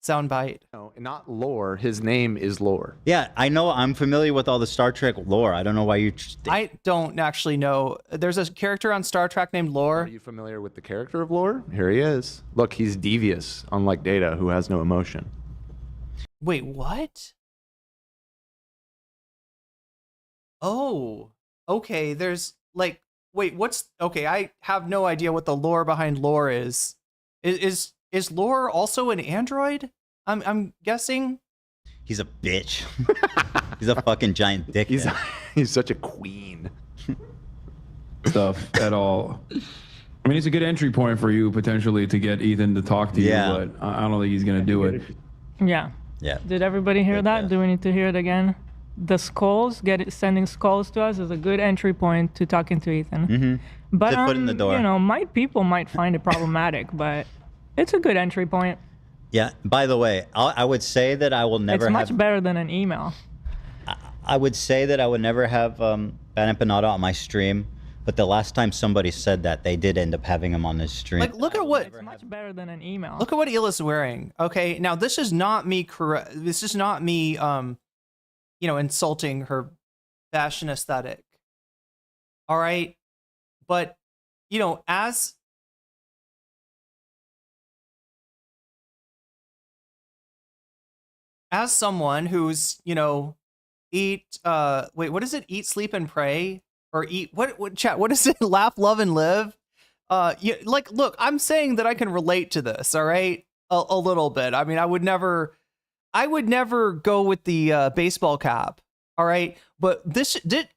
soundbite? No, not lore. His name is lore. Yeah, I know. I'm familiar with all the Star Trek lore. I don't know why you. I don't actually know. There's a character on Star Trek named Lore. Are you familiar with the character of lore? Here he is. Look, he's devious, unlike Data, who has no emotion. Wait, what? Oh, okay. There's like, wait, what's okay? I have no idea what the lore behind Lore is. Is Lore also an android? I'm guessing. He's a bitch. He's a fucking giant dick. He's such a queen. Stuff at all. I mean, it's a good entry point for you potentially to get Ethan to talk to you, but I don't think he's gonna do it. Yeah. Yeah. Did everybody hear that? Do we need to hear it again? The skulls, sending skulls to us is a good entry point to talking to Ethan. Mm-hmm. But Good foot in the door. you know, people might find it problematic, but it's a good entry point. Yeah. By the way, I would say that I will never It's have. much better than an email. I would say that I would never have Bad Empanada on my stream, but the last time somebody said that, they did end up having him on this stream. Like, look at what. It's much better than an email. Look at what Hila's wearing. Okay, now this is not me. This is not me. Insulting her fashion aesthetic. All right, but as someone who's eat what is it? Eat, sleep, and pray, or eat what chat? What is it? Laugh, love, and live. Look, I'm saying that I can relate to this. All right, a little bit. I mean, I would never go with the baseball cap. All right, but this did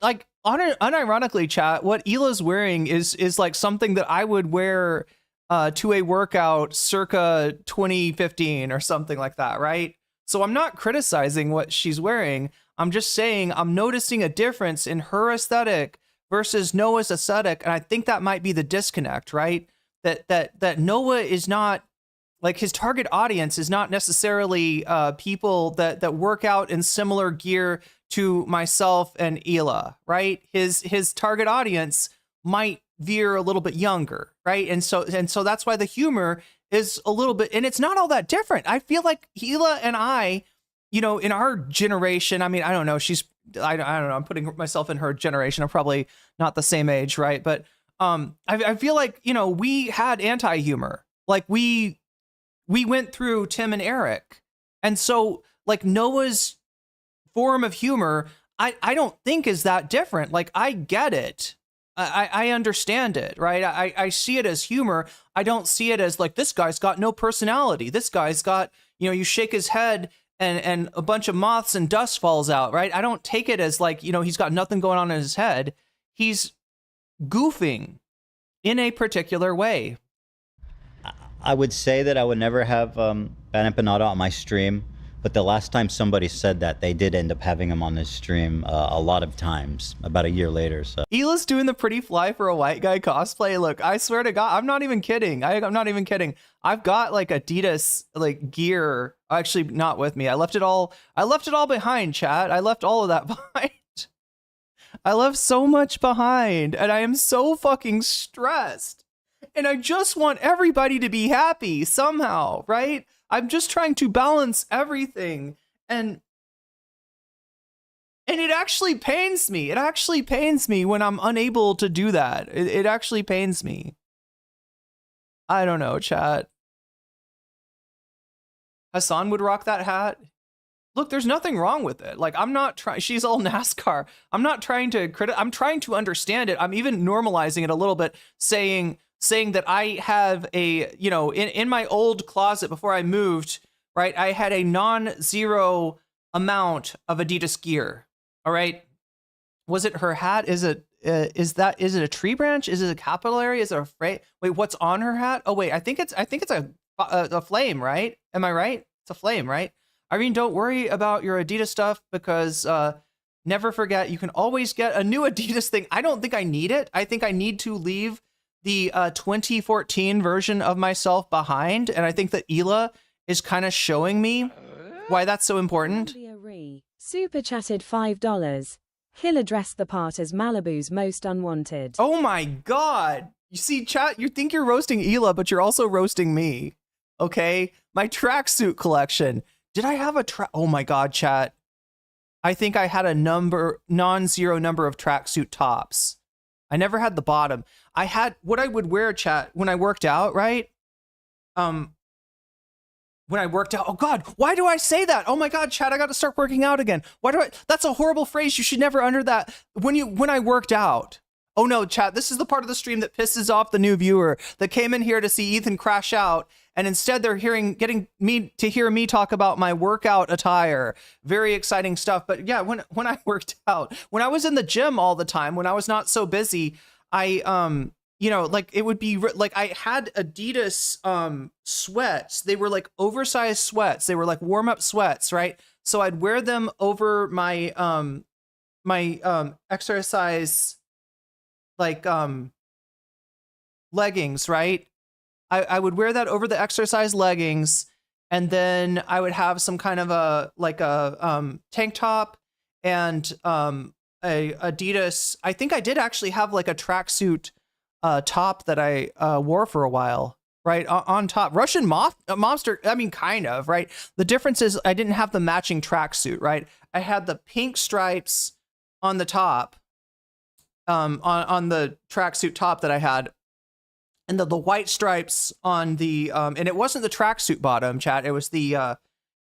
unironically, chat. What Hila's wearing is like something that I would wear to a workout circa 2015 or something like that, right? So I'm not criticizing what she's wearing. I'm just saying I'm noticing a difference in her aesthetic versus Noah's aesthetic, and I think that might be the disconnect, right? That Noah is not, like, his target audience is not necessarily people that work out in similar gear to myself and Hila, right? His target audience might veer a little bit younger, right? And so that's why the humor is a little bit, and it's not all that different. I feel like Hila and I, in our generation, I mean, I don't know, I don't know, I'm putting myself in her generation. I'm probably not the same age, right? But I feel like, we had anti-humor. Like, we went through Tim and Eric. And so, like, Noah's form of humor, I don't think is that different. Like, I get it. I understand it, right? I see it as humor. I don't see it as like, this guy's got no personality. This guy's got, you shake his head and a bunch of moths and dust falls out, right? I don't take it as like, he's got nothing going on in his head. He's goofing in a particular way. I would say that I would never have Bad Empanada on my stream, but the last time somebody said that, they did end up having him on this stream a lot of times, about a year later. So Hila's doing the pretty fly for a white guy cosplay. Look, I swear to God, I'm not even kidding. I'm not even kidding. I've got like Adidas like gear, actually not with me. I left it all behind, chat. I left all of that behind. I left so much behind, and I am so fucking stressed. And I just want everybody to be happy somehow, right? I'm just trying to balance everything, and it actually pains me. It actually pains me when I'm unable to do that. It actually pains me. I don't know, chat. Hasan would rock that hat. Look, there's nothing wrong with it. Like, I'm not trying, she's all NASCAR. I'm not trying to I'm trying to understand it. I'm even normalizing it a little bit, saying that I have a, you know, in my old closet before I moved, right, I had a non-zero amount of Adidas gear. All right. Was it her hat? Is it a tree branch? Is it a capillary? Is it a freight? Wait, what's on her hat? Oh wait, I think it's a flame, right? Am I right? It's a flame, right? Irene, don't worry about your Adidas stuff, because never forget, you can always get a new Adidas thing. I don't think I need it. I think I need to leave the 2014 version of myself behind, and I think that Hila is kind of showing me why that's so important. Super chatted $5. Hila dressed the part as Malibu's most unwanted. Oh my God. You see, chat, you think you're roasting Hila, but you're also roasting me. Okay? My tracksuit collection. Did I have oh my God, chat. I think I had a non-zero number of tracksuit tops. I never had the bottom. I had what I would wear, chat, when I worked out, right? When I worked out, oh God, why do I say that? Oh my God, chat, I got to start working out again. That's a horrible phrase. You should never utter that when I worked out. Oh no, chat, this is the part of the stream that pisses off the new viewer that came in here to see Ethan crash out, and instead they're getting me to hear me talk about my workout attire. Very exciting stuff. But yeah, when I worked out, when I was in the gym all the time, when I was not so busy, I you know, like it would be like I had Adidas sweats. They were like oversized sweats. They were like warm-up sweats, right? So I'd wear them over my exercise like leggings, right? I would wear that over the exercise leggings, and then I would have some kind of a tank top and a Adidas. I think I did actually have like a tracksuit top that I wore for a while, right? On top, Russian mobster. I mean, kind of, right? The difference is I didn't have the matching tracksuit, right? I had the pink stripes on the top, on the tracksuit top that I had, and the white stripes on the and it wasn't the tracksuit bottom, chat. It was the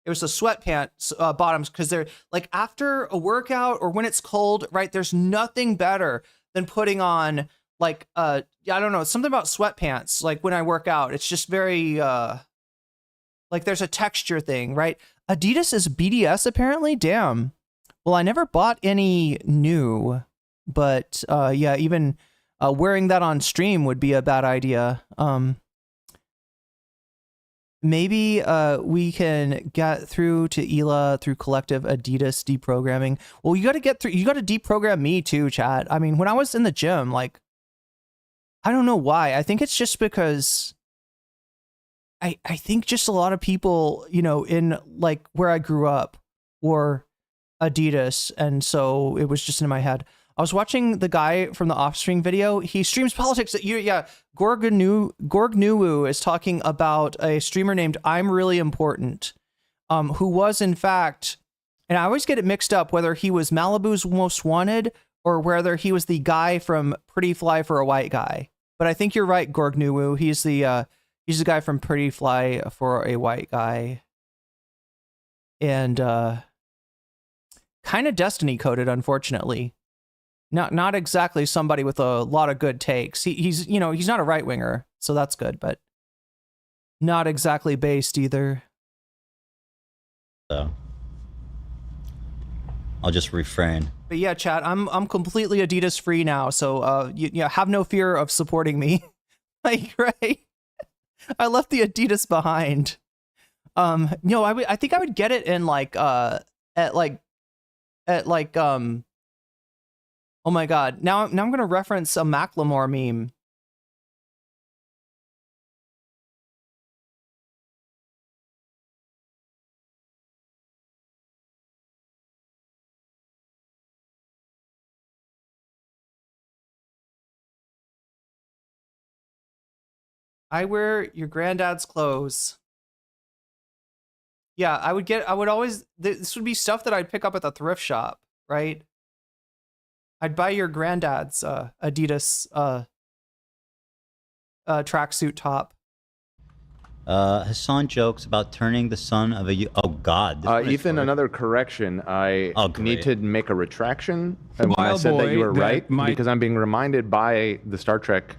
sweatpants bottoms, because they're like after a workout or when it's cold, right? There's nothing better than putting on like I don't know, something about sweatpants. Like when I work out, it's just very like there's a texture thing, right? Adidas is BDS apparently. Damn. Well, I never bought any new, but yeah, even wearing that on stream would be a bad idea. Maybe we can get through to Hila through collective Adidas deprogramming. Well, you got to deprogram me too, chat. I mean, when I was in the gym, like, I don't know why. I think it's just because I think just a lot of people, you know, in like where I grew up wore Adidas, and so it was just in my head. I was watching the guy from the Offspring video. He streams politics. Gorgnuwu is talking about a streamer named I'm Really Important, who was in fact, and I always get it mixed up whether he was Malibu's Most Wanted or whether he was the guy from Pretty Fly for a White Guy. But I think you're right, Gorgnuwu. He's the guy from Pretty Fly for a White Guy, and kind of destiny coded, unfortunately. Not exactly somebody with a lot of good takes. He's you know, he's not a right winger, so that's good, but not exactly based either. So I'll just refrain. But yeah, chat, I'm completely Adidas free now, so you have no fear of supporting me. Like, right? I left the Adidas behind. No, I think I would get it in like oh my god. Now I'm gonna reference a Macklemore meme. I wear your granddad's clothes. Yeah, I would always, this would be stuff that I'd pick up at the thrift shop, right? I'd buy your granddad's Adidas tracksuit top. Hasan jokes about turning the son of a... Oh, God. Ethan, another correction. I need to make a retraction when I Wild said that you boy, were that right, might- because I'm being reminded by the Star Trek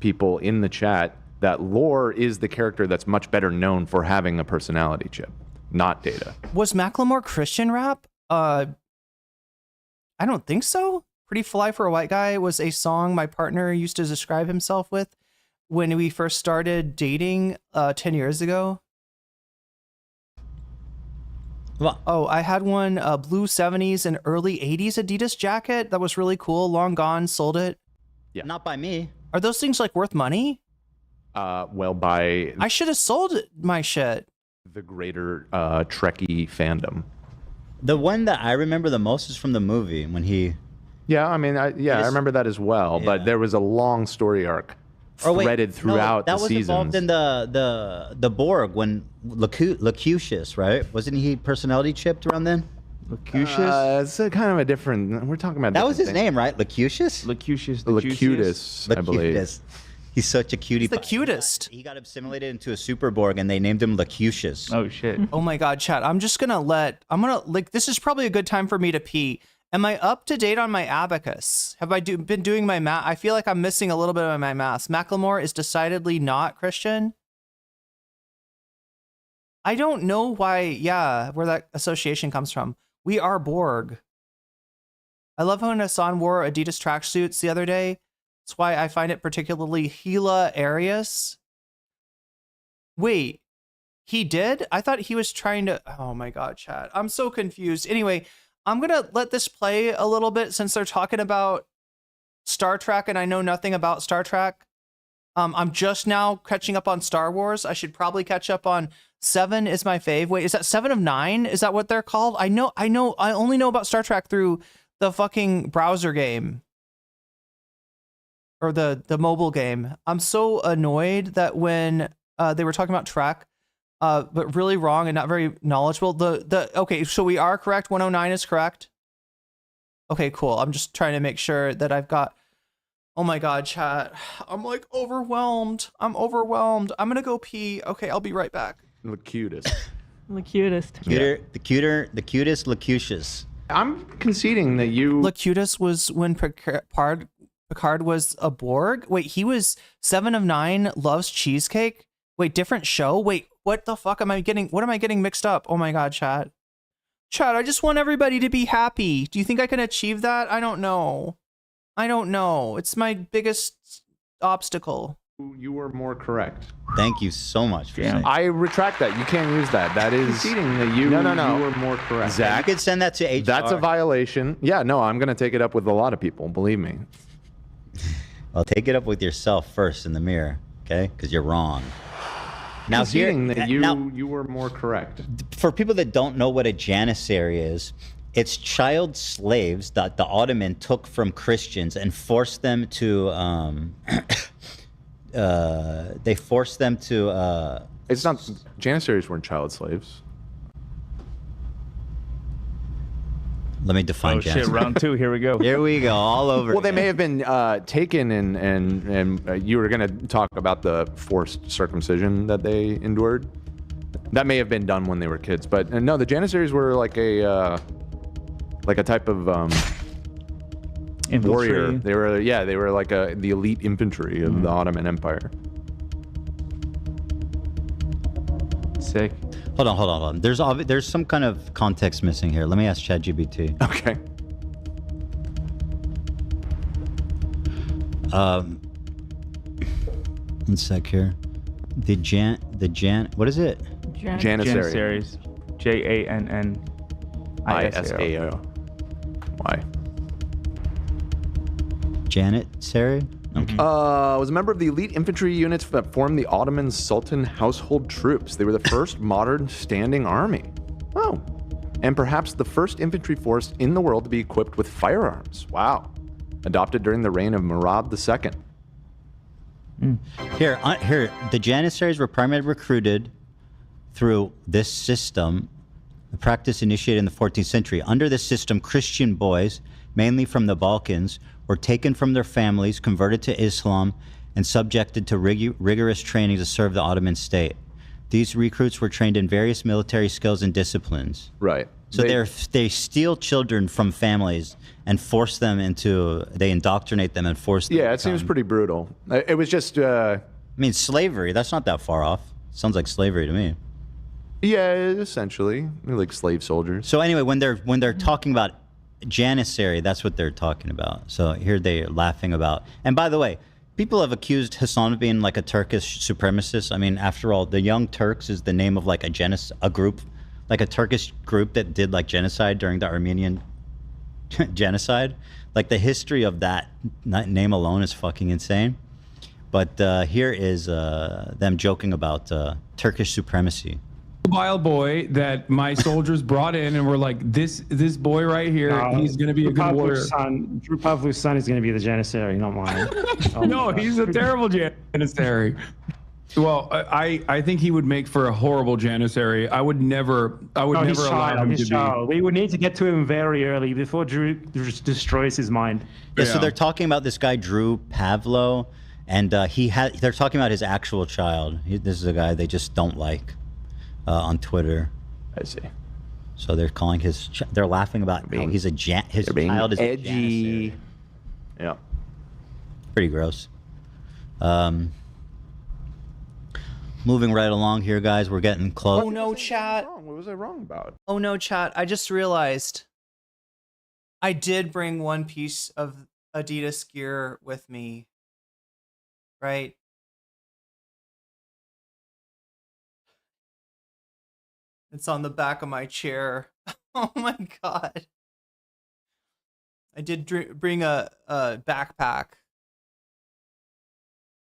people in the chat that Lore is the character that's much better known for having a personality chip, not Data. Was Macklemore Christian rap? I don't think so. Pretty Fly for a White Guy was a song my partner used to describe himself with when we first started dating 10 years ago. Well, oh, I had one blue 70s and early 80s Adidas jacket that was really cool. Long gone, sold it. Yeah. Not by me. Are those things like worth money? Well, by I should have sold my shit. The greater Trekkie fandom. The one that I remember the most is from the movie when he... Yeah, I mean, I remember that as well, but there was a long story arc threaded throughout that the was seasons. involved in the Borg when Locutus, right? Wasn't he personality chipped around then? Locutus? It's a kind of a different... We're talking about That was his different name, right? Locutus? Locutus. Locutus, I believe. Locutus. He's such a cutie. He's the cutest. He got assimilated into a super Borg and they named him Locutus. Oh, shit. Oh my god, chat. This is probably a good time for me to pee. Am I up to date on my abacus? Have I been doing my math? I feel like I'm missing a little bit of my math. Macklemore is decidedly not Christian. I don't know why, where that association comes from. We are Borg. I love how Hasan wore Adidas tracksuits the other day. That's why I find it particularly hilarious. Wait, he did? I thought he was trying to... Oh my god, chat. I'm so confused. Anyway, I'm going to let this play a little bit since they're talking about Star Trek and I know nothing about Star Trek. I'm just now catching up on Star Wars. I should probably catch up on 7 is my fave. Wait, is that 7 of 9? Is that what they're called? I only know about Star Trek through the fucking browser game. Or the mobile game. I'm so annoyed that when they were talking about Trek, but really wrong and not very knowledgeable. Okay, so we are correct. 109 is correct. Okay, cool. I'm just trying to make sure that I've got... Oh my god, chat. I'm like overwhelmed. I'm gonna go pee. Okay, I'll be right back. Locutus. The cutest. The cutest Locutus. I'm conceding that you... Locutus was when Picard was a Borg? Wait, he was 7 of 9 loves cheesecake? Wait, different show? Wait, what the fuck am I getting? What am I getting mixed up? Oh my god, chat. Chat, I just want everybody to be happy. Do you think I can achieve that? I don't know. It's my biggest obstacle. You were more correct. Thank you so much for saying. I retract that. You can't use that. That is conceding that you. No. You were more correct. Zach, you could send that to HR. That's a violation. Yeah, no, I'm gonna take it up with a lot of people. Believe me. Well, take it up with yourself first in the mirror, okay? Because you're wrong. Now, conceding that you were more correct. For people that don't know what a janissary is, it's child slaves that the Ottoman took from Christians and forced them to. They forced them to. It's not janissaries weren't child slaves. Let me define. Oh shit! Round 2. Here we go. Here we go. All over. Well, they may have been taken, and you were going to talk about the forced circumcision that they endured. That may have been done when they were kids, but no, the janissaries were like a type of warrior. They were like the elite infantry of the Ottoman Empire. Sick. Hold on. There's some kind of context missing here. Let me ask ChatGPT. Okay. One sec here. What is it? Janissaries. Jannisary. Janissary? Okay. Was a member of the elite infantry units that formed the Ottoman Sultan household troops. They were the first modern standing army. Oh. And perhaps the first infantry force in the world to be equipped with firearms. Wow. Adopted during the reign of Murad II. Here, the Janissaries were primarily recruited through this system, a practice initiated in the 14th century. Under this system, Christian boys, mainly from the Balkans, were taken from their families, converted to Islam, and subjected to rigorous training to serve the Ottoman state. These recruits were trained in various military skills and disciplines. Right. So they steal children from families and force them they indoctrinate them and force them. Yeah, it seems pretty brutal. It was just... I mean, slavery, that's not that far off. Sounds like slavery to me. Yeah, essentially. Like slave soldiers. So anyway, when they're talking about Janissary, that's what they're talking about. So here they're laughing about. And by the way, people have accused Hasan of being like a Turkish supremacist. I mean, after all, the Young Turks is the name of like a group, like a Turkish group that did like genocide during the Armenian genocide. Like the history of that name alone is fucking insane. But here is them joking about Turkish supremacy. Wild boy that my soldiers brought in and were like, this boy right here, he's going to be a good warrior. Drew Pavlov's son is going to be the Janissary, not mine. No, he's a terrible Janissary. Well, I think he would make for a horrible Janissary. I would never allow him to be. We would need to get to him very early before Drew destroys his mind. Yeah, so they're talking about this guy, Drew Pavlo, and they're talking about his actual child. This is a guy they just don't like. On Twitter. I see. So they're calling they're laughing about how he's his child is edgy. Yeah. Pretty gross. Moving right along here, guys. We're getting close. Oh no, chat. What was I wrong about? Oh no, chat. I just realized I did bring one piece of Adidas gear with me. Right? It's on the back of my chair. Oh my god. I did bring a backpack.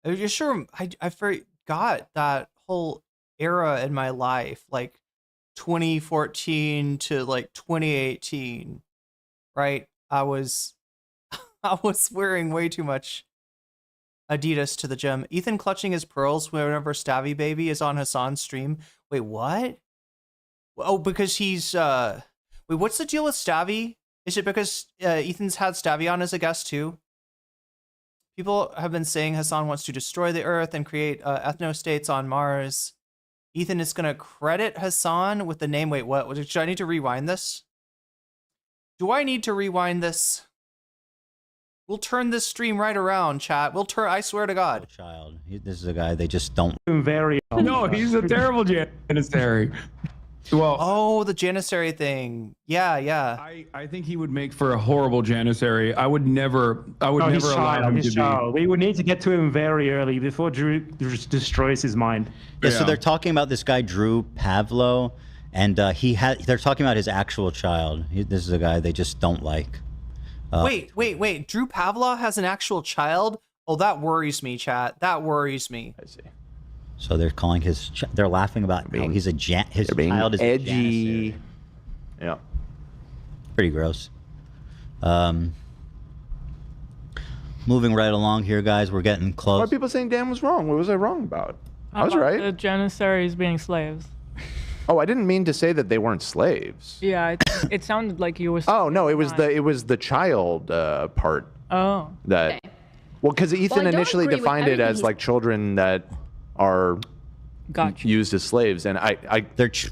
Are you sure? I forgot that whole era in my life, like 2014 to like 2018, right? I was wearing way too much Adidas to the gym. Ethan clutching his pearls whenever Stabby Baby is on Hasan's stream. Wait, what? Oh, because he's wait, what's the deal with Stabby? Is it because Ethan's had Stabby on as a guest too? People have been saying Hasan wants to destroy the Earth and create ethno-states on Mars. Ethan is going to credit Hasan with the name. Wait, what? Should I need to rewind this? Do I need to rewind this? We'll turn this stream right around, chat. We'll turn. I swear to God. Child, this is a guy they just don't. No, he's a terrible Janissary. Well, oh, the Janissary thing. Yeah. I think he would make for a horrible Janissary. I would never allow him to be. We would need to get to him very early before Drew destroys his mind. Yeah, so they're talking about this guy, Drew Pavlo, and they're talking about his actual child. This is a guy they just don't like. Wait. Drew Pavlo has an actual child? Oh, that worries me, chat. That worries me. I see. So they're calling they're laughing about how his child is edgy. Yeah. Pretty gross. Moving right along here, guys. We're getting close. Why are people saying Dan was wrong? What was I wrong about? I was right. The Janissaries being slaves. Oh, I didn't mean to say that they weren't slaves. Yeah, it sounded like you were. Oh no, it was the child part. Oh. That. Okay. Well, because Ethan initially defined it as like children that are used as slaves, and I guess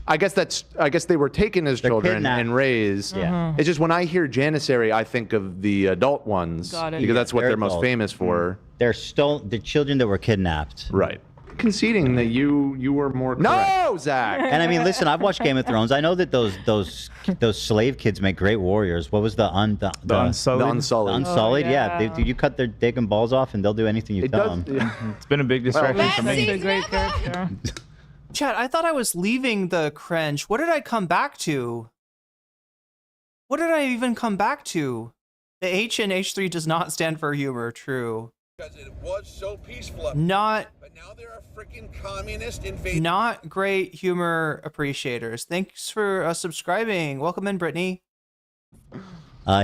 they were taken as children and raised. Yeah. It's just when I hear Janissary, I think of the adult ones because that's what they're most famous for. They're the children that were kidnapped. Right. conceding that you were more correct. No, Zach. And I mean, listen, I've watched Game of Thrones. I know that those slave kids make great warriors. What was the Unsullied? The Unsullied. Unsullied, yeah. You cut their dick and balls off, and they'll do anything you tell them. It's been a big distraction for me. He's a great character. Chat, I thought I was leaving the cringe. What did I come back to? What did I even come back to? The H in H3 does not stand for humor. True. Because it was so peaceful. Not. But now they're a freaking communist invading. Not great humor appreciators. Thanks for subscribing. Welcome in, Brittany.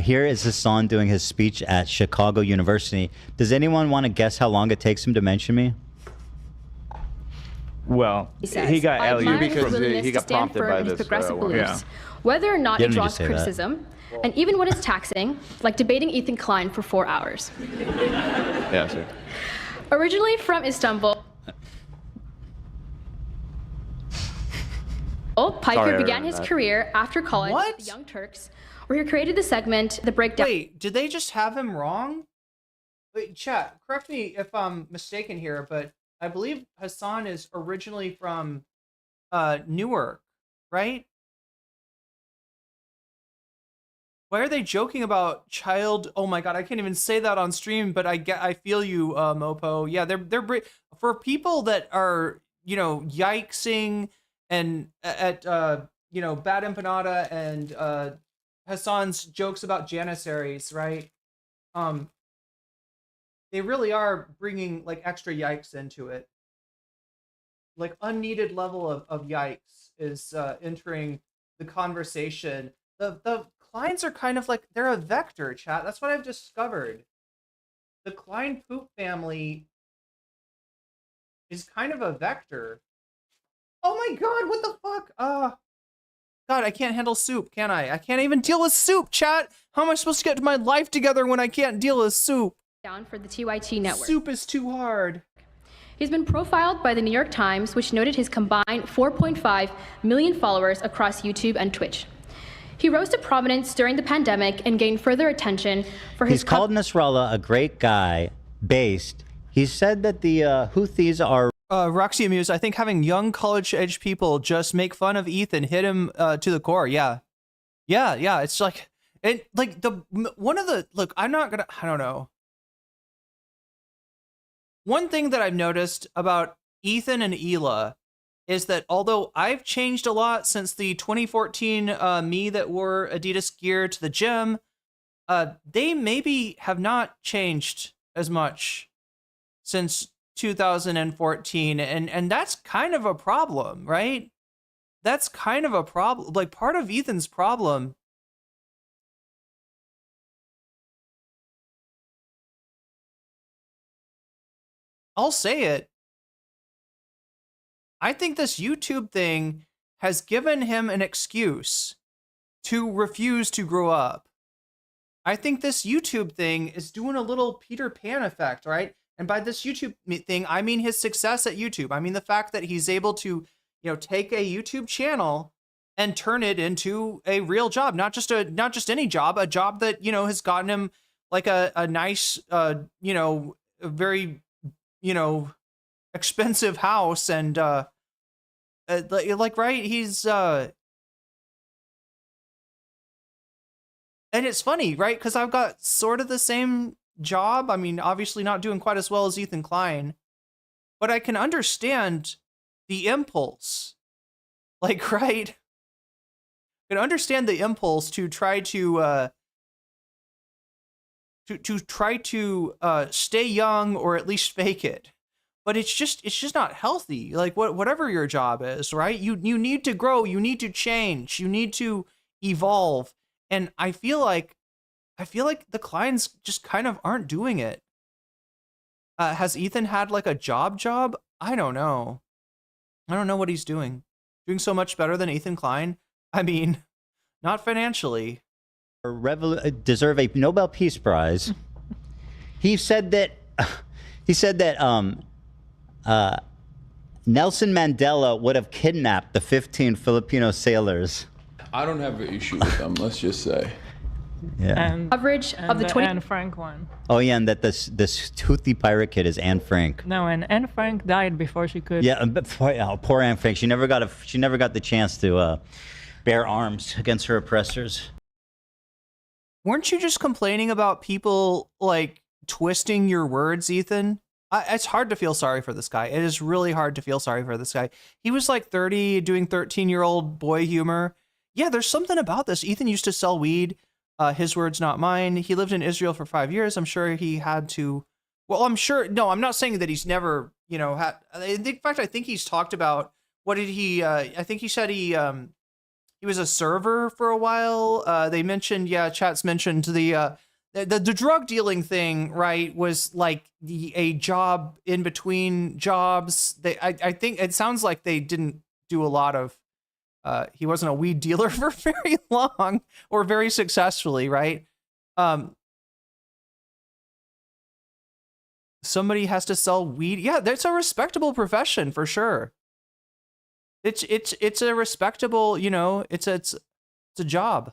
Here is Hasan doing his speech at Chicago University. Does anyone want to guess how long it takes him to mention me? Well, he got I LU admire his because willingness he to got stand prompted firm by in his this. progressive beliefs, whether or not You it don't need to draws say that. criticism, and even when it's taxing, like debating Ethan Klein for 4 hours. Yeah, sure. Originally from Istanbul, Piker Sorry, I began read his that. career after college at the Young Turks, where he created the segment The Breakdown. Wait, did they just have him wrong? Wait, chat, correct me if I'm mistaken here, but I believe Hasan is originally from Newark, right? Why are they joking about child? Oh my god, I can't even say that on stream, but I feel you, Mopo. Yeah, they're for people that are, you know, yikesing and at you know, Bad Empanada and Hasan's jokes about janissaries, right? They really are bringing like extra yikes into it. Like unneeded level of yikes is entering the conversation. The Kleins are kind of like, they're a vector, chat. That's what I've discovered. The Klein poop family is kind of a vector. Oh my god, what the fuck? God, I can't handle soup, can I? I can't even deal with soup, chat. How am I supposed to get my life together when I can't deal with soup? Down for the TYT network. Soup is too hard. He's been profiled by the New York Times, which noted his combined 4.5 million followers across YouTube and Twitch. He rose to prominence during the pandemic and gained further attention for his. He's called Nasrallah a great guy, based. He said that the Houthis are. Roxy Amuse, I think having young college-age people just make fun of Ethan hit him to the core. Yeah. It's like, and like look, I don't know. One thing that I've noticed about Ethan and Hila is that although I've changed a lot since the 2014 me that wore Adidas gear to the gym, they maybe have not changed as much since 2014, and that's kind of a problem, right? That's kind of a problem. Like, part of Ethan's problem I'll say it. I think this YouTube thing has given him an excuse to refuse to grow up. I think this YouTube thing is doing a little Peter Pan effect, right? And by this YouTube thing, I mean his success at YouTube. I mean the fact that he's able to, you know, take a YouTube channel and turn it into a real job, not just any job, a job that, you know, has gotten him like a nice, you know, a very, you know, expensive house and like, right, he's and it's funny, right, because I've got sort of the same job. I mean, obviously not doing quite as well as Ethan Klein, but I can understand the impulse, like, right, I can understand the impulse to try to stay young or at least fake it. But it's just not healthy. Like, whatever your job is, right? You need to grow, you need to change, you need to evolve. And I feel like the Kleins just kind of aren't doing it. Has Ethan had like a job? I don't know. I don't know what he's doing. Doing so much better than Ethan Klein? I mean, not financially. Deserve a Nobel Peace Prize. He said that Nelson Mandela would have kidnapped the 15 Filipino sailors. I don't have an issue with them, let's just say. Yeah. And coverage of the 20 Anne Frank one. Oh yeah, and that this toothy pirate kid is Anne Frank. No, and Anne Frank died before she could. Yeah, but poor Anne Frank. She never got the chance to bear arms against her oppressors. Weren't you just complaining about people like twisting your words, Ethan? It's hard to feel sorry for this guy. It is really hard to feel sorry for this guy. He was like 30 doing 13-year-old boy humor. Yeah, there's something about this. Ethan used to sell weed. His words, not mine. He lived in Israel for 5 years. I'm sure he had to. Well, I'm sure. No, I'm not saying that he's never, had. In fact, I think he's talked about what did he? I think he said he was a server for a while. They mentioned, chat's mentioned the drug dealing thing, right? Was like a job in between jobs. I think it sounds like they didn't do a lot of. He wasn't a weed dealer for very long or very successfully, right? Somebody has to sell weed. Yeah, that's a respectable profession for sure. It's a respectable, it's a job.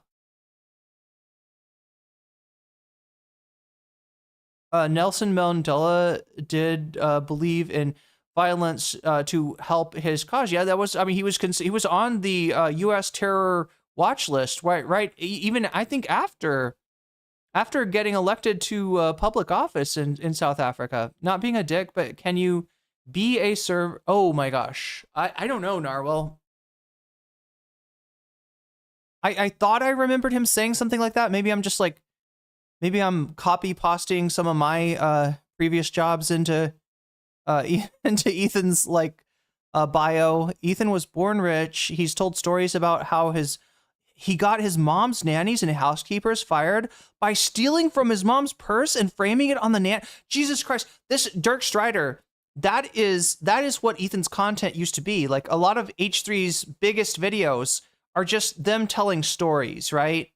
Nelson Mandela did believe in violence to help his cause. Yeah, that was. I mean, he was on the U.S. terror watch list, right? Even I think after getting elected to public office in South Africa. Not being a dick, but can you be a server? Oh my gosh, I don't know, Narwhal. I thought I remembered him saying something like that. Maybe I'm just like, maybe I'm copy pasting some of my previous jobs into Ethan's bio. Ethan was born rich. He's told stories about how he got his mom's nannies and housekeepers fired by stealing from his mom's purse and framing it on the Jesus Christ, this Dirk Strider, that is what Ethan's content used to be. Like a lot of H3's biggest videos are just them telling stories, right?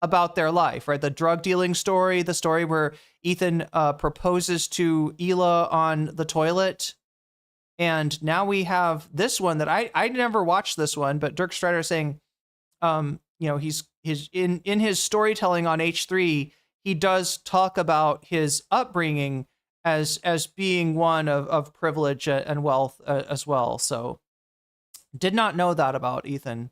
About their life, right? The drug dealing story, the story where Ethan proposes to Hila on the toilet. And now we have this one that I never watched this one, but Dirk Strider saying, he's in his storytelling on H3, he does talk about his upbringing as being one of privilege and wealth as well. So did not know that about Ethan.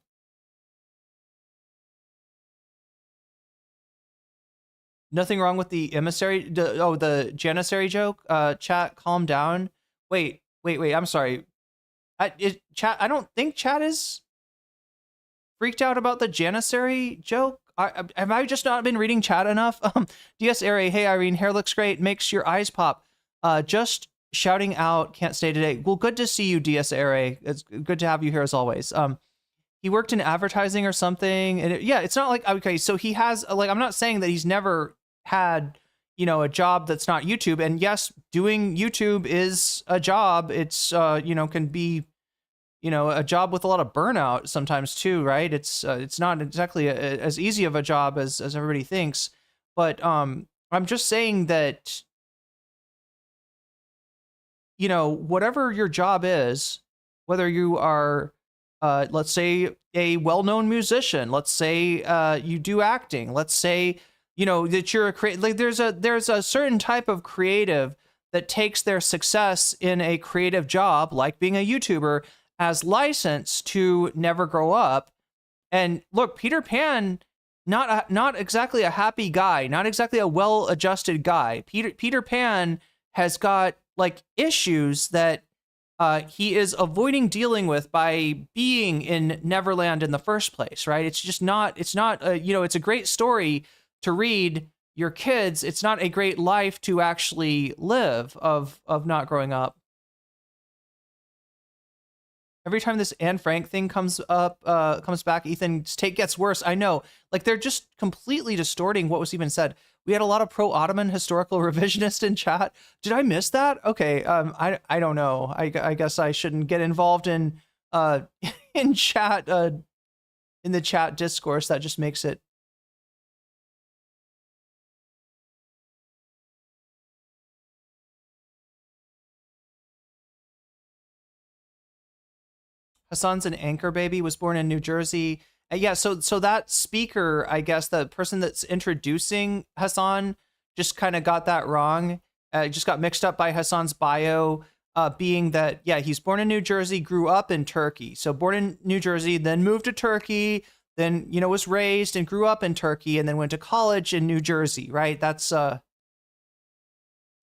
Nothing wrong with the emissary. The janissary joke. Chat, calm down. Wait. I'm sorry. Chat. I don't think chat is freaked out about the janissary joke. Have I just not been reading chat enough? DS Airy, hey Irene, hair looks great, makes your eyes pop. Just shouting out, can't stay today. Well, good to see you, DS Airy. It's good to have you here as always. He worked in advertising or something, and it's not like, okay, so he has I'm not saying that he's never had a job that's not YouTube, and yes, doing YouTube is a job. It's can be a job with a lot of burnout sometimes too, right? It's not exactly as easy of a job as everybody thinks, but I'm just saying that whatever your job is, whether you are let's say a well-known musician, let's say you do acting, let's say that you're a creative, there's a certain type of creative that takes their success in a creative job, like being a YouTuber, as license to never grow up. And look, Peter Pan, not exactly a happy guy, not exactly a well-adjusted guy. Peter Pan has got issues that he is avoiding dealing with by being in Neverland in the first place, right? It's not it's a great story to read your kids. It's not a great life to actually live of not growing up. Every time this Anne Frank thing comes back, Ethan's take gets worse. I know, they're just completely distorting what was even said. We had a lot of pro-Ottoman historical revisionist in chat. Did I miss that? Okay, I don't know. I guess I shouldn't get involved in chat in the chat discourse. That just makes it. Hasan's an anchor baby, was born in New Jersey Yeah, so that speaker, I guess the person that's introducing Hasan just kind of got that wrong. Just got mixed up by Hasan's bio, being that, yeah, he's born in New Jersey, grew up in Turkey. So born in New Jersey, then moved to Turkey, then, you know, was raised and grew up in Turkey, and then went to college in New Jersey, right? That's,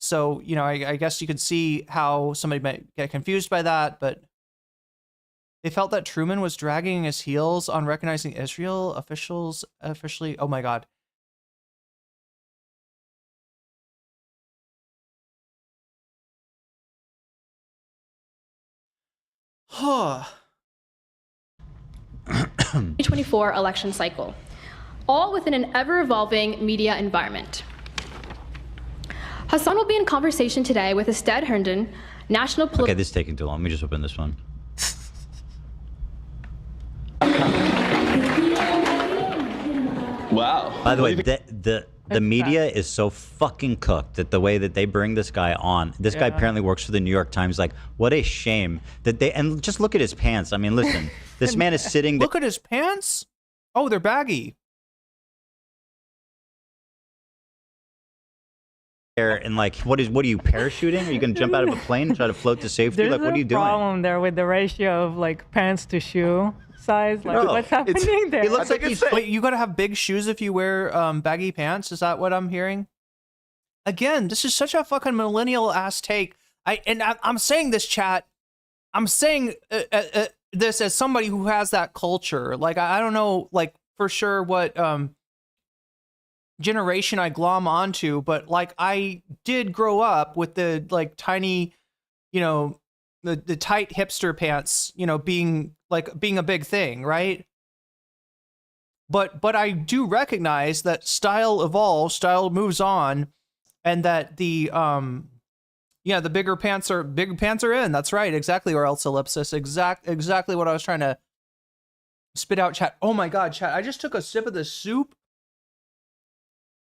so, you know, I guess you could see how somebody might get confused by that, but they felt that Truman was dragging his heels on recognizing Israel. Officials officially, oh my God. Huh. 2024 election cycle, all within an ever-evolving media environment. Hasan will be in conversation today with Ested Herndon, national political... Okay, this is taking too long. Let me just open this one. Wow. By the way, the media is so fucking cooked that the way that they bring this guy on, this guy apparently works for the New York Times. Like, what a shame that they, and just look at his pants. I mean, listen, this man is sitting there. Look at his pants. Oh, they're baggy. And like, what are you parachuting? Are you gonna jump out of a plane and try to float to safety? There's Like, what are you doing? a problem there with the ratio of like pants to shoe size. Like, No, what's happening there? He looks like he's. Wait, you gotta have big shoes if you wear baggy pants. Is that what I'm hearing? Again, this is such a fucking millennial ass take. I'm saying this, chat. I'm saying this as somebody who has that culture. Like, I don't know, like for sure what generation I glom onto, but like I did grow up with the like tiny, you know, the tight hipster pants, you know, being a big thing, right? But I do recognize that style evolves, style moves on, and that the the big pants are in. That's right, exactly, or else ellipsis. Exactly what I was trying to spit out, chat. Oh my God, chat! I just took a sip of this soup.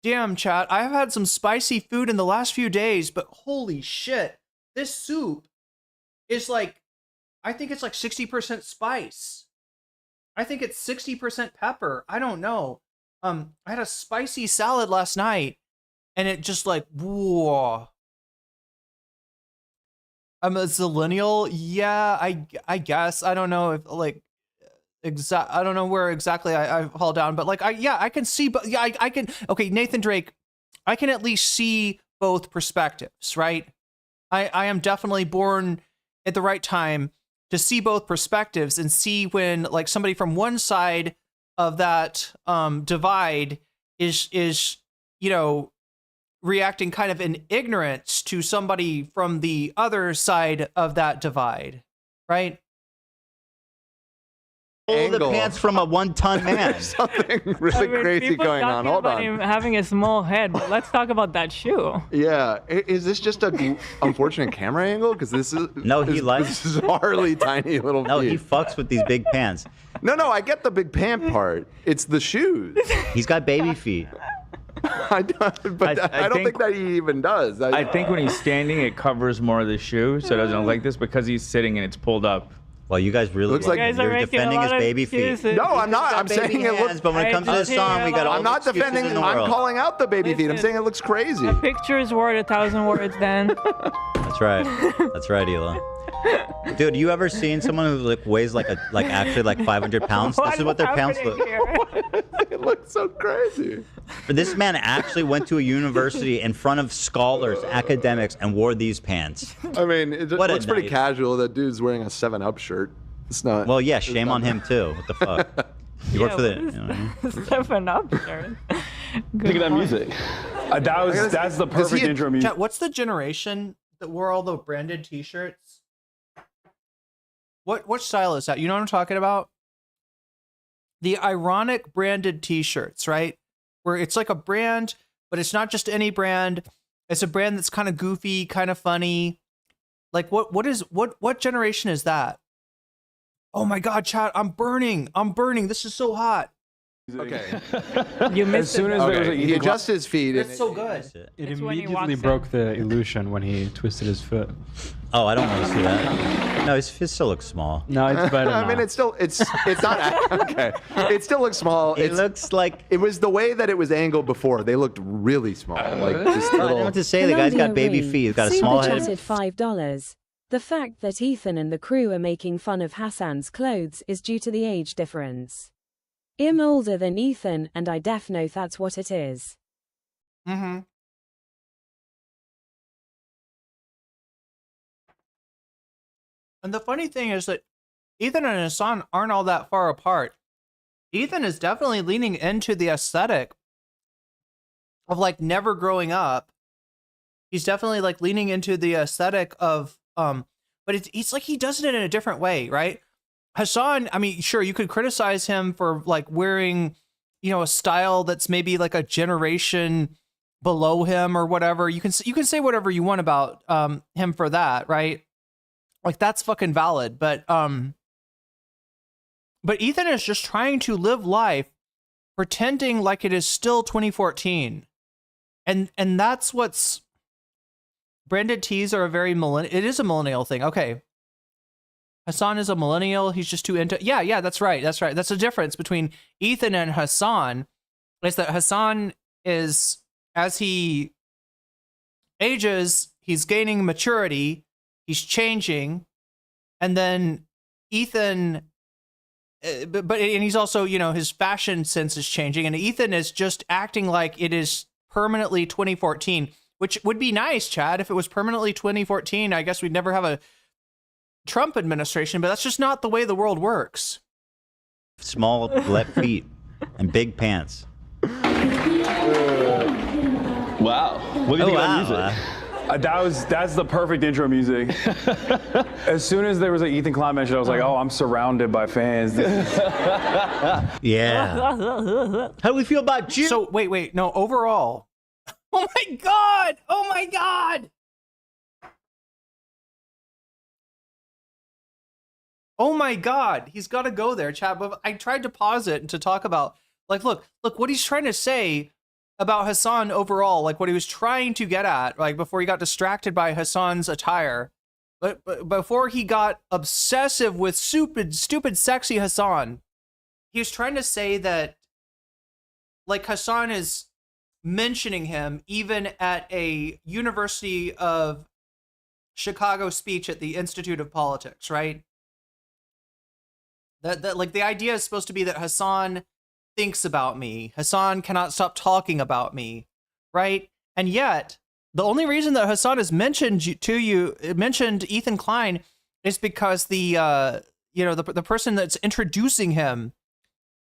Damn, chat! I've had some spicy food in the last few days, but holy shit, this soup is like, I think it's like 60% spice. I think it's 60% pepper. I don't know. I had a spicy salad last night, and it just like, whoa. I'm a zillennial. Yeah, I guess. I don't know if like I don't know where exactly I fall down, but like I can see, but yeah, I can. Okay, Nathan Drake, I can at least see both perspectives, right? I am definitely born at the right time to see both perspectives and see when like somebody from one side of that divide is you know, reacting kind of in ignorance to somebody from the other side of that divide, right? Pull the pants from a 1-ton man. Something really crazy people going on. talking Hold about on. him having a small head, but let's talk about that shoe. Yeah, is this just a unfortunate camera angle? Because this is this is Harley tiny little. No, he feet. fucks with these big pants. No, I get the big pant part. It's the shoes. He's got baby feet. I don't think that he even does. I think when he's standing, it covers more of the shoe, so it doesn't look like this. Because he's sitting and it's pulled up. Well, you guys really looks like you're defending his baby feet. No, I'm not. I'm saying it looks. But when it comes to this song, we got all I'm not the excuses defending. in the I'm world. calling out the baby feet. I'm saying it looks crazy. A picture is worth 1,000 words, then. That's right. That's right, Ela. Dude, you ever seen someone who like weighs actually 500 pounds? This is what their pants look. It looks so crazy. But this man actually went to a university in front of scholars, academics, and wore these pants. I mean, it What a looks pretty night. casual. That dude's wearing a 7-Up shirt. It's not. Well, yeah, shame on him too. What the fuck? You work for the. You know what I mean? 7-Up shirt. Look at that music. That's the perfect intro music. Chat, what's the generation that wore all the branded T-shirts? What style is that? You know what I'm talking about? The ironic branded T-shirts, right? Where it's like a brand, but it's not just any brand. It's a brand that's kind of goofy, kind of funny. Like what generation is that? Oh my God, chat! I'm burning. This is so hot. Okay. You missed As soon it. as there was a He adjusts his feet. It's and so good. It It's when he immediately walks broke in. the illusion when he twisted his foot. Oh, I don't want to see that. No, his fist still looks small. No, it's better I now. mean, it's not okay. It still looks small. It looks like it was the way that it was angled before. They looked really small, like just I don't know little. what to say. The guy's got baby Reed, feet. He's got a small super head. chatted $5. The fact that Ethan and the crew are making fun of Hasan's clothes is due to the age difference. I'm older than Ethan, and I def know that's what it is. Mm-hmm. And the funny thing is that Ethan and Hasan aren't all that far apart. Ethan is definitely leaning into the aesthetic of like never growing up. He's definitely like leaning into the aesthetic of but it's like he does it in a different way, right? Hasan, I mean, sure, you could criticize him for like wearing, you know, a style that's maybe like a generation below him or whatever. You can say whatever you want about him for that, right? Like that's fucking valid, but Ethan is just trying to live life pretending like it is still 2014. And that's what's branded tees are a very it is a millennial thing. Okay. Hasan is a millennial. He's just too into. Yeah, that's right. That's the difference between Ethan and Hasan is that Hasan is, as he ages, he's gaining maturity, he's changing, and then Ethan, and he's also, you know, his fashion sense is changing, and Ethan is just acting like it is permanently 2014, which would be nice, Chad. If it was permanently 2014, I guess we'd never have a Trump administration, but that's just not the way the world works. Small left feet and big pants. Wow. What do you think wow. about music? That's the perfect intro music. As soon as there was an Ethan Klein mention, I was like, oh, I'm surrounded by fans. Yeah. How do we feel about you? So wait, no, overall. Oh my god! Oh my god, he's got to go there, chat. But I tried to pause it to talk about, like, look what he's trying to say about Hasan overall, like what he was trying to get at, like before he got distracted by Hasan's attire, but before he got obsessive with stupid, sexy Hasan, he was trying to say that, like, Hasan is mentioning him even at a University of Chicago speech at the Institute of Politics, right? That like the idea is supposed to be that Hasan thinks about me. Hasan cannot stop talking about me, right? And yet, the only reason that Hasan has mentioned Ethan Klein is because the person that's introducing him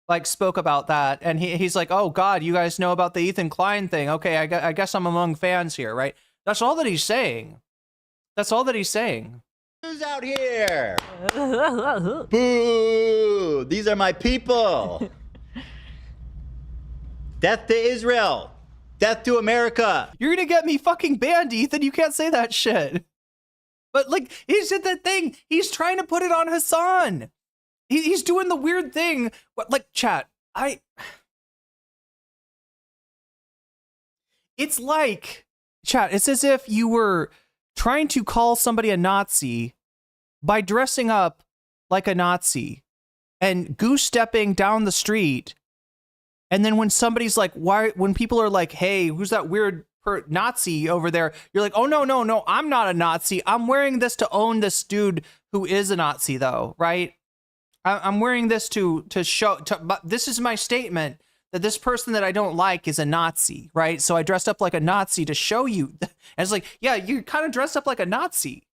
like spoke about that, and he's like, oh god, you guys know about the Ethan Klein thing? Okay, I guess I'm among fans here, right? That's all that he's saying. Who's out here? Boo! These are my people. Death to Israel. Death to America. You're gonna get me fucking banned, Ethan. You can't say that shit. But like, he did that thing. He's trying to put it on Hasan. He's doing the weird thing. Like, chat, it's like, chat, it's as if you were trying to call somebody a Nazi by dressing up like a Nazi and goose-stepping down the street. And then when somebody's like, when people are like, hey, who's that weird Nazi over there? You're like, oh, no, I'm not a Nazi. I'm wearing this to own this dude who is a Nazi, though, right? I'm wearing this to show, but this is my statement that this person that I don't like is a Nazi, right? So I dressed up like a Nazi to show you. And it's like, yeah, you kind of dressed up like a Nazi.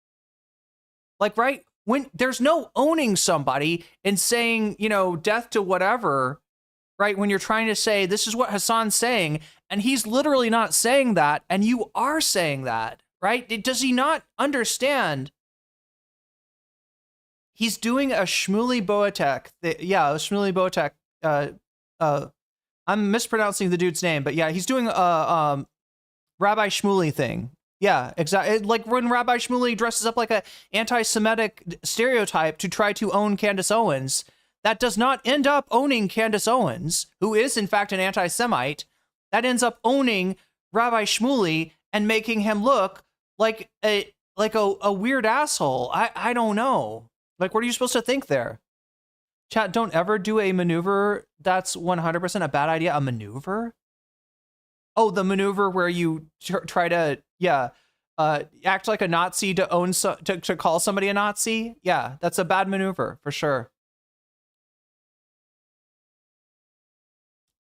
Like, right? When there's no owning somebody and saying, you know, death to whatever, right? When you're trying to say, this is what Hasan's saying, and he's literally not saying that, and you are saying that, right? Does he not understand? He's doing a Shmuley Boatek. A Shmuley Boatek. I'm mispronouncing the dude's name, but yeah, he's doing a Rabbi Shmuley thing. Yeah, exactly. Like when Rabbi Shmuley dresses up like a anti-Semitic stereotype to try to own Candace Owens. that does not end up owning Candace Owens, who is in fact an anti-Semite, that ends up owning Rabbi Shmuley and making him look like a weird asshole. I don't know. Like, what are you supposed to think there? Chat, don't ever do a maneuver that's 100% a bad idea. A maneuver? Oh, the maneuver where you try to, act like a Nazi to own to call somebody a Nazi. Yeah, that's a bad maneuver for sure.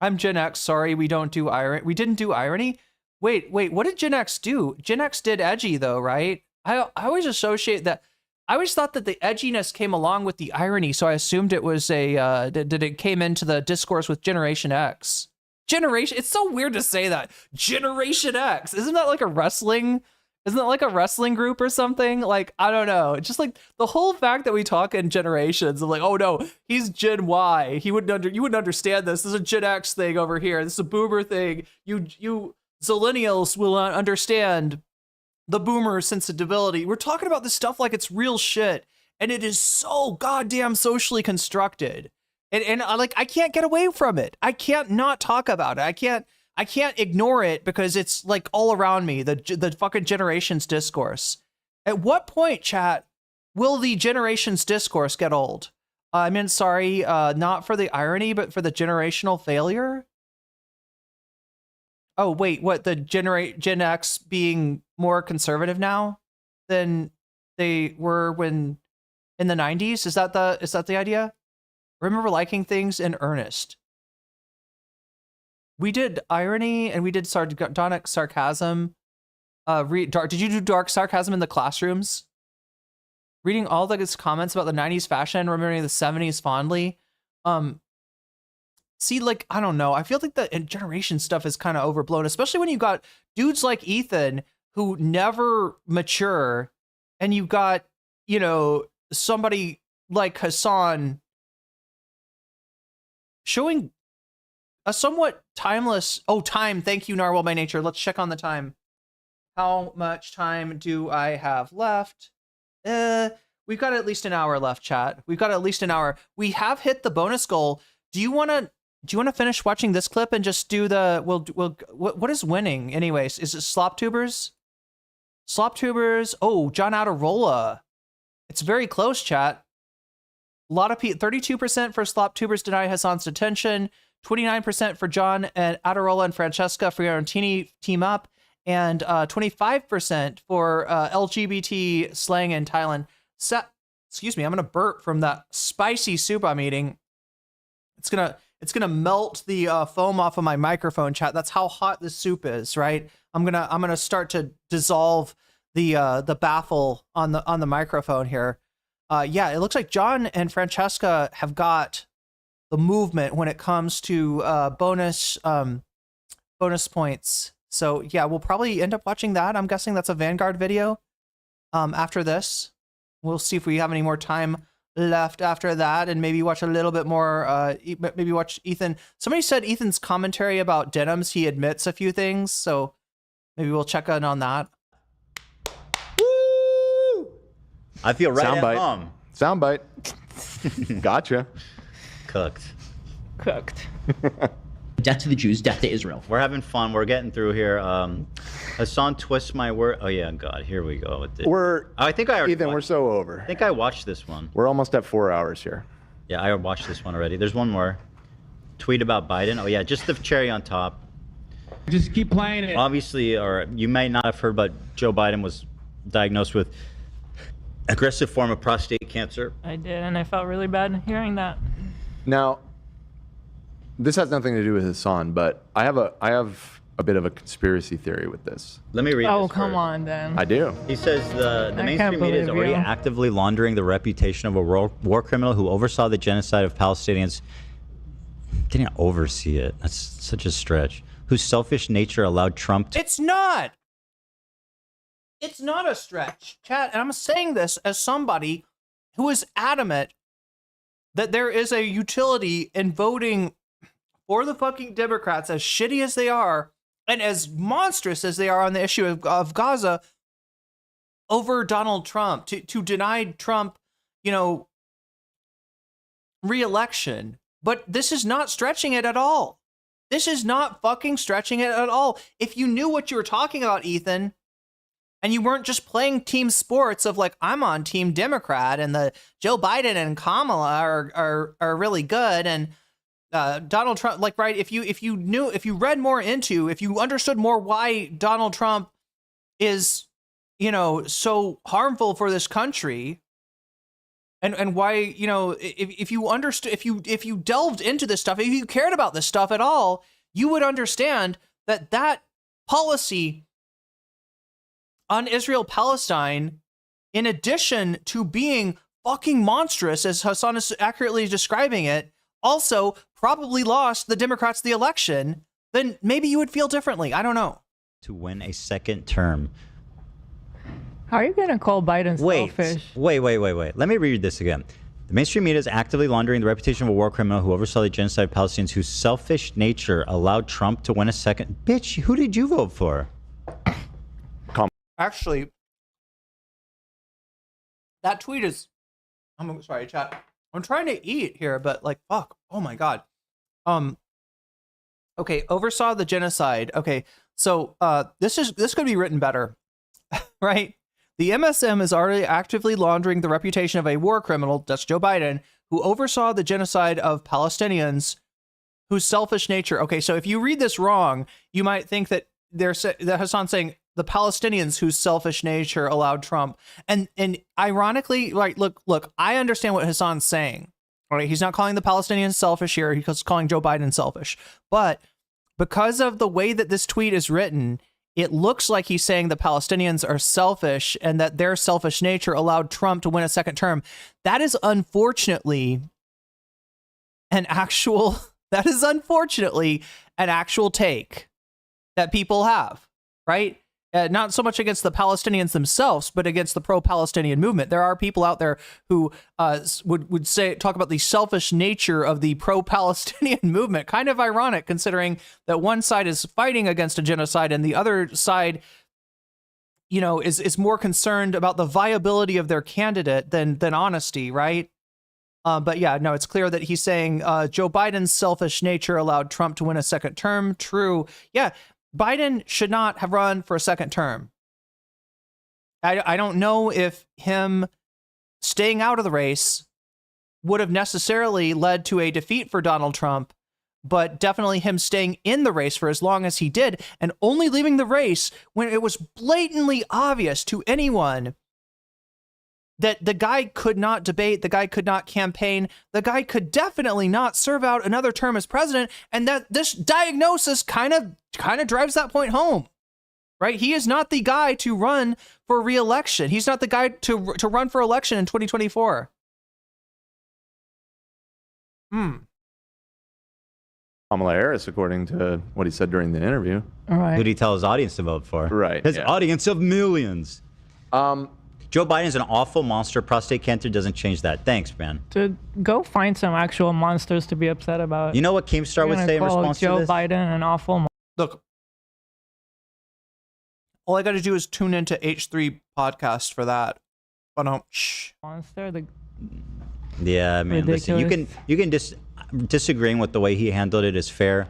I'm Gen X. Sorry, we don't do irony. We didn't do irony. Wait. What did Gen X do? Gen X did edgy though, right? I always associate that. I always thought that the edginess came along with the irony, so I assumed it was that it came into the discourse with Generation X. It's so weird to say that. Generation X. Isn't that like a wrestling group or something? Like, I don't know. It's just like the whole fact that we talk in generations of like, oh no, he's Gen Y. You wouldn't understand this. This is a Gen X thing over here. This is a boomer thing. You Zillennials will not understand the boomer sensibility. We're talking about this stuff like it's real shit, and it is so goddamn socially constructed. And I can't get away from it. I can't not talk about it. I can't ignore it because it's like all around me, the fucking generations discourse. At what point, chat, will the generations discourse get old? I mean, sorry, not for the irony, but for the generational failure. Oh, wait, what, the Gen X being more conservative now than they were when in the 90s? Is that the idea? Remember liking things in earnest. We did irony and we did sardonic sarcasm. Did you do dark sarcasm in the classrooms? Reading all the comments about the 90s fashion, remembering the 70s fondly. See, like, I don't know. I feel like the generation stuff is kind of overblown, especially when you got dudes like Ethan who never mature, and you've got, somebody like Hasan showing a somewhat timeless... Oh, time. Thank you, Narwhal by Nature. Let's check on the time. How much time do I have left? We've got at least an hour left, chat. We've got at least an hour. We have hit the bonus goal. Do you want to finish watching this clip and just do the... What is winning, anyways? Is it Slop Tubers? Slop Tubers. Oh, John Adirola. It's very close, chat. A lot of people... 32% for Slop Tubers deny Hasan's detention. 29% for John and Adirola and Francesca Fiorentini team up. And 25% for LGBT slang in Thailand. Excuse me, I'm gonna burp from that spicy soup I'm eating. It's gonna melt the foam off of my microphone, chat. That's how hot this soup is, right? I'm gonna start to dissolve the baffle on the microphone here. Yeah, it looks like John and Francesca have got the movement when it comes to bonus points. So yeah, we'll probably end up watching that. I'm guessing that's a Vanguard video. After this, we'll see if we have any more time left after that, and maybe watch a little bit more. Maybe watch Ethan. Somebody said Ethan's commentary about denims. He admits a few things, so maybe we'll check in on that. Woo! I feel right at home. Soundbite. Gotcha. Cooked. Death to the Jews, death to Israel. We're having fun. We're getting through here. Hasan twists my word. Oh yeah, God, here we go. I think I already Ethan, we're so over. I think I watched this one. We're almost at 4 hours here. Yeah, I watched this one already. There's one more. Tweet about Biden. Oh yeah, just the cherry on top. Just keep playing it. Obviously, or you may not have heard, but Joe Biden was diagnosed with aggressive form of prostate cancer. I did, and I felt really bad hearing that. Now, this has nothing to do with Hasan, but I have a bit of a conspiracy theory with this. Let me read this. Oh, come on, then. I do. He says the mainstream media is already actively laundering the reputation of a war criminal who oversaw the genocide of Palestinians. Didn't oversee it. That's such a stretch. Whose selfish nature allowed Trump to... It's not a stretch, chat. And I'm saying this as somebody who is adamant that there is a utility in voting for the fucking Democrats, as shitty as they are, and as monstrous as they are on the issue of Gaza, over Donald Trump, to deny Trump, re-election, but this is not stretching it at all. This is not fucking stretching it at all. If you knew what you were talking about, Ethan, and you weren't just playing team sports of like, I'm on team Democrat and the Joe Biden and Kamala are really good, and Donald Trump, like, right, if you read more into, if you understood more why Donald Trump is, you know, so harmful for this country, and why, you know, if you understood, if you delved into this stuff, if you cared about this stuff at all, you would understand that policy on Israel-Palestine, in addition to being fucking monstrous, as Hasan is accurately describing it, also probably lost the Democrats the election, then maybe you would feel differently. I don't know. To win a second term. How are you going to call Biden selfish? Wait. Let me read this again. The mainstream media is actively laundering the reputation of a war criminal who oversaw the genocide of Palestinians whose selfish nature allowed Trump to win a second. Bitch, who did you vote for? Actually, that tweet is, I'm sorry, chat. I'm trying to eat here, but like, fuck. Oh my God. Okay, oversaw the genocide. Okay, so this could be written better, right? The MSM is already actively laundering the reputation of a war criminal, that's Joe Biden, who oversaw the genocide of Palestinians whose selfish nature. Okay, so if you read this wrong, you might think that that Hasan's saying the Palestinians whose selfish nature allowed Trump. And ironically, like, look, I understand what Hasan's saying. All right, he's not calling the Palestinians selfish here. He's calling Joe Biden selfish. But because of the way that this tweet is written, it looks like he's saying the Palestinians are selfish and that their selfish nature allowed Trump to win a second term. That is unfortunately an actual take that people have, right? Not so much against the Palestinians themselves, but against the pro-Palestinian movement. There are people out there who would talk about the selfish nature of the pro-Palestinian movement. Kind of ironic, considering that one side is fighting against a genocide and the other side, you know, is more concerned about the viability of their candidate than honesty, right? But yeah, no, it's clear that he's saying Joe Biden's selfish nature allowed Trump to win a second term. True. Yeah. Biden should not have run for a second term. I don't know if him staying out of the race would have necessarily led to a defeat for Donald Trump, but definitely him staying in the race for as long as he did and only leaving the race when it was blatantly obvious to anyone that the guy could not debate, the guy could not campaign, the guy could definitely not serve out another term as president, and that this diagnosis kind of drives that point home, right? He is not the guy to run for re-election. He's not the guy to run for election in 2024. Kamala Harris, according to what he said during the interview. All right. Who did he tell his audience to vote for? Right. His audience of millions. Joe Biden's an awful monster. Prostate cancer doesn't change that. Thanks, man. To go find some actual monsters to be upset about. You know what Keemstar would say in response Joe to this? Biden an awful. Look, all I got to do is tune into H3 podcast for that. But no, shh. Monster. Yeah, I mean, listen, you can disagreeing with the way he handled it is fair.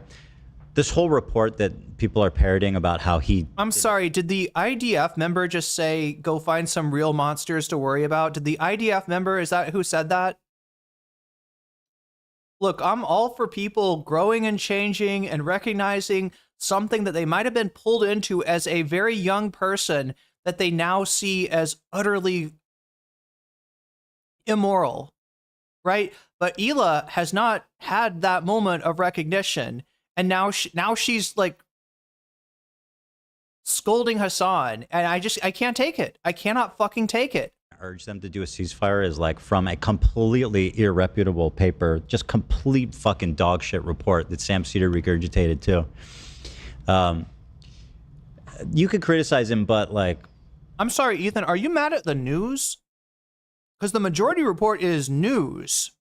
This whole report that people are parroting about how he... I'm sorry, did the IDF member just say, go find some real monsters to worry about? Did the IDF member, is that who said that? Look, I'm all for people growing and changing and recognizing something that they might have been pulled into as a very young person that they now see as utterly immoral, right? But Hila has not had that moment of recognition. And now she's like scolding Hasan, and I can't take it. I cannot fucking take it. Urge them to do a ceasefire is like from a completely irreputable paper, just complete fucking dog shit report that Sam Cedar regurgitated too. You could criticize him, but like, I'm sorry, Ethan, are you mad at the news? Because the majority report is news.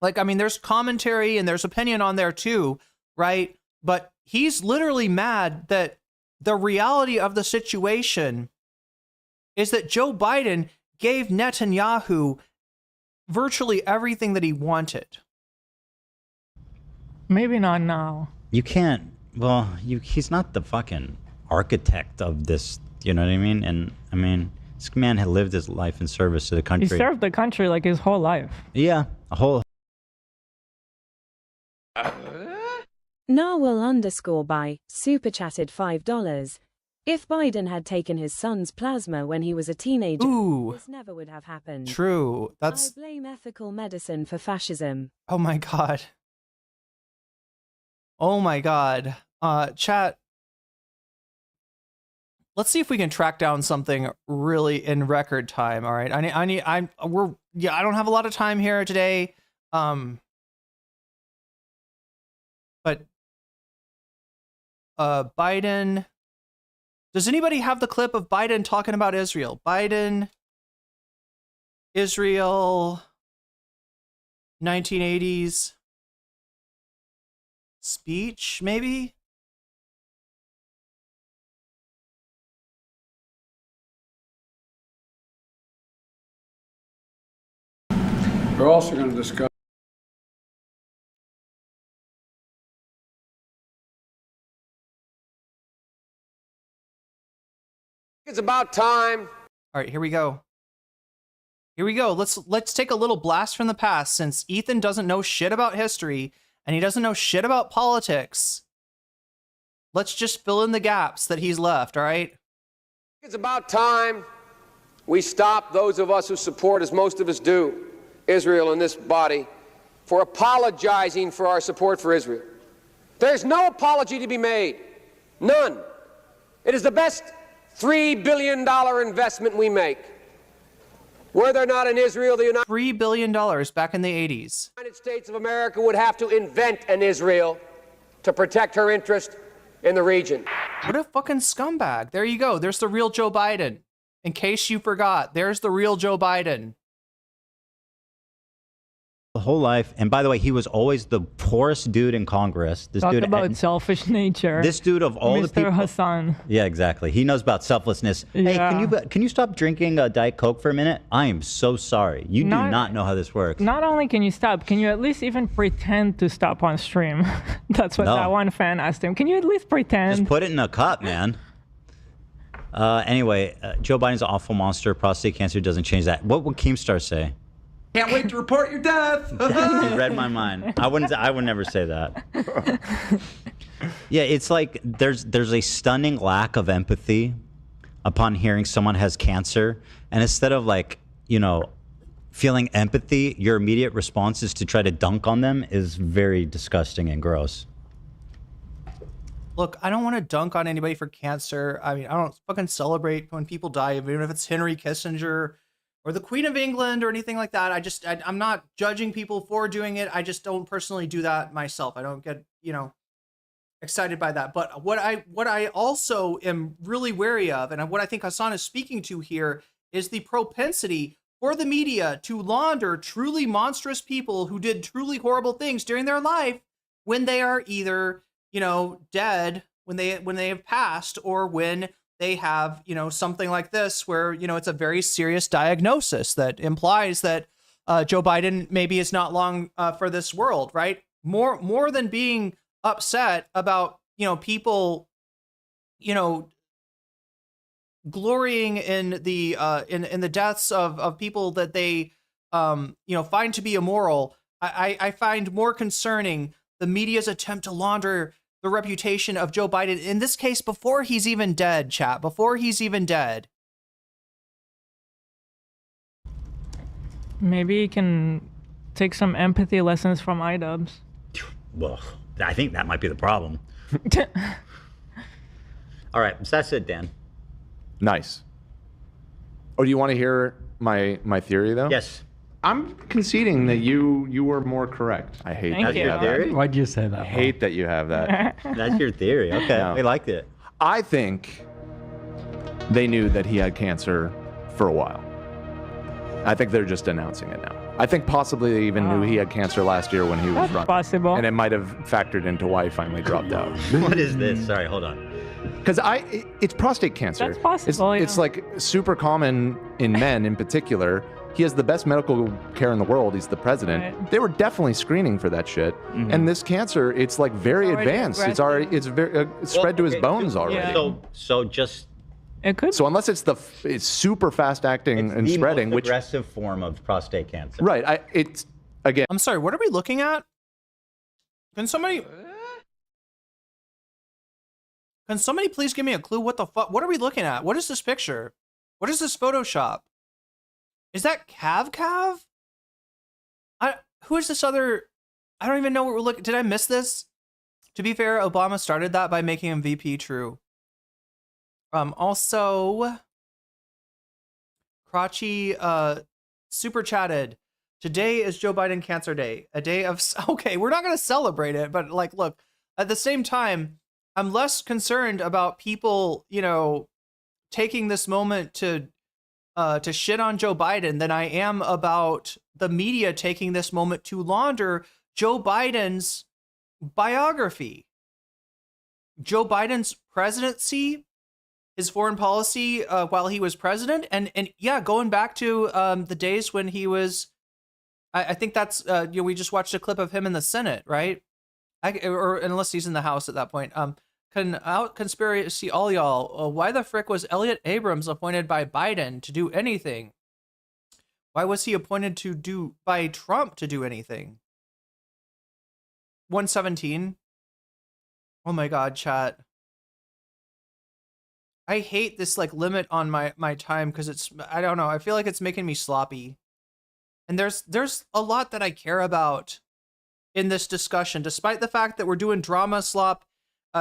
Like, I mean, there's commentary and there's opinion on there too, right? But he's literally mad that the reality of the situation is that Joe Biden gave Netanyahu virtually everything that he wanted. Maybe not now. You can't. Well, he's not the fucking architect of this. You know what I mean? And I mean, this man had lived his life in service to the country. He served the country like his whole life. Yeah, a whole. Narwhal_by super chatted $5. If Biden had taken his son's plasma when he was a teenager, this never would have happened. True. I blame ethical medicine for fascism. Oh my god. Oh my god. Chat. Let's see if we can track down something really in record time. All right. I don't have a lot of time here today. But Biden. Does anybody have the clip of Biden talking about Israel? Biden, Israel, 1980s speech, maybe? We're also going to discuss. It's about time. All right, here we go. Here we go. Let's take a little blast from the past, since Ethan doesn't know shit about history and he doesn't know shit about politics. Let's just fill in the gaps that he's left, all right? It's about time we stop, those of us who support, as most of us do, Israel in this body, for apologizing for our support for Israel. There's no apology to be made. None. It is the best $3 billion investment we make. Were there not in Israel, the $3 billion back in the 80s. United States of America would have to invent an Israel to protect her interest in the region. What a fucking scumbag. There you go. There's the real Joe Biden. In case you forgot, there's the real Joe Biden. The whole life, and by the way, he was always the poorest dude in Congress. This Talk dude about selfish nature. This dude of all the Mr. people. Hasan. Yeah, exactly. He knows about selflessness. Yeah. Hey, can you stop drinking Diet Coke for a minute? I am so sorry. You do not know how this works. Not only can you stop, can you at least even pretend to stop on stream? That's what that one fan asked him. Can you at least pretend? Just put it in a cup, man. Anyway, Joe Biden's an awful monster. Prostate cancer doesn't change that. What would Keemstar say? Can't wait to report your death. You read my mind. I would never say that. Yeah, it's like there's a stunning lack of empathy upon hearing someone has cancer, and instead of feeling empathy, your immediate response is to try to dunk on them is very disgusting and gross. Look, I don't want to dunk on anybody for cancer. I mean, I don't fucking celebrate when people die, even if it's Henry Kissinger or the Queen of England or anything like that. I'm not judging people for doing it. I just don't personally do that myself. I don't get, excited by that. But what I also am really wary of, and what I think Hasan is speaking to here, is the propensity for the media to launder truly monstrous people who did truly horrible things during their life when they are either, dead, when they have passed, or when they have, something like this where, it's a very serious diagnosis that implies that Joe Biden maybe is not long for this world, right? More than being upset about, people, glorying in the in the deaths of people that they, find to be immoral. I find more concerning the media's attempt to launder the reputation of Joe Biden, in this case, before he's even dead, chat, before he's even dead. Maybe you can take some empathy lessons from iDubbbz. Well, I think that might be the problem. All right, so that's it, Dan. Nice. Oh, do you want to hear my theory, though? Yes. I'm conceding that you were more correct. I hate Thank that you. you have that. Why'd you say that? I hate that you have that. That's your theory. Okay, No. we liked it. I think they knew that he had cancer for a while. I think they're just announcing it now. I think possibly they even knew he had cancer last year when he was That's running. possible. And it might have factored into why he finally dropped out. What is this? Sorry, hold on. Because it's prostate cancer. That's possible, It's like super common in men in particular. he has the best medical care in the world. He's the president. Right. They were definitely screening for that shit. And this cancer, it's like very advanced. It's very spread to his bones already. So just it could. So unless it's it's super fast acting and the spreading, most which aggressive form of prostate cancer. right, it's again. I'm sorry. What are we looking at? Can somebody please give me a clue? What the fuck? What are we looking at? What is this picture? What is this Photoshop? Is that Cav? Who is this other? I don't even know what we're looking. Did I miss this? To be fair, Obama started that by making him VP. True. Also, Crotchy super chatted. Today is Joe Biden Cancer Day. A day of okay. We're not gonna celebrate it, but like, look. At the same time, I'm less concerned about people, taking this moment to shit on Joe Biden than I am about the media taking this moment to launder Joe Biden's biography. Joe Biden's presidency, his foreign policy while he was president, and yeah, going back to the days when he was, I think that's we just watched a clip of him in the Senate, right? Or unless he's in the House at that point. Can out conspiracy all y'all. Why the frick was Elliot Abrams appointed by Biden to do anything? Why was he appointed by Trump to do anything? 117. Oh my God, chat. I hate this like limit on my time because I don't know. I feel like it's making me sloppy. And there's a lot that I care about in this discussion, despite the fact that we're doing drama slop.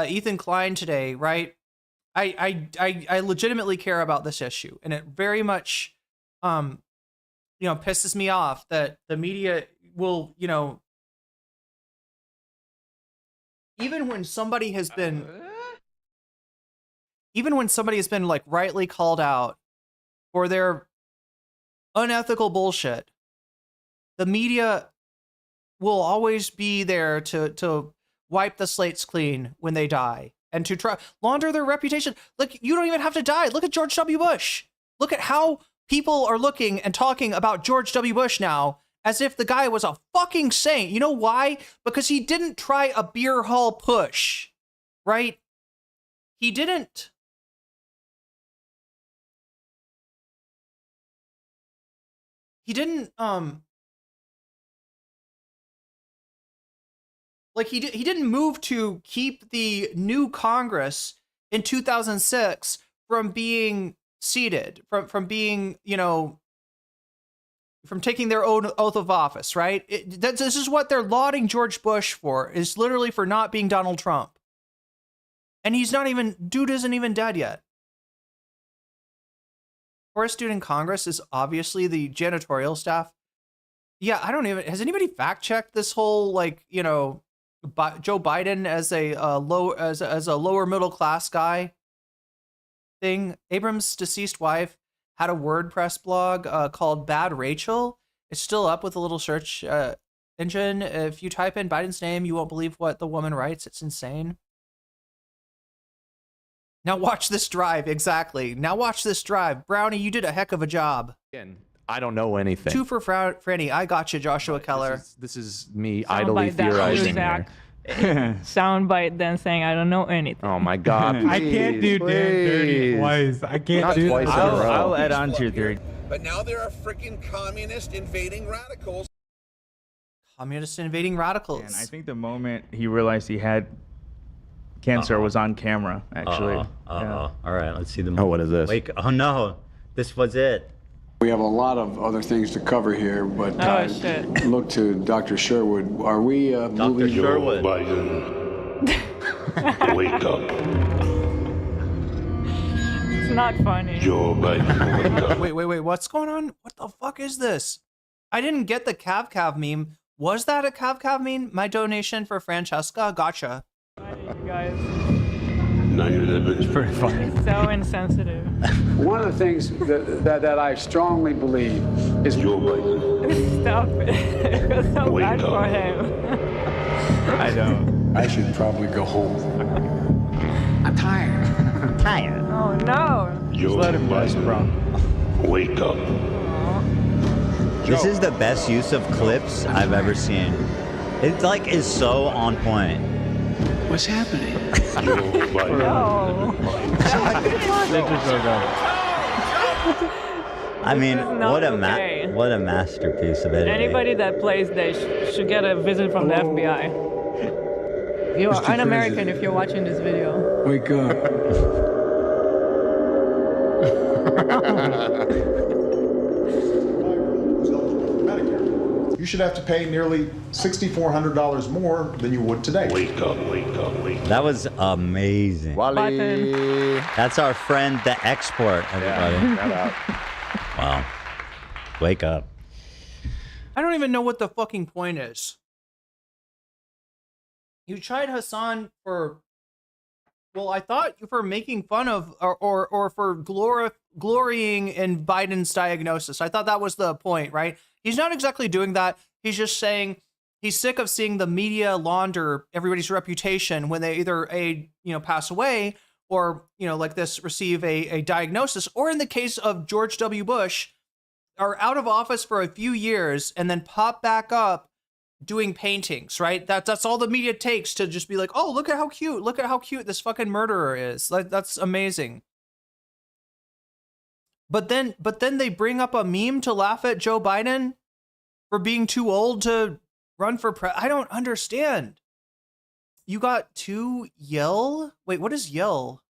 Ethan Klein today, right? I legitimately care about this issue, and it very much, pisses me off that the media will, even when somebody has been like rightly called out for their unethical bullshit, the media will always be there to wipe the slates clean when they die and to try launder their reputation. Look, you don't even have to die. Look at George W. Bush. Look at how people are looking and talking about George W. Bush now as if the guy was a fucking saint. You know why? Because he didn't try a beer hall push, right? He didn't. He didn't he didn't move to keep the new Congress in 2006 from being seated, from being, from taking their own oath of office, right? This is what they're lauding George Bush for, is literally for not being Donald Trump. And dude isn't even dead yet. Poorest dude in Congress is obviously the janitorial staff. Yeah, has anybody fact checked this whole, Joe Biden as a lower middle class guy thing? Abrams' deceased wife had a WordPress blog called Bad Rachel. It's still up with a little search engine. If you type in Biden's name, you won't believe what the woman writes. It's insane. Now watch this drive. Exactly. Now watch this drive. Brownie, you did a heck of a job. Again, I don't know anything. 2 for Franny. I got you, Joshua Keller. This is me idly theorizing here. Soundbite then saying I don't know anything. Oh my God! Please, I can't do Dan dirty twice. I can't Not do twice that. in a row. I'll add on to your theory. But now there are freaking communist invading radicals. Communist invading radicals. And I think the moment he realized he had cancer was on camera, actually. Yeah. All right, let's see the movie. Oh, what is this? Wait, oh no, this was it. We have a lot of other things to cover here, but shit. look to Dr. Sherwood. Are we moving? Dr. Sherwood. Biden, wake up. It's not funny. Joe Biden, wake up. Wait, what's going on? What the fuck is this? I didn't get the Cav meme. Was that a Cav meme? My donation for Francesca? Gotcha. You guys. Now you're living. It's pretty funny. It's so insensitive. One of the things that I strongly believe is Joe Biden. Stop it. It was so Wake bad up. for him. I don't. I should probably go home. I'm tired. Oh no. Joe let him rest, bro. Wake up. This is the best use of clips I've ever seen. It like is so on point. What's happening? I mean, not what a okay. what a masterpiece of editing. Anybody that plays this should get a visit from the FBI. You are Mr. un-American President. if you're watching this video. Wake up. You should have to pay nearly $6,400 more than you would today. Wake up, wake up, wake up. That was amazing. Wally. That's our friend, the export, everybody. Wow. Wake up. I don't even know what the fucking point is. You tried Hasan for, well, I thought for making fun of or for glorying in Biden's diagnosis. I thought that was the point, right? He's not exactly doing that. He's just saying he's sick of seeing the media launder everybody's reputation when they either pass away or, like this, receive a diagnosis, or in the case of George W. Bush, are out of office for a few years and then pop back up doing paintings, right? That's all the media takes to just be like, oh, look at how cute this fucking murderer is. Like, that's amazing. But then they bring up a meme to laugh at Joe Biden for being too old to run for I don't understand. You got two yell? Wait, what is yell?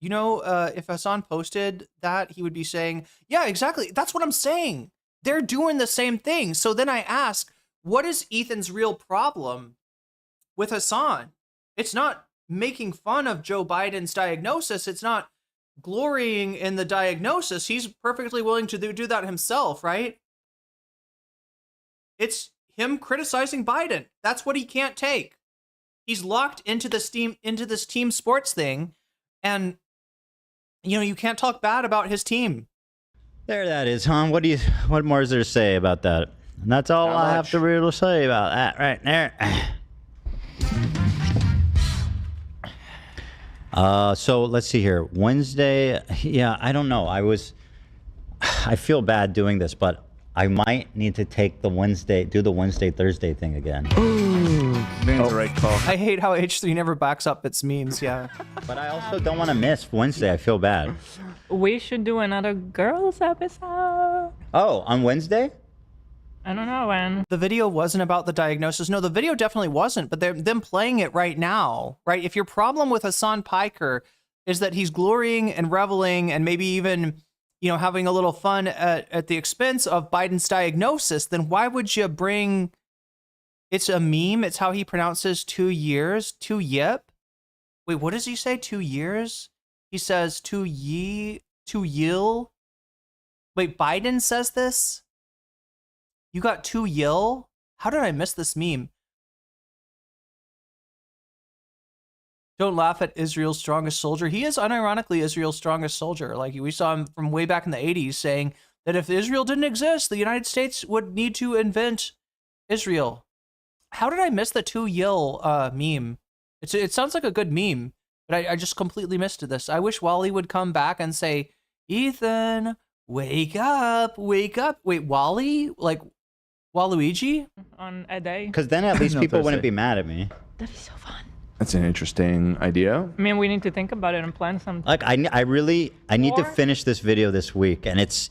If Hasan posted that, he would be saying, yeah, exactly. That's what I'm saying. They're doing the same thing. So then I ask, what is Ethan's real problem with Hasan? It's not making fun of Joe Biden's diagnosis. It's not glorying in the diagnosis. He's perfectly willing to do that himself, right? It's him criticizing Biden. That's what he can't take. He's locked into this team sports thing, and you can't talk bad about his team. There that is, hon. What more is there to say about that? And that's all I have to really say about that right there. So let's see here. Wednesday, yeah, I don't know. I feel bad doing this, but I might need to take do the Wednesday, Thursday thing again. That's the right call. I hate how H3 never backs up its memes, yeah. But I also don't want to miss Wednesday. I feel bad. We should do another girls episode. Oh, on Wednesday? I don't know when. The video wasn't about the diagnosis. No, the video definitely wasn't, but they're them playing it right now, right? If your problem with Hasan Piker is that he's glorying and reveling and maybe even, having a little fun at the expense of Biden's diagnosis, then why would you bring... It's a meme. It's how he pronounces 2 years. 2 yip. Wait, what does he say? 2 years? He says 2 yil. Wait, Biden says this? You got 2 yil? How did I miss this meme? Don't laugh at Israel's strongest soldier. He is unironically Israel's strongest soldier. Like, we saw him from way back in the 80s saying that if Israel didn't exist, the United States would need to invent Israel. How did I miss the 2 yil meme? It sounds like a good meme, but I just completely missed this. I wish Wally would come back and say, Ethan, wake up, wake up. Wait, Wally? Like Waluigi? On a day. Because then at least people wouldn't be mad at me. That'd be so fun. That's an interesting idea. I mean, we need to think about it and plan something. Like I need to finish this video this week, and it's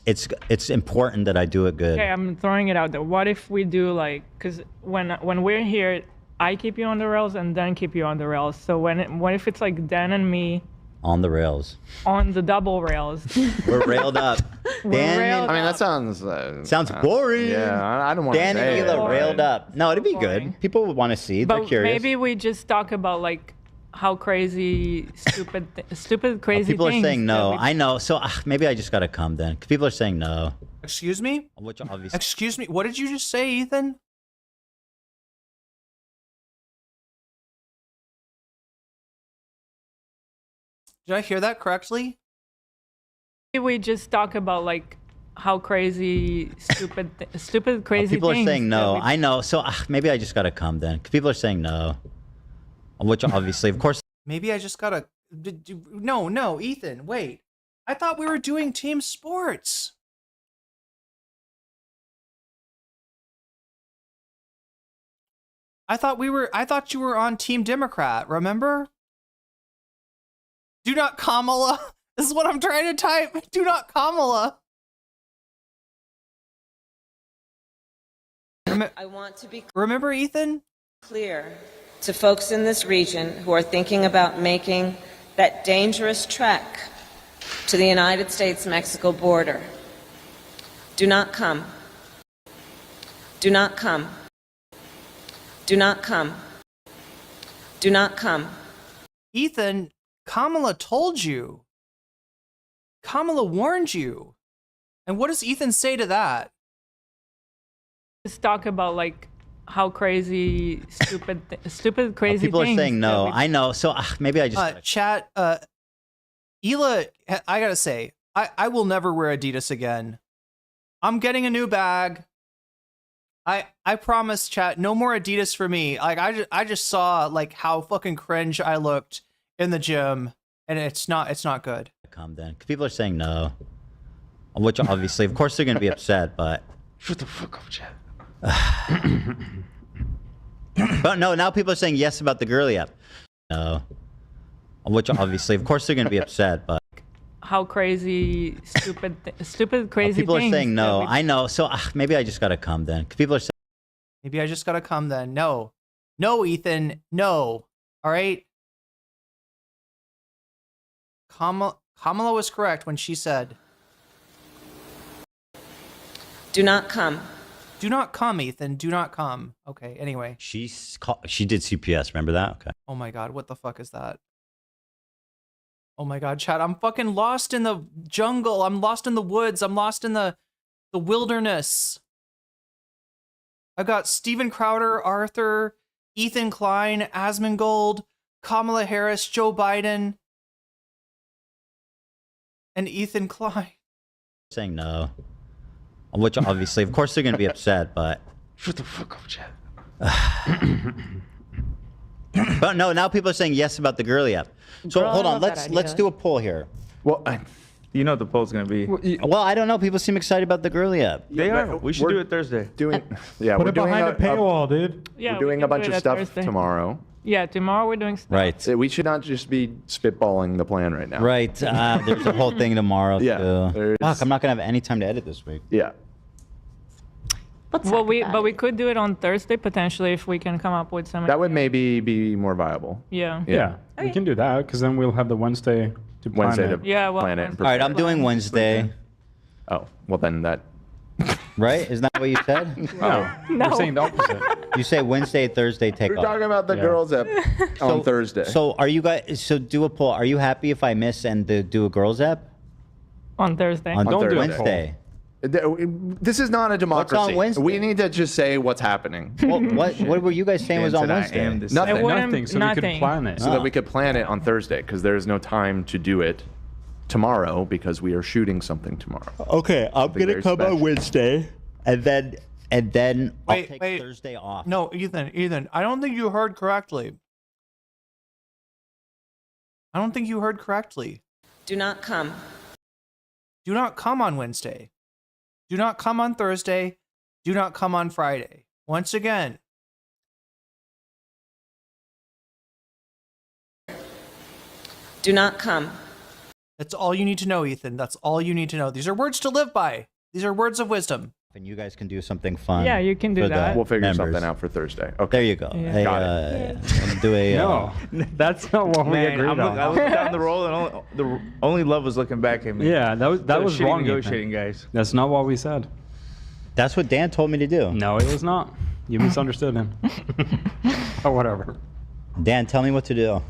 important that I do it good. Okay, I'm throwing it out there. What if we do because when we're here, I keep you on the rails and Dan keep you on the rails. So what if it's like Dan and me on the rails, on the double rails? We're railed up. Dan, I mean, that sounds boring. Yeah, I don't want to Dan say and Hila it. railed up. No, it'd be good. People would want to see. They're But curious. maybe we just talk about how crazy, stupid, crazy People are things saying that no. we- I know. So maybe I just gotta come then. 'Cause people are saying no. Excuse me? Which obviously. Excuse me? What did you just say, Ethan? Did I hear that correctly? Maybe we just talk about how crazy, stupid, crazy People are things saying that no. we- I know. So maybe I just gotta come then. 'Cause people are saying no. Which obviously, of course. Maybe I just gotta... No, Ethan, wait. I thought we were doing team sports. I thought you were on Team Democrat, remember? Do not Kamala. This is what I'm trying to type. Do not Kamala. I want to be Remember, Ethan? clear to folks in this region who are thinking about making that dangerous trek to the United States-Mexico border. Do not come. Do not come. Do not come. Do not come. Ethan, Kamala told you. Kamala warned you. And what does Ethan say to that? Just talk about like how crazy, stupid, crazy People are things saying that no. we- I know. So maybe I just. Chat, Hila, I gotta say, I will never wear Adidas again. I'm getting a new bag. I promise, chat, no more Adidas for me. Like I just saw like how fucking cringe I looked in the gym, and it's not good. Come then. People are saying no. Which obviously, of course, they're gonna be upset, but. Shut the fuck up, chat. But no, now people are saying yes about the girly app. No. Which obviously, of course, they're gonna be upset, but. How crazy, stupid, crazy People are things saying that no. we- I know. So maybe I just gotta come then. People are saying. Maybe I just gotta come then. No, Ethan, no. All right. Kamala was correct when she said, Do not come. "Do not come, Ethan. Do not come." Okay. Anyway. She did CPS. Remember that? Okay. Oh my God, what the fuck is that? Oh my God, chat, I'm fucking lost in the jungle. I'm lost in the woods. I'm lost in the wilderness. I've got Steven Crowder, Arthur, Ethan Klein, Asmongold, Kamala Harris, Joe Biden, and Ethan Klein. Saying no. Which obviously, of course, they're gonna be upset, but. Shut the fuck up, chat. But no, now people are saying yes about the girly app. So Girl, hold I on, love that let's idea. do a poll here. Well, you know what the poll's gonna be. Well, I don't know. People seem excited about the girly app. They are. We should do it Thursday. Yeah, Put we're it doing behind a paywall, dude. Yeah, we're we doing can a bunch do of it at stuff Thursday. tomorrow. Yeah, tomorrow we're doing stuff. Right. We should not just be spitballing the plan right now. Right. There's a whole thing tomorrow Yeah, too. there's- Fuck, I'm not gonna have any time to edit this week. Yeah. Well, we could do it on Thursday potentially if we can come up with some. That would maybe be more viable. Yeah. Yeah, we can do that because then we'll have the Wednesday to plan Wednesday it. to Yeah, well, plan it. and All right, prepare. I'm doing Wednesday. Oh, well then that. Right? Isn't that what you said? No, we're saying the opposite. You say Wednesday, Thursday, take We're off. talking about the girls app on Thursday. So are you guys? So do a poll. Are you happy if I miss and do a girls app On Thursday. on Don't do a Wednesday? This is not a democracy. Wednesday? We need to just say what's happening. What were you guys saying was on Wednesday? Nothing. Nothing, so we could plan it. So that we could plan it on Thursday because there is no time to do it tomorrow because we are shooting something tomorrow. Okay, I'm Something very special. Wednesday, and then I'll Wait, take wait. Thursday off. No, Ethan, I don't think you heard correctly. I don't think you heard correctly. Do not come. Do not come on Wednesday. Do not come on Thursday. Do not come on Friday. Once again. Do not come. That's all you need to know, Ethan. That's all you need to know. These are words to live by. These are words of wisdom. And you guys can do something fun. Yeah, you can do for the that. We'll figure members. something out for Thursday. Okay. There you go. Yeah. Hey, Got do a No, that's not what we Man, agreed on. I looked down the roll and the only love was looking back at me. Yeah, that was shitty wrong. Ethan. negotiating, guys. That's not what we said. That's what Dan told me to do. No, it was not. You misunderstood him. Or whatever. Dan, tell me what to do.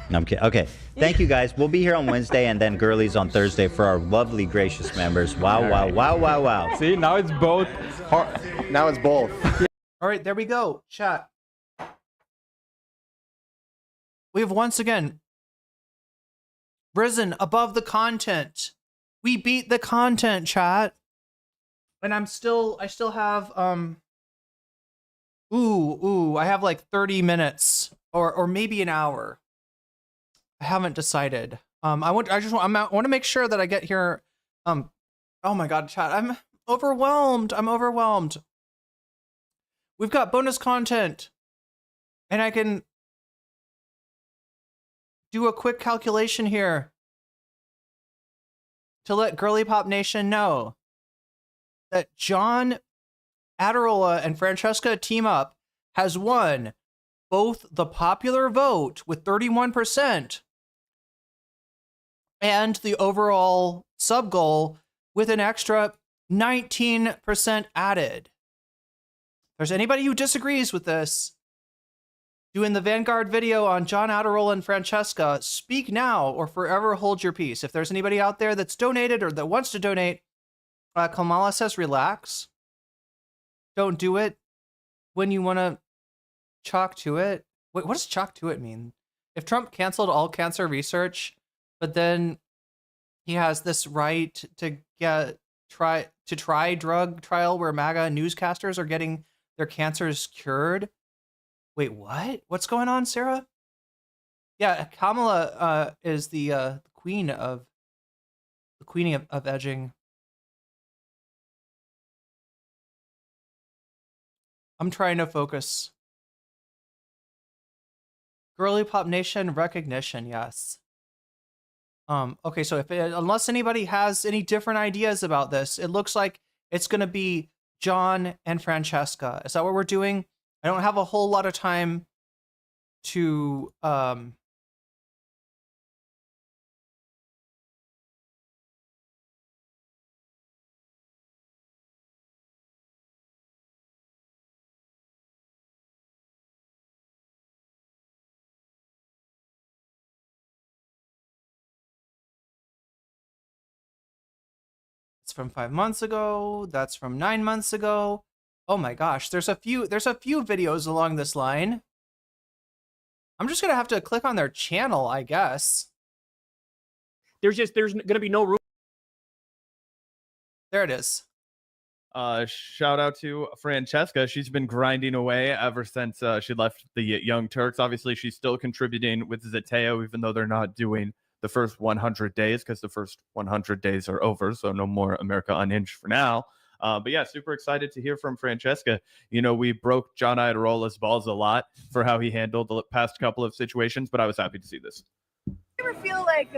No, I'm kidding. Okay, thank you guys. We'll be here on Wednesday and then girlies on Thursday for our lovely, gracious members. Wow, wow, wow, wow, wow. See, now it's both. Now it's both. All right, there we go. Chat. We have once again risen above the content. We beat the content, chat. And I still have I have like 30 minutes or maybe an hour. I haven't decided. I want to make sure that I get here. Oh my God, chat. I'm overwhelmed. We've got bonus content, and I can do a quick calculation here to let Girly Pop Nation know that John Adirola and Francesca Team Up has won both the popular vote with 31% and the overall sub goal with an extra 19% added. If there's anybody who disagrees with this, doing the Vanguard video on John Adirola and Francesca, speak now or forever hold your peace. If there's anybody out there that's donated or that wants to donate, Kamala says relax. Don't do it when you want to chalk to it. Wait, what does chalk to it mean? If Trump canceled all cancer research, but then he has this right to try drug trial where MAGA newscasters are getting their cancers cured. Wait, what? What's going on, Sarah? Yeah, Kamala is the queen of edging. I'm trying to focus. Girly Pop Nation recognition, yes. Okay, so unless anybody has any different ideas about this, it looks like it's gonna be John and Francesca. Is that what we're doing? I don't have a whole lot of time to It's from 5 months ago. That's from 9 months ago. Oh my gosh, there's a few videos along this line. I'm just gonna have to click on their channel, I guess. There's gonna be no room. There it is. Shout out to Francesca. She's been grinding away ever since she left the Young Turks. Obviously, she's still contributing with Zeteo, even though they're not doing the first 100 days because the first 100 days are over. So no more America Unhinged for now. But yeah, super excited to hear from Francesca. You know, we broke John Iadorola's balls a lot for how he handled the past couple of situations, but I was happy to see this. You ever feel like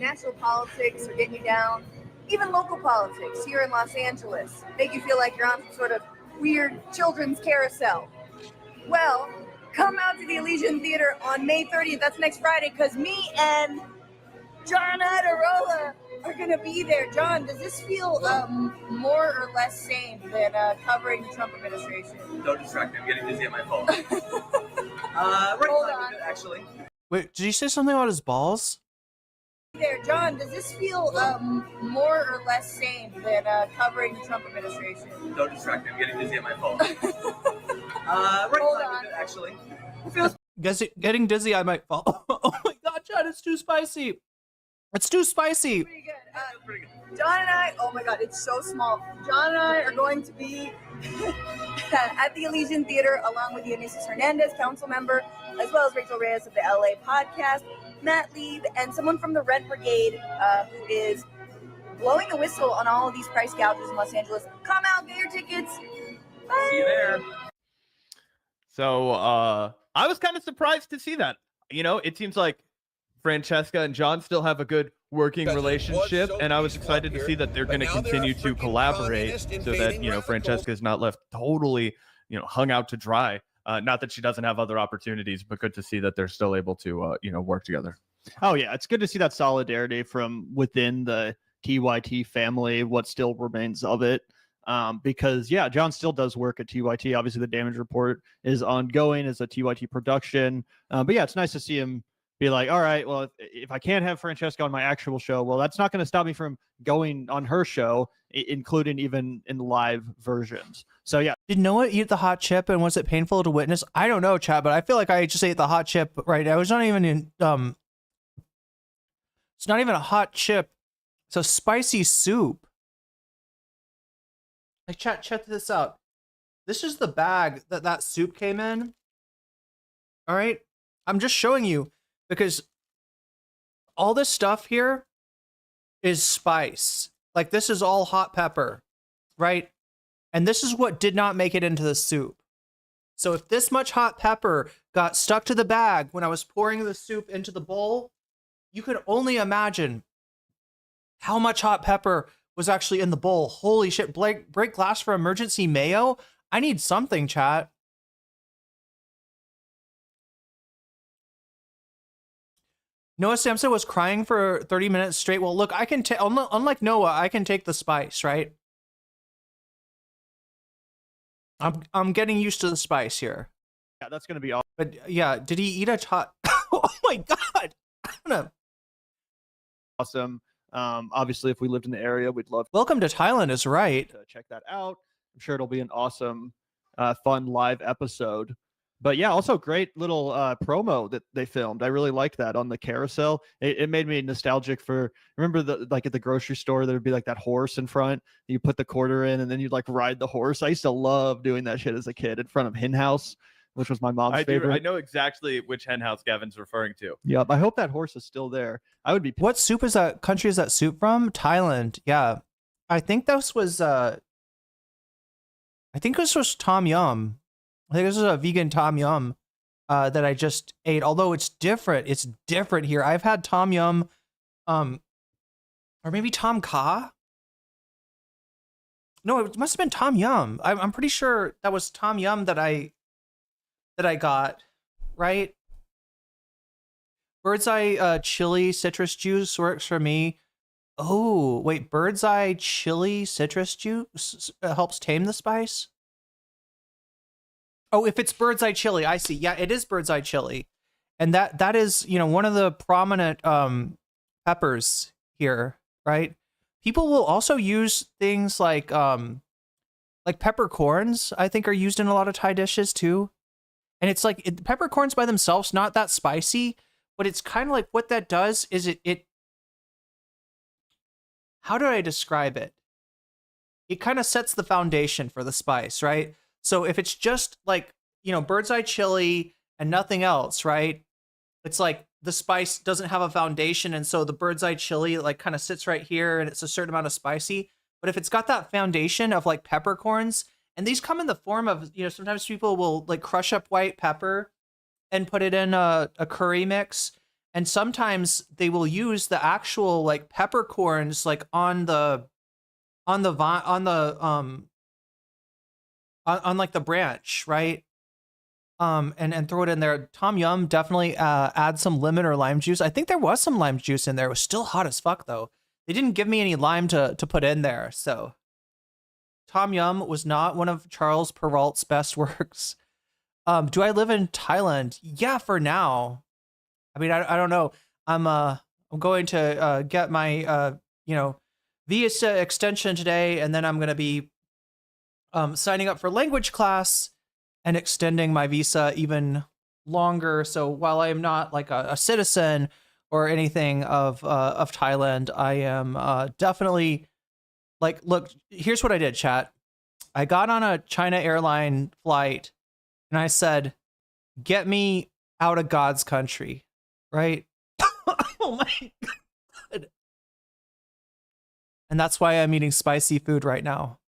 national politics are getting you down? Even local politics here in Los Angeles make you feel like you're on some sort of weird children's carousel. Well, come out to the Elysian Theater on May 30th. That's next Friday, because me and John Adirola are going to be there. John, does this feel more or less sane than covering the Trump administration? Don't distract me. I'm getting dizzy at my phone. Hold on. Actually. Wait, did you say something about his balls? There, John, does this feel more or less sane than covering the Trump administration? Don't distract me. I'm getting dizzy at my phone. Hold on. Actually. Getting dizzy, I might fall. Oh my God, John, it's too spicy. It's too spicy. Pretty good. John and I, oh my God, it's so small. John and I are going to be at the Elysian Theater along with Eunices Hernandez, council member, as well as Rachel Reyes of the LA podcast, Matt Lieb, and someone from the Rent Brigade who is blowing the whistle on all of these price gouges in Los Angeles. Come out, get your tickets. Bye. See you there. So I was kind of surprised to see that. You know, it seems like Francesca and John still have a good working relationship, and I was excited to see that they're going to continue to collaborate so that, you know, Francesca is not left totally, you know, hung out to dry. Not that she doesn't have other opportunities, but good to see that they're still able to, you know, work together. Oh, yeah. It's good to see that solidarity from within the TYT family, what still remains of it. Because, yeah, John still does work at TYT. Obviously, the damage report is ongoing as a TYT production. But, yeah, it's nice to see him be like, all right, well, if I can't have Francesca on my actual show, well, that's not going to stop me from going on her show, including even in live versions. So, yeah. Did Noah eat the hot chip, and was it painful to witness? I don't know, Chad, but I feel like I just ate the hot chip right now. It's not even in, it's not even a hot chip. It's a spicy soup. Like, check this out. This is the bag that soup came in. All right. I'm just showing you because all this stuff here is spice. Like this is all hot pepper, right? And this is what did not make it into the soup. So if this much hot pepper got stuck to the bag when I was pouring the soup into the bowl, you could only imagine how much hot pepper was actually in the bowl. Holy shit, break glass for emergency mayo? I need something, chat. Noah Samsen was crying for 30 minutes straight. Well, look, I can take, unlike Noah, I can take the spice, right? I'm getting used to the spice here. Yeah, that's gonna be awesome. But yeah, did he eat a tot? Oh my god! I don't know. Awesome. Obviously, if we lived in the area, we'd love. Welcome to Thailand is right. To check that out. I'm sure it'll be an awesome, fun live episode. But yeah, also great little promo that they filmed. I really liked that on the carousel. It made me nostalgic for, remember like at the grocery store, there'd be like that horse in front. You put the quarter in and then you'd like ride the horse. I used to love doing that shit as a kid in front of Hen House, which was my mom's favorite. I know exactly which hen house Gavin's referring to. Yep. I hope that horse is still there. I would be. What soup is that? Country is that soup from? Thailand. Yeah. I think this was Tom Yum. I think this is a vegan Tom Yum that I just ate. Although it's different. It's different here. I've had Tom Yum, or maybe Tom Kha. No, it must have been Tom Yum. I'm pretty sure that was Tom Yum that I got, right? Bird's Eye chili citrus juice works for me. Oh, wait, Bird's Eye chili citrus juice helps tame the spice? Oh, if it's Bird's Eye chili, I see. Yeah, it is Bird's Eye chili. And that is, one of the prominent peppers here, right? People will also use things like peppercorns, I think, are used in a lot of Thai dishes too. And it's like peppercorns by themselves, not that spicy, but it's kind of like what that does is it how do I describe it? It kind of sets the foundation for the spice, right? So if it's just like, Bird's Eye chili and nothing else, right? It's like the spice doesn't have a foundation. And so the Bird's Eye chili like kind of sits right here and it's a certain amount of spicy. But if it's got that foundation of like peppercorns, and these come in the form of, sometimes people will like crush up white pepper and put it in a curry mix. And sometimes they will use the actual like peppercorns like on like the branch, right? And throw it in there. Tom Yum definitely add some lemon or lime juice. I think there was some lime juice in there. It was still hot as fuck though. They didn't give me any lime to put in there. So Tom Yum was not one of Charles Perrault's best works. Do I live in Thailand? Yeah, for now. I mean, I don't know. I'm going to get my visa extension today, and then I'm going to be signing up for language class and extending my visa even longer. So while I am not like a citizen or anything of Thailand, I am definitely like, look, here's what I did, chat. I got on a China airline flight and I said, get me out of God's country, right? Oh my God. And that's why I'm eating spicy food right now.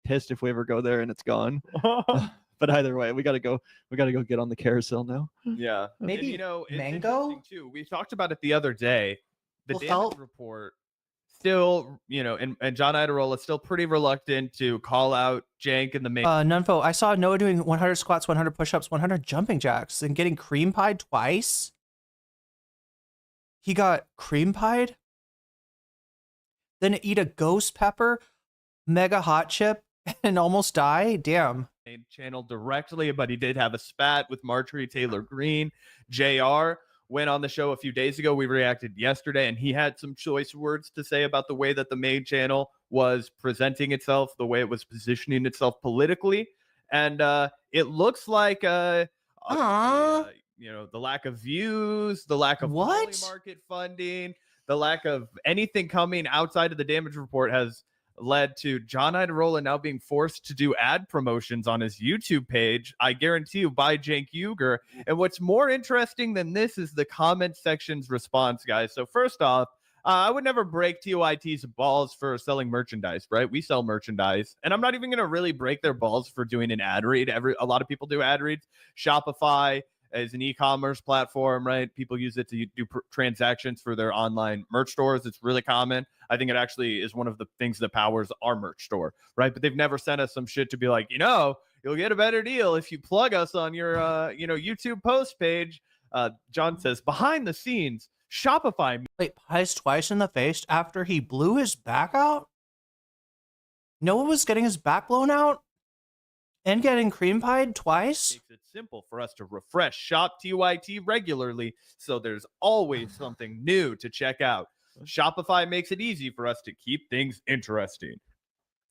Pissed if we ever go there and it's gone. But either way, we gotta go get on the carousel now. Yeah. Maybe and, it's mango interesting, too. We talked about it the other day. The damage report still, and John Iderola is still pretty reluctant to call out Jank in the main. Nunfo, I saw Noah doing 100 squats, 100 push-ups, 100 jumping jacks, and getting cream pied twice. He got cream pied? Then eat a ghost pepper, mega hot chip, and almost die? Damn. Channel directly, but he did have a spat with Marjorie Taylor Greene. JR went on the show a few days ago. We reacted yesterday, and he had some choice words to say about the way that the main channel was presenting itself, the way it was positioning itself politically. And it looks like, the lack of views, the lack of market funding, the lack of anything coming outside of the damage report has led to John Idarola now being forced to do ad promotions on his YouTube page. I guarantee you, by Cenk Uygur. And what's more interesting than this is the comment section's response, guys. So first off, I would never break TYT's balls for selling merchandise, right? We sell merchandise, and I'm not even going to really break their balls for doing an ad read. A lot of people do ad reads. Shopify is an e-commerce platform, right? People use it to do transactions for their online merch stores. It's really common. I think it actually is one of the things that powers our merch store, right? But they've never sent us some shit to be like, you'll get a better deal if you plug us on your, YouTube post page. John says, behind the scenes, Shopify. Wait, pies twice in the face after he blew his back out? Noah was getting his back blown out and getting cream pied twice? Makes it simple for us to refresh Shop TYT regularly, so there's always something new to check out. Shopify makes it easy for us to keep things interesting.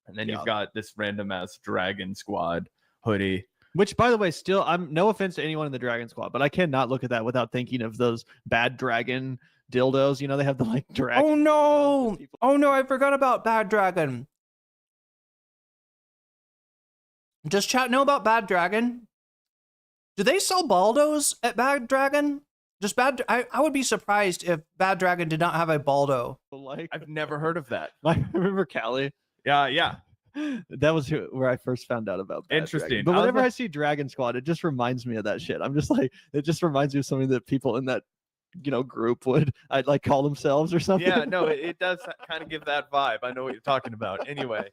And then you've got this random ass Dragon Squad hoodie. Which, by the way, still, I'm no offense to anyone in the Dragon Squad, but I cannot look at that without thinking of those bad dragon dildos. They have the dragon. Oh no, I forgot about Bad Dragon. Does chat know about Bad Dragon? Do they sell Baldos at Bad Dragon? I would be surprised if Bad Dragon did not have a Baldo. I've never heard of that. I remember Callie. Yeah. That was where I first found out about Bad Interesting. Dragon. But whenever I see Dragon Squad, it just reminds me of that shit. I'm just it just reminds me of something that people in that group would call themselves or something. Yeah, no, it does kind of give that vibe. I know what you're talking about. Anyway,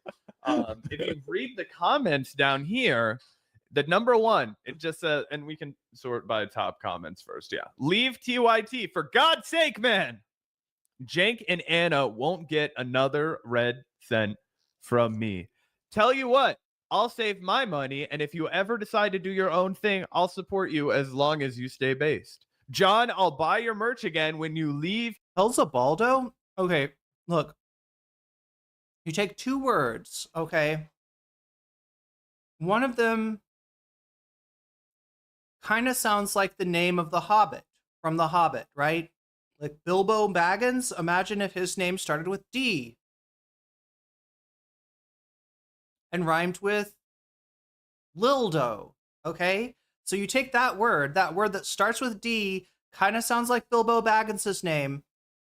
if you read the comments down here, the number one, it just says, and we can sort by top comments first. Yeah. Leave TYT, for God's sake, man. Cenk and Anna won't get another red cent from me. Tell you what, I'll save my money, and if you ever decide to do your own thing, I'll support you as long as you stay based. John, I'll buy your merch again when you leave. Hell's a Baldo? Okay, look. You take two words, okay? One of them kind of sounds like the name of the Hobbit, from The Hobbit, right? Like Bilbo Baggins. Imagine if his name started with D and rhymed with Lildo, okay? So you take that word that starts with D, kind of sounds like Bilbo Baggins' name,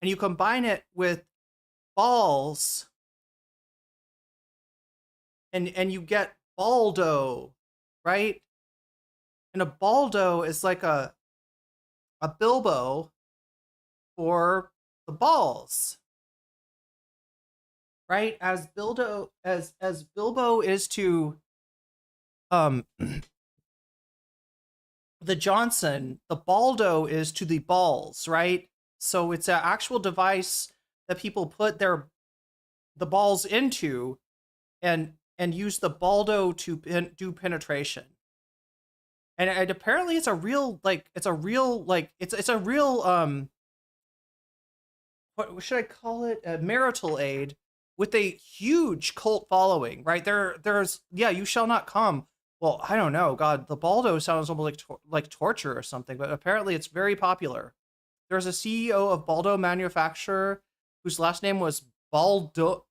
and you combine it with balls, and you get Baldo, right? And a Baldo is like a Bilbo for the balls, right? As Bilbo is to the Johnson, the Baldo is to the balls, right? So it's an actual device that people put the balls into and use the Baldo to do penetration. And apparently it's a real what should I call it? A marital aid with a huge cult following, right? There's you shall not come. Well, I don't know. God, the Baldo sounds almost like torture or something, but apparently it's very popular. There's a CEO of Baldo Manufacturer whose last name was Baldonata.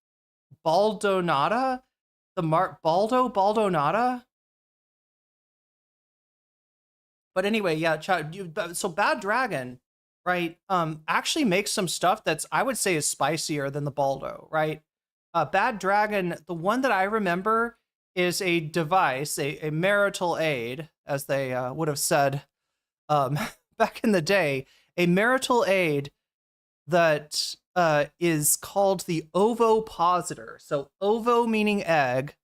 Baldonata. But anyway, yeah, so Bad Dragon, right, actually makes some stuff that's, I would say, is spicier than the Baldo, right? Bad Dragon, the one that I remember is a device, a marital aid, as they would have said back in the day, a marital aid that is called the ovopositor. So ovo meaning egg,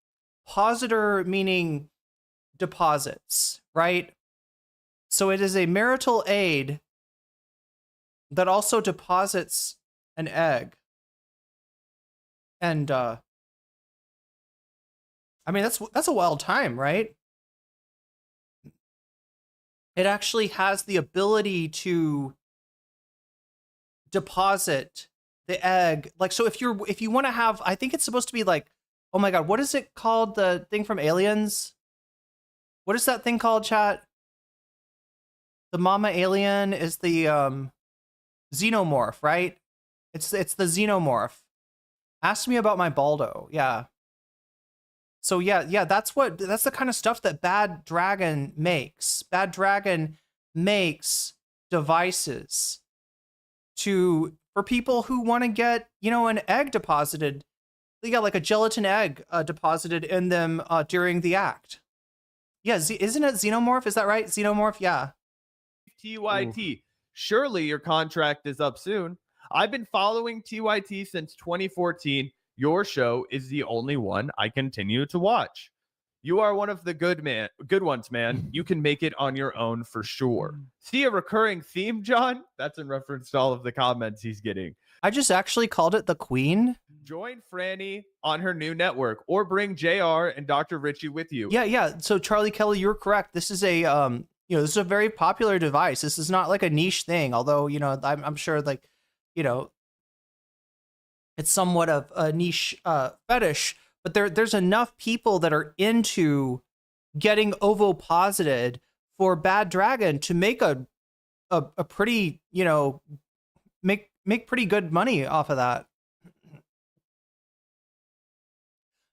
positor meaning deposits, right? So it is a marital aid that also deposits an egg. And I mean, that's a wild time, right? It actually has the ability to deposit the egg. Like, so if you want to have, I think it's supposed to be like, oh my God, what is it called? The thing from Aliens? What is that thing called, chat? The mama alien is the xenomorph, right? It's the xenomorph. Ask me about my Baldo. Yeah. So yeah, that's the kind of stuff that Bad Dragon makes. Bad Dragon makes devices for people who want to get, an egg deposited. Yeah, like a gelatin egg deposited in them during the act. Yeah, isn't it Xenomorph? Is that right? Xenomorph, yeah. TYT. Surely your contract is up soon. I've been following TYT since 2014. Your show is the only one I continue to watch. You are one of the good ones, man. You can make it on your own for sure. See a recurring theme, John? That's in reference to all of the comments he's getting. I just actually called it the Queen. Join Franny on her new network, or bring JR and Dr. Richie with you. Yeah. So Charlie Kelly, you're correct. This is a this is a very popular device. This is not like a niche thing, although I'm sure it's somewhat of a niche fetish, but there's enough people that are into getting ovoposited for Bad Dragon to make a pretty, make pretty good money off of that.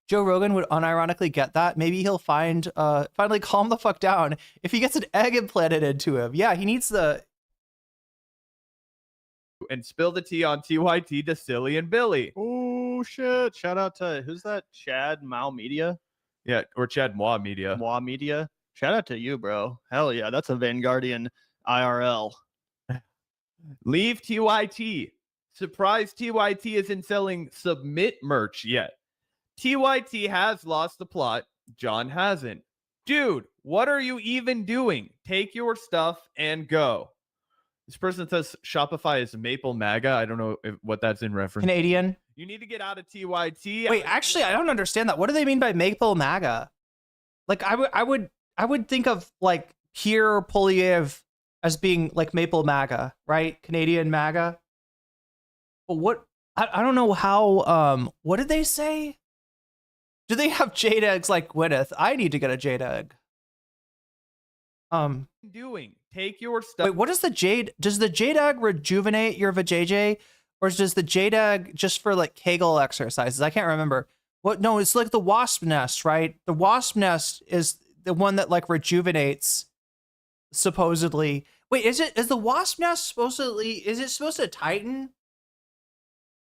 Joe Rogan would unironically get that. Maybe he'll finally calm the fuck down if he gets an egg implanted into him. Yeah, he needs the... And spill the tea on TYT to Silly and Billy. Oh, shit. Shout out to, who's that? Chad Mao Media? Yeah, or Chad Moi Media. Moi Media. Shout out to you, bro. Hell yeah, that's a Vanguardian IRL. Leave TYT. Surprise, TYT isn't selling Submit merch yet. TYT has lost the plot. John hasn't. Dude, what are you even doing? Take your stuff and go. This person says Shopify is Maple MAGA. I don't know what that's in reference. Canadian. You need to get out of TYT. Wait, actually, I don't understand that. What do they mean by Maple MAGA? Like, I would think of like Pierre Polyev as being like Maple MAGA, right? Canadian MAGA. But what? I don't know how. What did they say? Do they have jade eggs like Gwyneth? I need to get a jade egg. Take your stuff. Wait, what is the jade? Does the jade egg rejuvenate your vajayjay, or does the jade egg just for like Kegel exercises? I can't remember. What? No, it's like the wasp nest, right? The wasp nest is the one that like rejuvenates, supposedly. Wait, is the wasp nest supposed to tighten?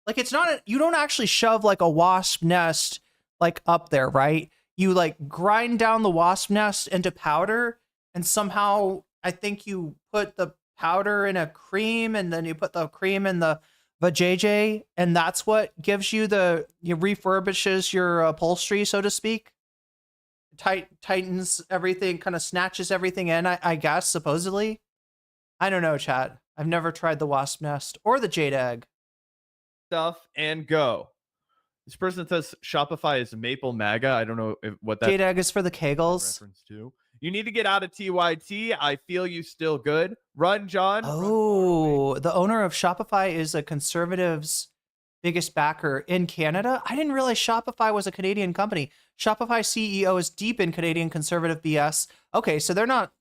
Like, it's not. You don't actually shove like a wasp nest like up there, right? You like grind down the wasp nest into powder, and somehow I think you put the powder in a cream, and then you put the cream in the vajayjay, and that's what gives you refurbishes your upholstery, so to speak. Tightens everything, kind of snatches everything in, I guess, supposedly. I don't know, chat. I've never tried the wasp nest or the jade egg. Stuff and go. This person says Shopify is Maple MAGA. I don't know what that jade egg is for the Kegels. Reference to. You need to get out of TYT. I feel you still good. Run, John. Oh, the owner of Shopify is a conservative's biggest backer in Canada. I didn't realize Shopify was a Canadian company. Shopify CEO is deep in Canadian conservative BS. Okay, so they're not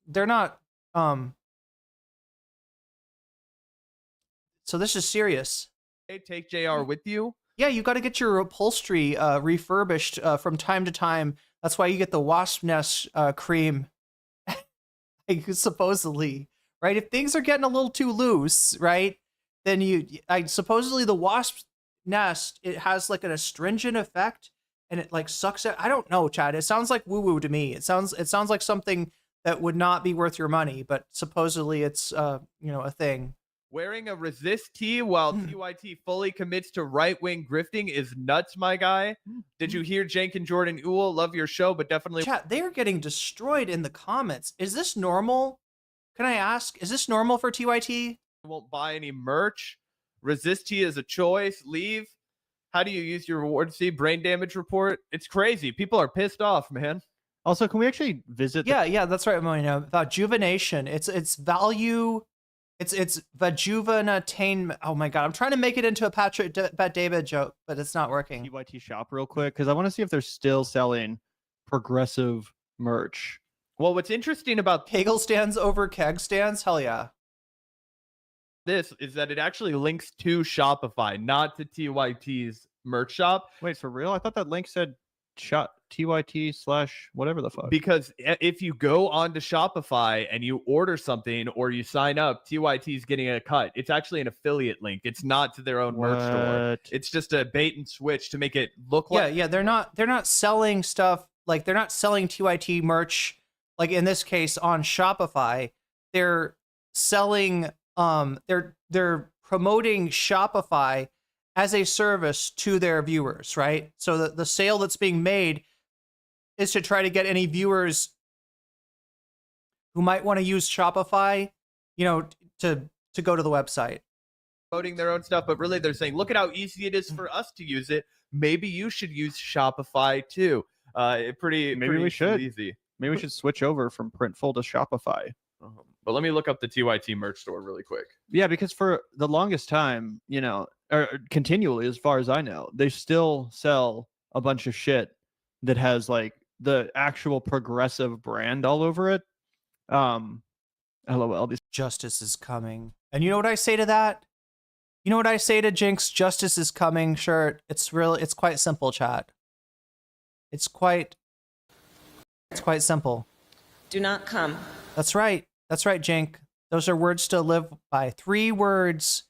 so this is serious. Hey, take JR with you. Yeah, you got to get your upholstery refurbished from time to time. That's why you get the wasp nest cream, supposedly, right? If things are getting a little too loose, right, then supposedly the wasp nest, it has like an astringent effect, and it like sucks it. I don't know, Chad. It sounds like woo woo to me. It sounds like something that would not be worth your money, but supposedly it's a thing. Wearing a resist tee while TYT fully commits to right-wing grifting is nuts, my guy. Did you hear Jenk and Jordan Uhl? Love your show, but definitely... Chat, they are getting destroyed in the comments. Is this normal? Can I ask? Is this normal for TYT? Won't buy any merch. Resist tee is a choice. Leave. How do you use your reward? See, brain damage report. It's crazy. People are pissed off, man. Also, can we actually visit... Yeah, that's right, Moino. About juvenation. It's value... It's vajuvenatainment. Oh my god, I'm trying to make it into a Patrick Bet David joke, but it's not working. TYT shop real quick, because I want to see if they're still selling progressive merch. Well, what's interesting about Kegel stands over keg stands? Hell yeah. This is that it actually links to Shopify, not to TYT's merch shop. Wait, for real? I thought that link said shop TYT/whatever the fuck. Because if you go onto Shopify and you order something or you sign up, TYT is getting a cut. It's actually an affiliate link. It's not to their own merch store. It's just a bait and switch to make it look like. Yeah, they're not selling stuff, like they're not selling TYT merch, like in this case on Shopify. They're selling they're promoting Shopify as a service to their viewers, right? So the sale that's being made is to try to get any viewers who might want to use Shopify, to go to the website. Promoting their own stuff, but really they're saying, look at how easy it is for us to use it. Maybe you should use Shopify too. Pretty we should. easy. Maybe we should switch over from Printful to Shopify. But let me look up the TYT merch store really quick. Yeah, because for the longest time, or continually, as far as I know, they still sell a bunch of shit that has like the actual progressive brand all over it. LOL. Justice is coming. And you know what I say to that? You know what I say to Jinx Justice is Coming shirt? It's quite simple, chat. It's quite simple. Do not come. That's right, Jink. Those are words to live by. 3 words.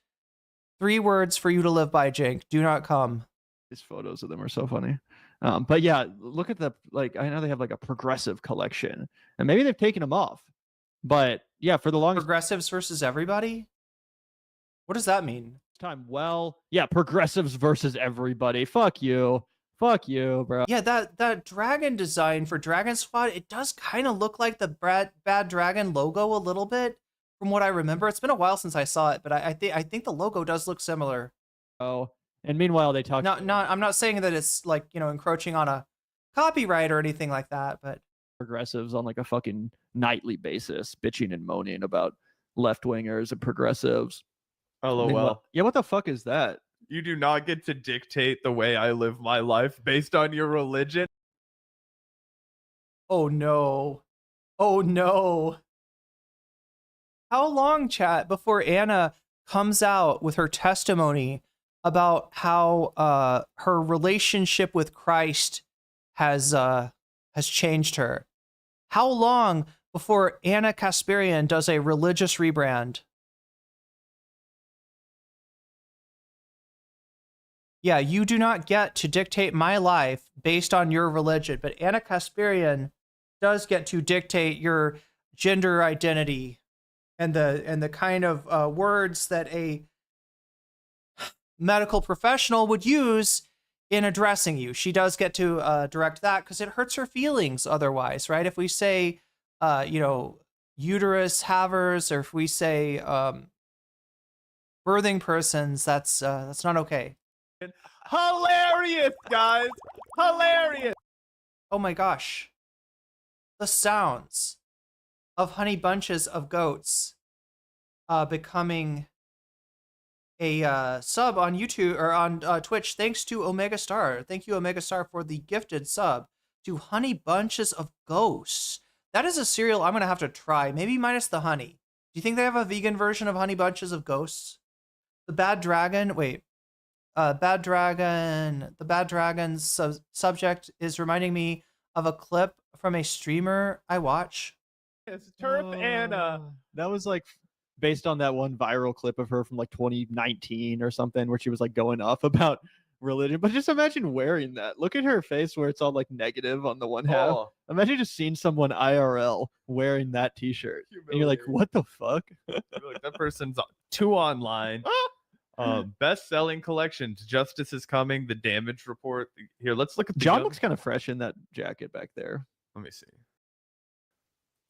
3 words for you to live by, Jink. Do not come. These photos of them are so funny. But yeah, look at I know they have like a progressive collection, and maybe they've taken them off. But yeah, for the longest progressives versus everybody. What does that mean? Progressives versus everybody. Fuck you, bro. Yeah, that dragon design for Dragon Squad, it does kind of look like the Bad Dragon logo a little bit, from what I remember. It's been a while since I saw it, but I think the logo does look similar. Oh, and meanwhile they talk. I'm not saying that it's like encroaching on a copyright or anything like that, but progressives on like a fucking nightly basis, bitching and moaning about left wingers and progressives. LOL. Yeah, what the fuck is that? You do not get to dictate the way I live my life based on your religion. Oh no. Oh no. How long, chat, before Anna comes out with her testimony about how her relationship with Christ has changed her? How long before Anna Kasparian does a religious rebrand? Yeah, you do not get to dictate my life based on your religion, but Anna Kasparian does get to dictate your gender identity and the kind of words that a medical professional would use in addressing you. She does get to direct that because it hurts her feelings otherwise, right? If we say, uterus havers, or if we say birthing persons, that's not okay. Hilarious, guys! Hilarious! Oh my gosh. The sounds of honey bunches of goats becoming a sub on YouTube or on Twitch, thanks to Omega Star. Thank you, Omega Star, for the gifted sub to Honey Bunches of Ghosts. That is a cereal I'm gonna have to try, maybe minus the honey. Do you think they have a vegan version of Honey Bunches of Ghosts? The Bad Dragon, wait. The Bad Dragon's subject is reminding me of a clip from a streamer I watch. It's Turf Anna. That was like based on that one viral clip of her from like 2019 or something, where she was like going off about religion. But just imagine wearing that. Look at her face where it's all like negative on the one half. Oh. Imagine just seeing someone IRL wearing that t-shirt. And you're like, what the fuck? Like, that person's too online. Best-selling collections. Justice is Coming. The Damage Report. Here, let's look at the John looks kind of fresh in that jacket back there. Let me see.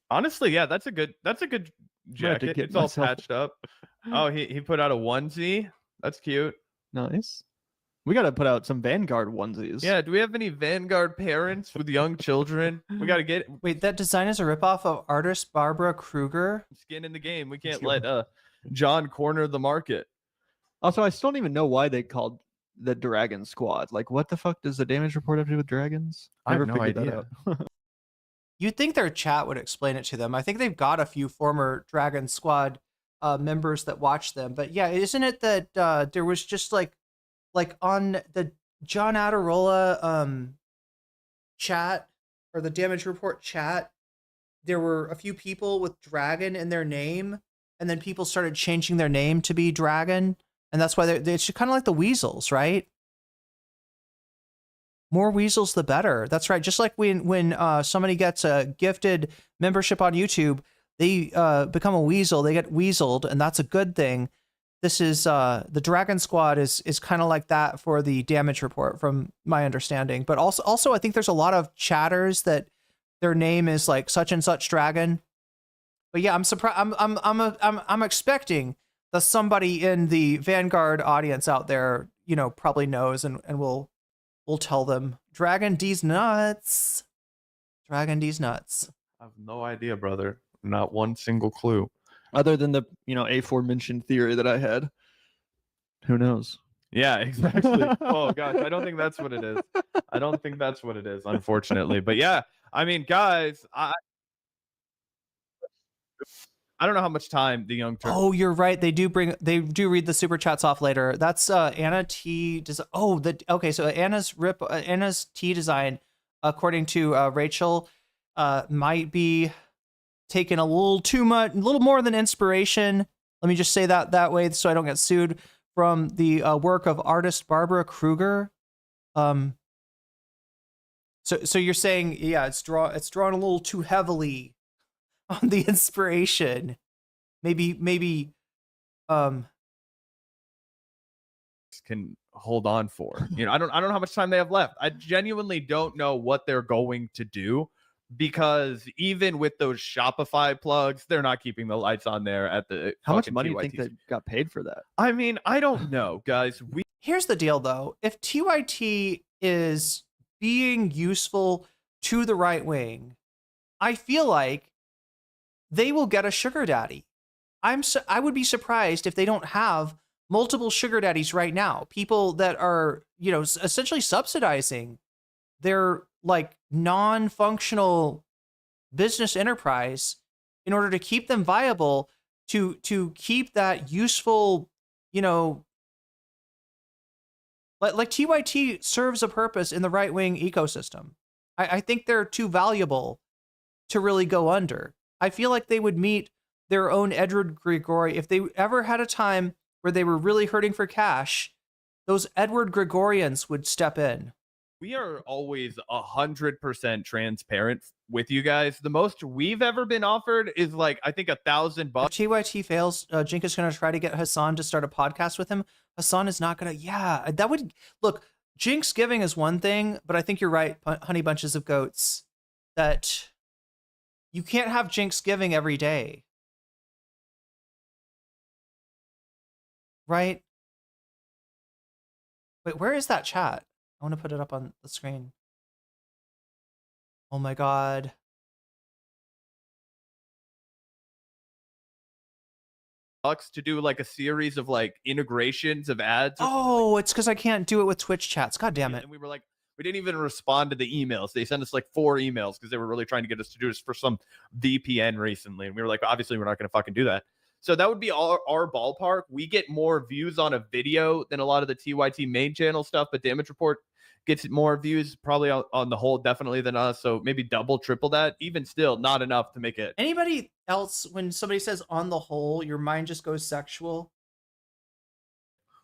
Honestly, yeah, that's a good jacket. It's all patched up. Oh, he put out a onesie. That's cute. Nice. We got to put out some Vanguard onesies. Yeah, do we have any Vanguard parents with young children? We got to get... Wait, that design is a ripoff of artist Barbara Kruger? Skin in the game. We can't let John corner the market. Also, I still don't even know why they called the Dragon Squad. Like, what the fuck does the Damage Report have to do with dragons? I have no idea. You'd think their chat would explain it to them. I think they've got a few former Dragon Squad members that watch them. But yeah, isn't it that there was just like on the John Adirola chat, or the damage report chat, there were a few people with dragon in their name, and then people started changing their name to be dragon, and that's why it's kind of like the weasels, right? More weasels, the better. That's right. Just like when somebody gets a gifted membership on YouTube, they become a weasel. They get weaseled, and that's a good thing. This is the Dragon Squad is kind of like that for the damage report, from my understanding. But also, I think there's a lot of chatters that their name is like such and such dragon. But yeah, I'm surprised. I'm expecting that somebody in the Vanguard audience out there, probably knows and will tell them. Dragon D's nuts. Dragon D's nuts. I have no idea, brother. Not one single clue. Other than the aforementioned theory that I had. Who knows? Yeah, exactly. Oh gosh, I don't think that's what it is. I don't think that's what it is, unfortunately. But yeah, I mean, guys, I don't know how much time the Young Turks. Oh, you're right. They do read the super chats off later. That's Anna T. Okay. So Anna's T design, according to Rachel, might be taken a little more than inspiration. Let me just say that way so I don't get sued, from the work of artist Barbara Kruger. So you're saying, yeah, it's drawn a little too heavily on the inspiration. Maybe can hold on for. I don't know how much time they have left. I genuinely don't know what they're going to do, because even with those Shopify plugs, they're not keeping the lights on there at the. How much money do you think they got paid for that? I mean, I don't know, guys. Here's the deal, though. If TYT is being useful to the right wing, I feel like they will get a sugar daddy. I would be surprised if they don't have multiple sugar daddies right now. People that are, essentially subsidizing their like non-functional business enterprise in order to keep them viable, to keep that useful, like TYT serves a purpose in the right-wing ecosystem. I think they're too valuable to really go under. I feel like they would meet their own Edward Grigori. If they ever had a time where they were really hurting for cash, those Edward Gregorians would step in. We are always 100% transparent with you guys. The most we've ever been offered is like, I think $1,000. If TYT fails, Jink is going to try to get Hasan to start a podcast with him. Hasan is not going to. Yeah, that would look. Jink's giving is one thing, but I think you're right, Honey Bunches of Goats, that you can't have Jink's giving every day, right? Wait, where is that chat? I want to put it up on the screen. Oh my God. To do like a series of like integrations of ads. Oh, it's because I can't do it with Twitch chats. God damn it. And we were like, we didn't even respond to the emails. They sent us like 4 emails because they were really trying to get us to do this for some VPN recently. And we were like, obviously, we're not going to fucking do that. So that would be our ballpark. We get more views on a video than a lot of the TYT main channel stuff, but Damage Report gets more views probably on the whole definitely than us. So maybe double, triple that. Even still, not enough to make it. Anybody else, when somebody says on the whole, your mind just goes sexual?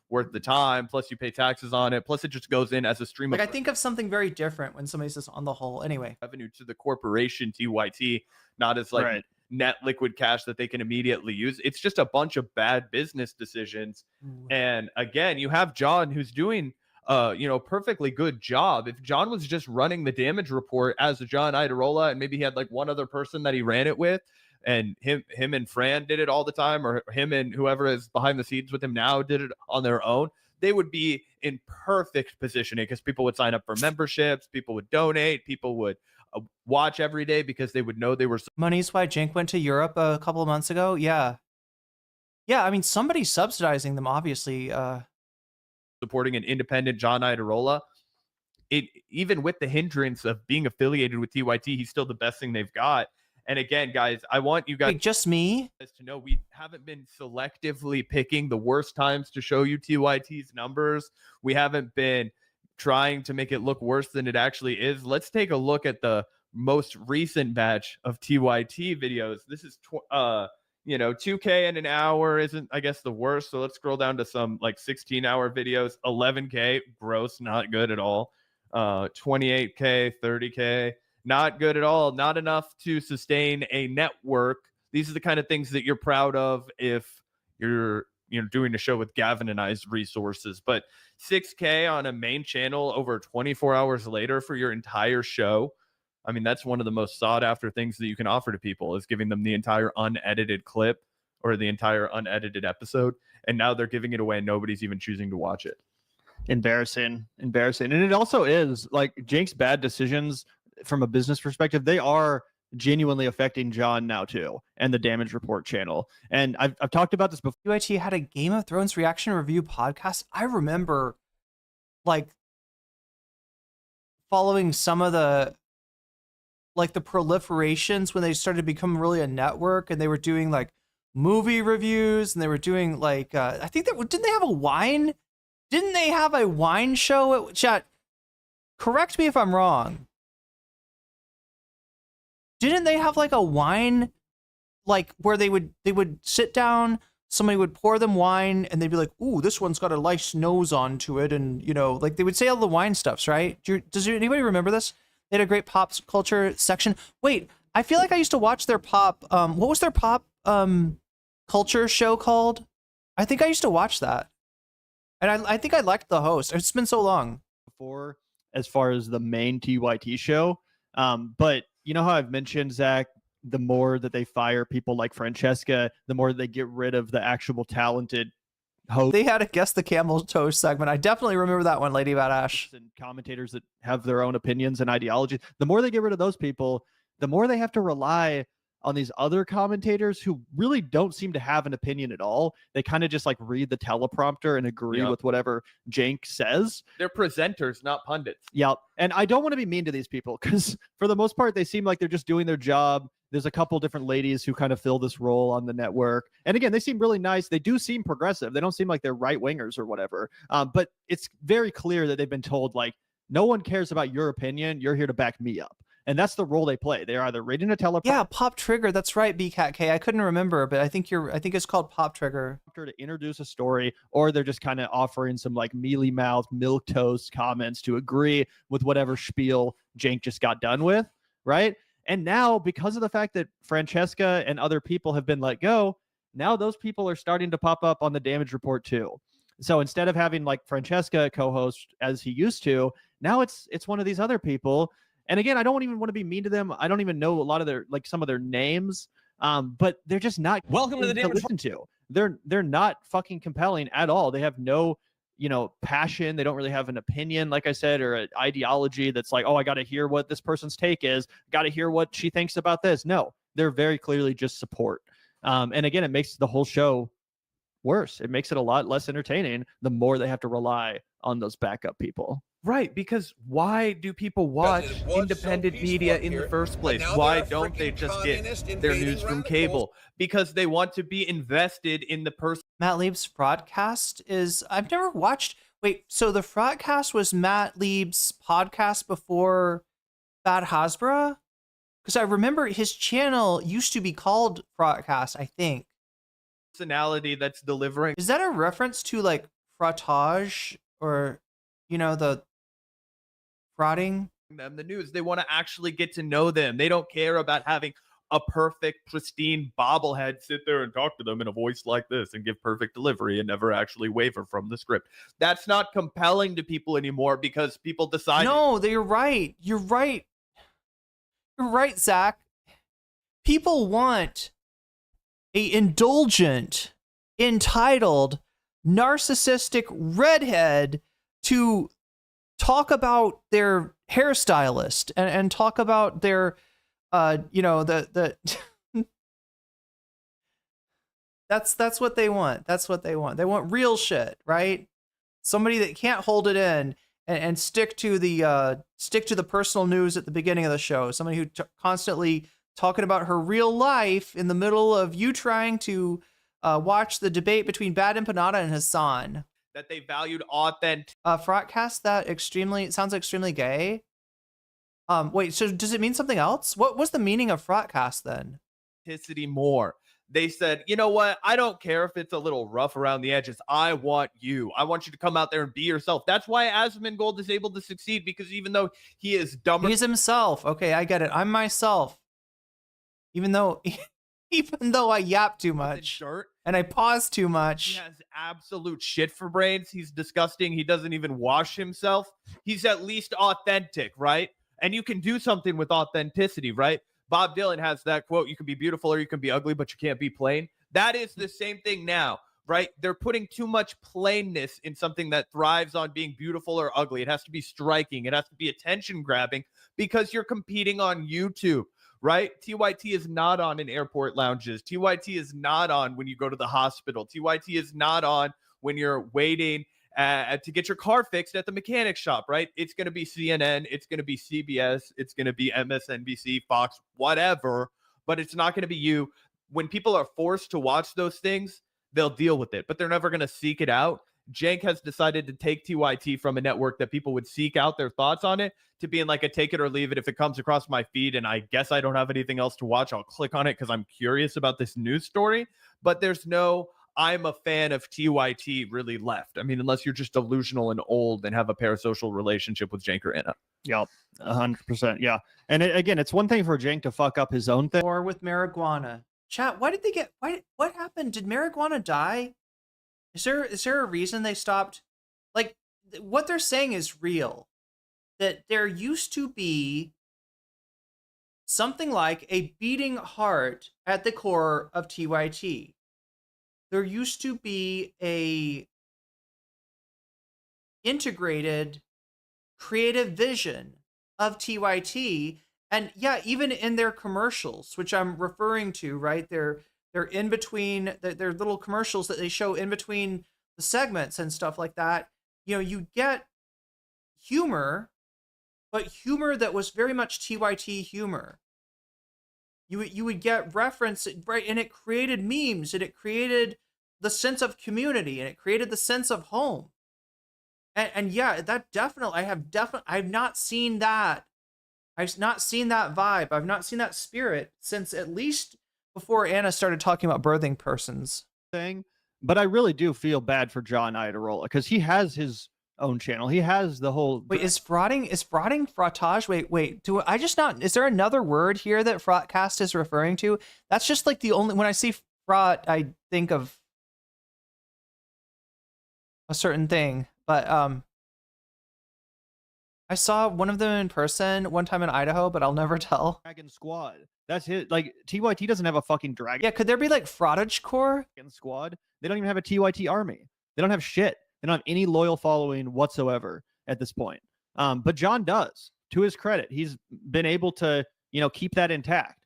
Worth the time, plus you pay taxes on it, plus it just goes in as a stream. Like, I think of something very different when somebody says on the whole. Anyway, revenue to the corporation TYT, not as like net liquid cash that they can immediately use. It's just a bunch of bad business decisions. And again, you have John who's doing perfectly good job. If John was just running the damage report as a John Iderola, and maybe he had like one other person that he ran it with, and him and Fran did it all the time, or him and whoever is behind the scenes with him now did it on their own, they would be in perfect positioning, because people would sign up for memberships, people would donate, people would watch every day because they would know they were. Money's why Jink went to Europe a couple of months ago. Yeah, I mean, somebody's subsidizing them, obviously. Supporting an independent John Iderola, it even with the hindrance of being affiliated with TYT, he's still the best thing they've got. And again, guys, I want you guys, just me, to know we haven't been selectively picking the worst times to show you TYT's numbers. We haven't been trying to make it look worse than it actually is. Let's take a look at the most recent batch of TYT videos. This is 2K in an hour isn't, I guess, the worst. So let's scroll down to some like 16-hour videos. 11K, gross, not good at all. 28K, 30K, not good at all. Not enough to sustain a network. These are the kind of things that you're proud of if you're doing a show with Gavin and I's resources. But 6K on a main channel over 24 hours later for your entire show. I mean, that's one of the most sought after things that you can offer to people, is giving them the entire unedited clip or the entire unedited episode. And now they're giving it away and nobody's even choosing to watch it. Embarrassing. And it also is like Jake's bad decisions from a business perspective. They are genuinely affecting John now too, and the Damage Report channel. And I've talked about this before. UIT had a Game of Thrones reaction review podcast. I remember like following some of the proliferations when they started to become really a network, and they were doing like movie reviews, and they were doing like I think that didn't they have a wine? Didn't they have a wine show at chat? Correct me if I'm wrong. Didn't they have like a wine, like where they would sit down, somebody would pour them wine, and they'd be like, "Ooh, this one's got a nice nose onto it," and like they would say all the wine stuffs, right? Does anybody remember this? They had a great pop culture section. Wait, I feel like I used to watch their pop. What was their pop culture show called? I think I used to watch that, and I think I liked the host. It's been so long. Before, as far as the main TYT show, but you know how I've mentioned, Zach, the more that they fire people like Francesca, the more they get rid of the actual talented host. They had a Guess the Camel Toe segment. I definitely remember that one, Lady Badash. And commentators that have their own opinions and ideologies. The more they get rid of those people, the more they have to rely on these other commentators who really don't seem to have an opinion at all. They kind of just like read the teleprompter and agree with whatever Jank says. They're presenters, not pundits. Yep. And I don't want to be mean to these people because for the most part, they seem like they're just doing their job. There's a couple different ladies who kind of fill this role on the network. And again, they seem really nice. They do seem progressive. They don't seem like they're right wingers or whatever. But it's very clear that they've been told, like, no one cares about your opinion. You're here to back me up. And that's the role they play. They're either reading a teleprompter. Yeah, Pop Trigger. That's right, BCatK. I couldn't remember, but I think it's called Pop Trigger. To introduce a story, or they're just kind of offering some like mealy mouth, milquetoast comments to agree with whatever spiel Jank just got done with, right? And now, because of the fact that Francesca and other people have been let go, now those people are starting to pop up on the Damage Report too. So instead of having like Francesca co-host as he used to, now it's one of these other people. And again, I don't even want to be mean to them. I don't even know a lot of their, like some of their names, but they're just not welcome to the Damage listen to. They're not fucking compelling at all. They have no, passion. They don't really have an opinion, like I said, or an ideology that's like, oh, I got to hear what this person's take is. Got to hear what she thinks about this. No, they're very clearly just support. And again, it makes the whole show worse. It makes it a lot less entertaining the more they have to rely on those backup people. Right, because why do people watch independent media in the first place? Why don't they just get their news from cable? Because they want to be invested in the person. Matt Lieb's broadcast is, I've never watched. Wait, so the broadcast was Matt Lieb's podcast before Bad Hasbro? Because I remember his channel used to be called Broadcast, I think. Personality that's delivering. Is that a reference to like frottage or, the frauding? Them the news. They want to actually get to know them. They don't care about having a perfect, pristine bobblehead sit there and talk to them in a voice like this and give perfect delivery and never actually waver from the script. That's not compelling to people anymore because people decide. No, you're right. You're right. You're right, Zach. People want a indulgent, entitled, narcissistic redhead to talk about their hairstylist and talk about their the that's what they want. That's what they want. They want real shit, right? Somebody that can't hold it in and stick to the personal news at the beginning of the show. Somebody who constantly talking about her real life in the middle of you trying to watch the debate between Bad Empanada and Hasan. that they valued authenticity. Frotcast that sounds extremely gay. Wait, so does it mean something else? What was the meaning of Frotcast then? More. They said, you know what? I don't care if it's a little rough around the edges. I want you. I want you to come out there and be yourself. That's why Asmongold is able to succeed, because even though he is dumber, he's himself. Okay, I get it. I'm myself. Even though I yap too much and I pause too much. He has absolute shit for brains. He's disgusting. He doesn't even wash himself. He's at least authentic, right? And you can do something with authenticity, right? Bob Dylan has that quote, you can be beautiful or you can be ugly, but you can't be plain. That is the same thing now, right? They're putting too much plainness in something that thrives on being beautiful or ugly. It has to be striking. It has to be attention grabbing because you're competing on YouTube, right? TYT is not on in airport lounges. TYT is not on when you go to the hospital. TYT is not on when you're waiting to get your car fixed at the mechanic shop, right? It's going to be CNN, it's going to be CBS, it's going to be MSNBC, Fox, whatever, but it's not going to be you. When people are forced to watch those things, they'll deal with it, but they're never going to seek it out. Jank has decided to take TYT from a network that people would seek out their thoughts on it to being like a take it or leave it. If it comes across my feed and I guess I don't have anything else to watch, I'll click on it because I'm curious about this news story, but there's no I'm a fan of TYT really left. I mean, unless you're just delusional and old and have a parasocial relationship with Jank or Anna. Yep, 100%. Yeah. And again, it's one thing for Jank to fuck up his own thing. Or with marijuana. Chat, what happened? Did marijuana die? Is there a reason they stopped? Like, what they're saying is real. That there used to be something like a beating heart at the core of TYT. There used to be a integrated creative vision of TYT, and yeah, even in their commercials, which I'm referring to, right? They're in between, they're little commercials that they show in between the segments and stuff like that. You know, you get humor, but humor that was very much TYT humor. You would get reference, right? And it created memes, and it created the sense of community, and it created the sense of home. And yeah, that definitely, I've not seen that. I've not seen that vibe. I've not seen that spirit since at least before Anna started talking about birthing persons. But I really do feel bad for John Iderola because he has his own channel. He has the whole. Wait, is frottage? Wait. Do I just not? Is there another word here that Frotcast is referring to? That's just like the only. When I see frot, I think of a certain thing. But I saw one of them in person one time in Idaho, but I'll never tell. Dragon Squad. That's his. Like TYT doesn't have a fucking dragon. Yeah, could there be like Frottage Corps? Squad. They don't even have a TYT army. They don't have shit. They don't have any loyal following whatsoever at this point. But John does. To his credit, he's been able to, keep that intact.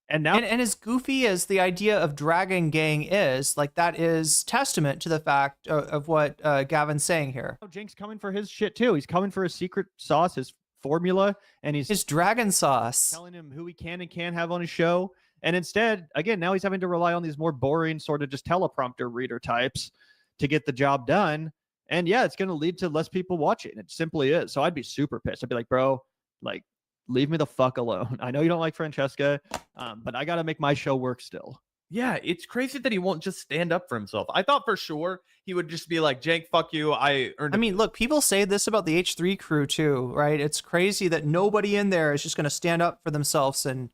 And now, and as goofy as the idea of Dragon Gang is, like that is testament to the fact of what Gavin's saying here. Jank's coming for his shit too. He's coming for his secret sauce, his formula, and his dragon sauce. Telling him who he can and can't have on his show. And instead, again, now he's having to rely on these more boring sort of just teleprompter reader types to get the job done. And yeah, it's going to lead to less people watching. It simply is. So I'd be super pissed. I'd be like, bro, like, leave me the fuck alone. I know you don't like Francesca, but I got to make my show work still. Yeah, it's crazy that he won't just stand up for himself. I thought for sure he would just be like, Jank, fuck you. I mean, look, people say this about the H3 crew too, right? It's crazy that nobody in there is just going to stand up for themselves and,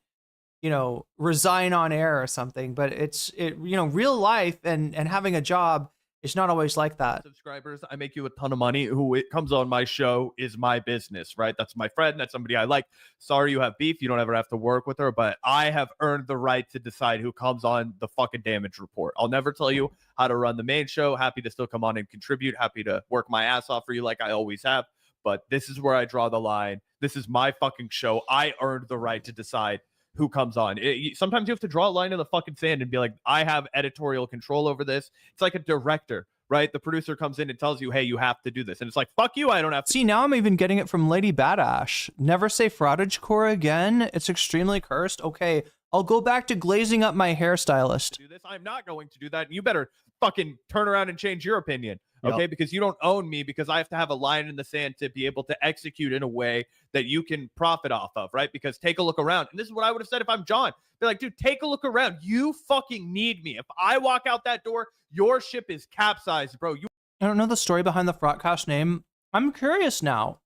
resign on air or something. But real life and having a job is not always like that. Subscribers, I make you a ton of money. Who it comes on my show is my business, right? That's my friend. That's somebody I like. Sorry you have beef. You don't ever have to work with her, but I have earned the right to decide who comes on the fucking damage report. I'll never tell you how to run the main show. Happy to still come on and contribute. Happy to work my ass off for you like I always have. But this is where I draw the line. This is my fucking show. I earned the right to decide who comes on. Sometimes you have to draw a line in the fucking sand and be like, I have editorial control over this. It's like a director, right? The producer comes in and tells you, hey, you have to do this. And it's like, fuck you, I don't have to. See, now I'm even getting it from Lady Badash. Never say Frottage Core again. It's extremely cursed. Okay, I'll go back to glazing up my hairstylist. Do this. I'm not going to do that. You better fucking turn around and change your opinion. okay? Yep. Because you don't own me, because I have to have a line in the sand to be able to execute in a way that you can profit off of, right? Because take a look around. And this is what I would have said if I'm John. Be like, dude, take a look around. You fucking need me. If I walk out that door, your ship is capsized, bro. I don't know the story behind the Frotcast name. I'm curious now.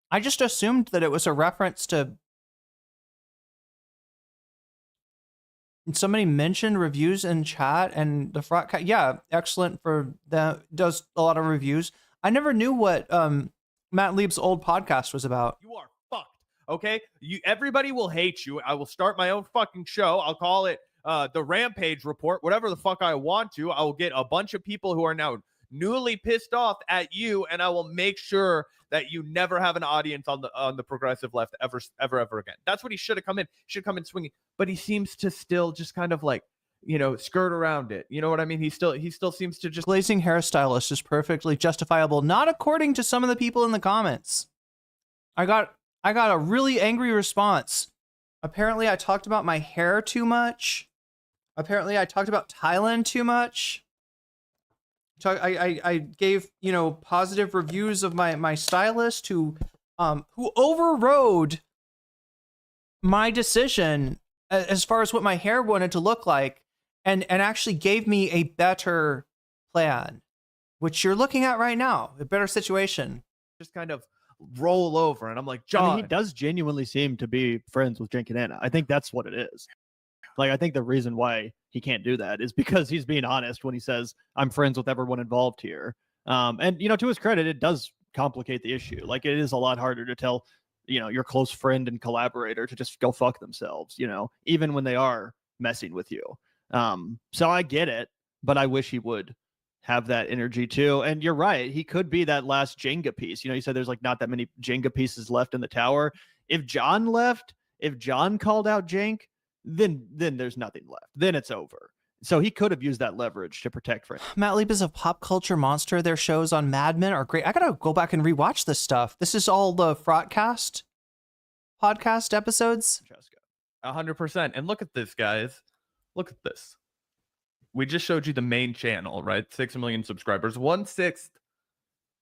I just assumed that it was a reference to... Somebody mentioned reviews in chat, and the Frotcast, yeah, excellent for that. Does a lot of reviews. I never knew what Matt Lieb's old podcast was about. You are fucked, okay? Everybody will hate you. I will start my own fucking show. I'll call it the Rampage Report, whatever the fuck I want to. I will get a bunch of people who are now newly pissed off at you, and I will make sure that you never have an audience on the progressive left ever again. That's what he should have come in. Should come in swinging, but he seems to still just kind of like, skirt around it. You know what I mean? He still seems to just... Glazing hairstylist is perfectly justifiable, not according to some of the people in the comments. I got a really angry response. Apparently I talked about my hair too much. Apparently I talked about Thailand too much. I gave, positive reviews of my stylist who overrode my decision as far as what my hair wanted to look like, and actually gave me a better plan, which you're looking at right now, a better situation. Just kind of roll over, and I'm like, John. I mean, he does genuinely seem to be friends with Cenk and Anna. I think that's what it is. Like, I think the reason why he can't do that is because he's being honest when he says, I'm friends with everyone involved here. And, to his credit, it does complicate the issue. Like, it is a lot harder to tell, your close friend and collaborator to just go fuck themselves, even when they are messing with you. So I get it, but I wish he would have that energy too. And you're right. He could be that last Jenga piece. You said there's like not that many Jenga pieces left in the tower. If John left, if John called out Cenk, then there's nothing left. Then it's over. So he could have used that leverage to protect friends. Matt Lieb is a pop culture monster. Their shows on Mad Men are great. I gotta go back and rewatch this stuff. This is all the Frotcast podcast episodes. 100%. And look at this, guys. Look at this. We just showed you the main channel, right? 6 million subscribers. 1/6,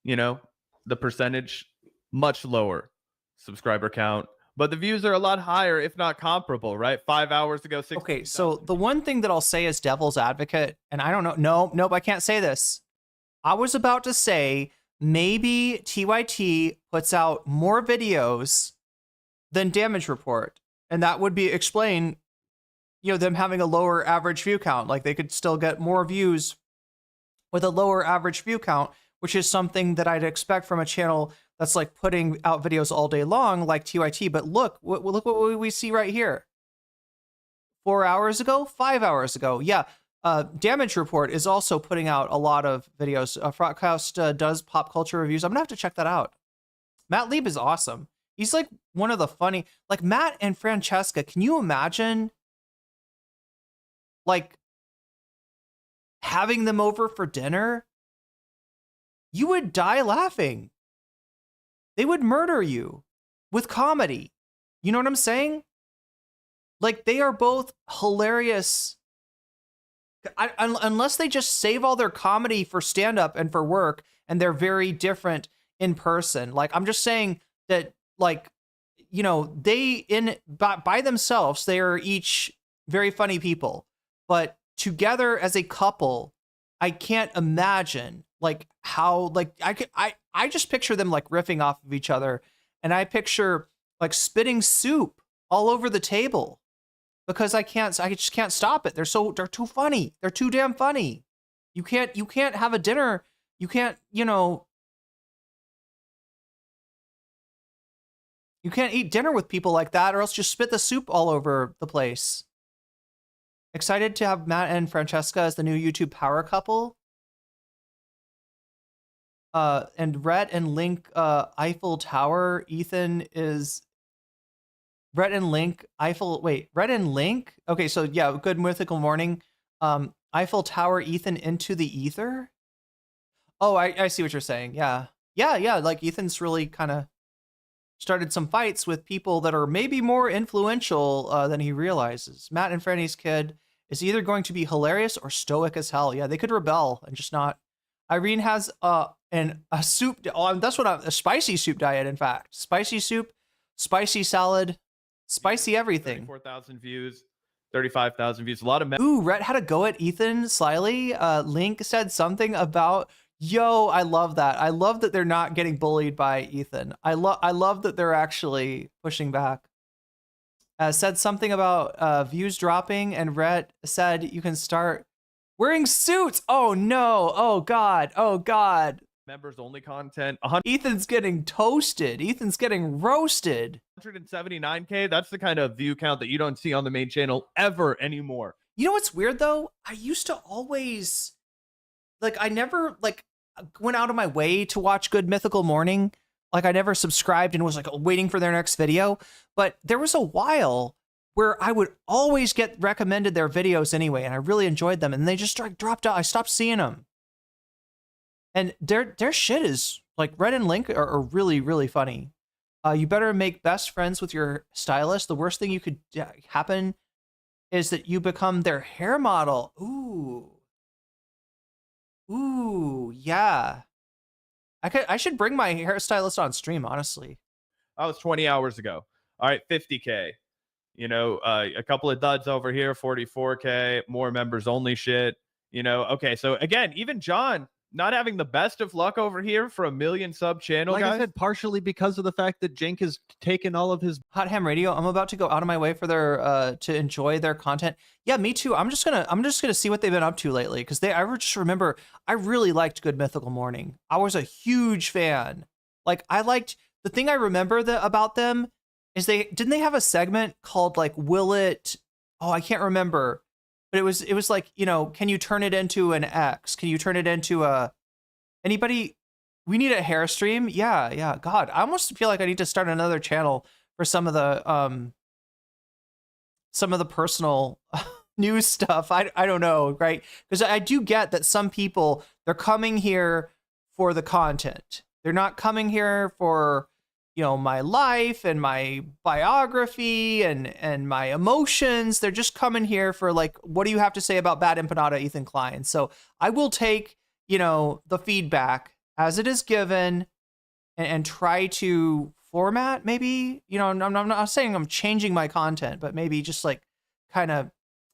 the percentage, much lower subscriber count. But the views are a lot higher, if not comparable, right? 5 hours ago, 6. Okay, so the one thing that I'll say as devil's advocate, and I don't know, nope, I can't say this. I was about to say maybe TYT puts out more videos than Damage Report, and that would be explain, them having a lower average view count. Like, they could still get more views with a lower average view count, which is something that I'd expect from a channel that's like putting out videos all day long, like TYT. But look what we see right here. 4 hours ago, 5 hours ago. Yeah, Damage Report is also putting out a lot of videos. Frotcast does pop culture reviews. I'm gonna have to check that out. Matt Lieb is awesome. He's like one of the funny, like Matt and Francesca. Can you imagine, like, having them over for dinner? You would die laughing. They would murder you with comedy. You know what I'm saying? Like, they are both hilarious. Unless they just save all their comedy for stand-up and for work, and they're very different in person. Like, I'm just saying that, like, by themselves, they are each very funny people. But together as a couple, I can't imagine like how, like, I just picture them like riffing off of each other, and I picture like spitting soup all over the table because I just can't stop it. They're too funny. They're too damn funny. You can't have a dinner. You can't, you can't eat dinner with people like that, or else just spit the soup all over the place. Excited to have Matt and Francesca as the new YouTube power couple. And Rhett and Link, Eiffel Tower. Ethan is Rhett and Link, Eiffel. Wait, Rhett and Link. Okay, so yeah, good mythical morning. Eiffel Tower, Ethan into the ether. Oh, I see what you're saying. Yeah. Like Ethan's really kind of started some fights with people that are maybe more influential than he realizes. Matt and Franny's kid is either going to be hilarious or stoic as hell. Yeah, they could rebel and just not. Irene has a soup. That's what a spicy soup diet. In fact, spicy soup, spicy salad, spicy everything. 34,000 views, 35,000 views. A lot of Ooh, Rhett had a go at Ethan slyly. Link said something about, yo, I love that. I love that they're not getting bullied by Ethan. I love that they're actually pushing back. Said something about views dropping, and Rhett said you can start wearing suits. Oh no. Oh God. Oh God. members only content. Ethan's getting toasted. Ethan's getting roasted. 179K. That's the kind of view count that you don't see on the main channel ever anymore. You know what's weird though? I used to always I never went out of my way to watch Good Mythical Morning. I never subscribed and was waiting for their next video. But there was a while where I would always get recommended their videos anyway, and I really enjoyed them. And they just dropped out. I stopped seeing them. And their shit is Red and Link are really, really funny. You better make best friends with your stylist. The worst thing you could happen is that you become their hair model. Ooh, yeah. I should bring my hairstylist on stream, honestly. That was 20 hours ago. All right, 50K. You know, a couple of duds over here, 44K, more members only shit. You know, okay, so again, even John not having the best of luck over here for a 1 million sub channel, guys. I said, partially because of the fact that Jink has taken all of his Hot Ham Radio. I'm about to go out of my way for their to enjoy their content. Yeah, me too. I'm just gonna see what they've been up to lately, because I just remember I really liked Good Mythical Morning. I was a huge fan. I liked the thing I remember about them is didn't they have a segment called Will It? Oh, I can't remember. But it was can you turn it into an X? Can you turn it into anybody? We need a hair stream. Yeah. God, I almost feel like I need to start another channel for some of the personal news stuff. I don't know, right? Because I do get that some people, they're coming here for the content. They're not coming here for my life and my biography and my emotions. They're just coming here for what do you have to say about Bad Empanada, Ethan Klein? So I will take, the feedback as it is given and try to format maybe, I'm not saying I'm changing my content, but maybe just kind of,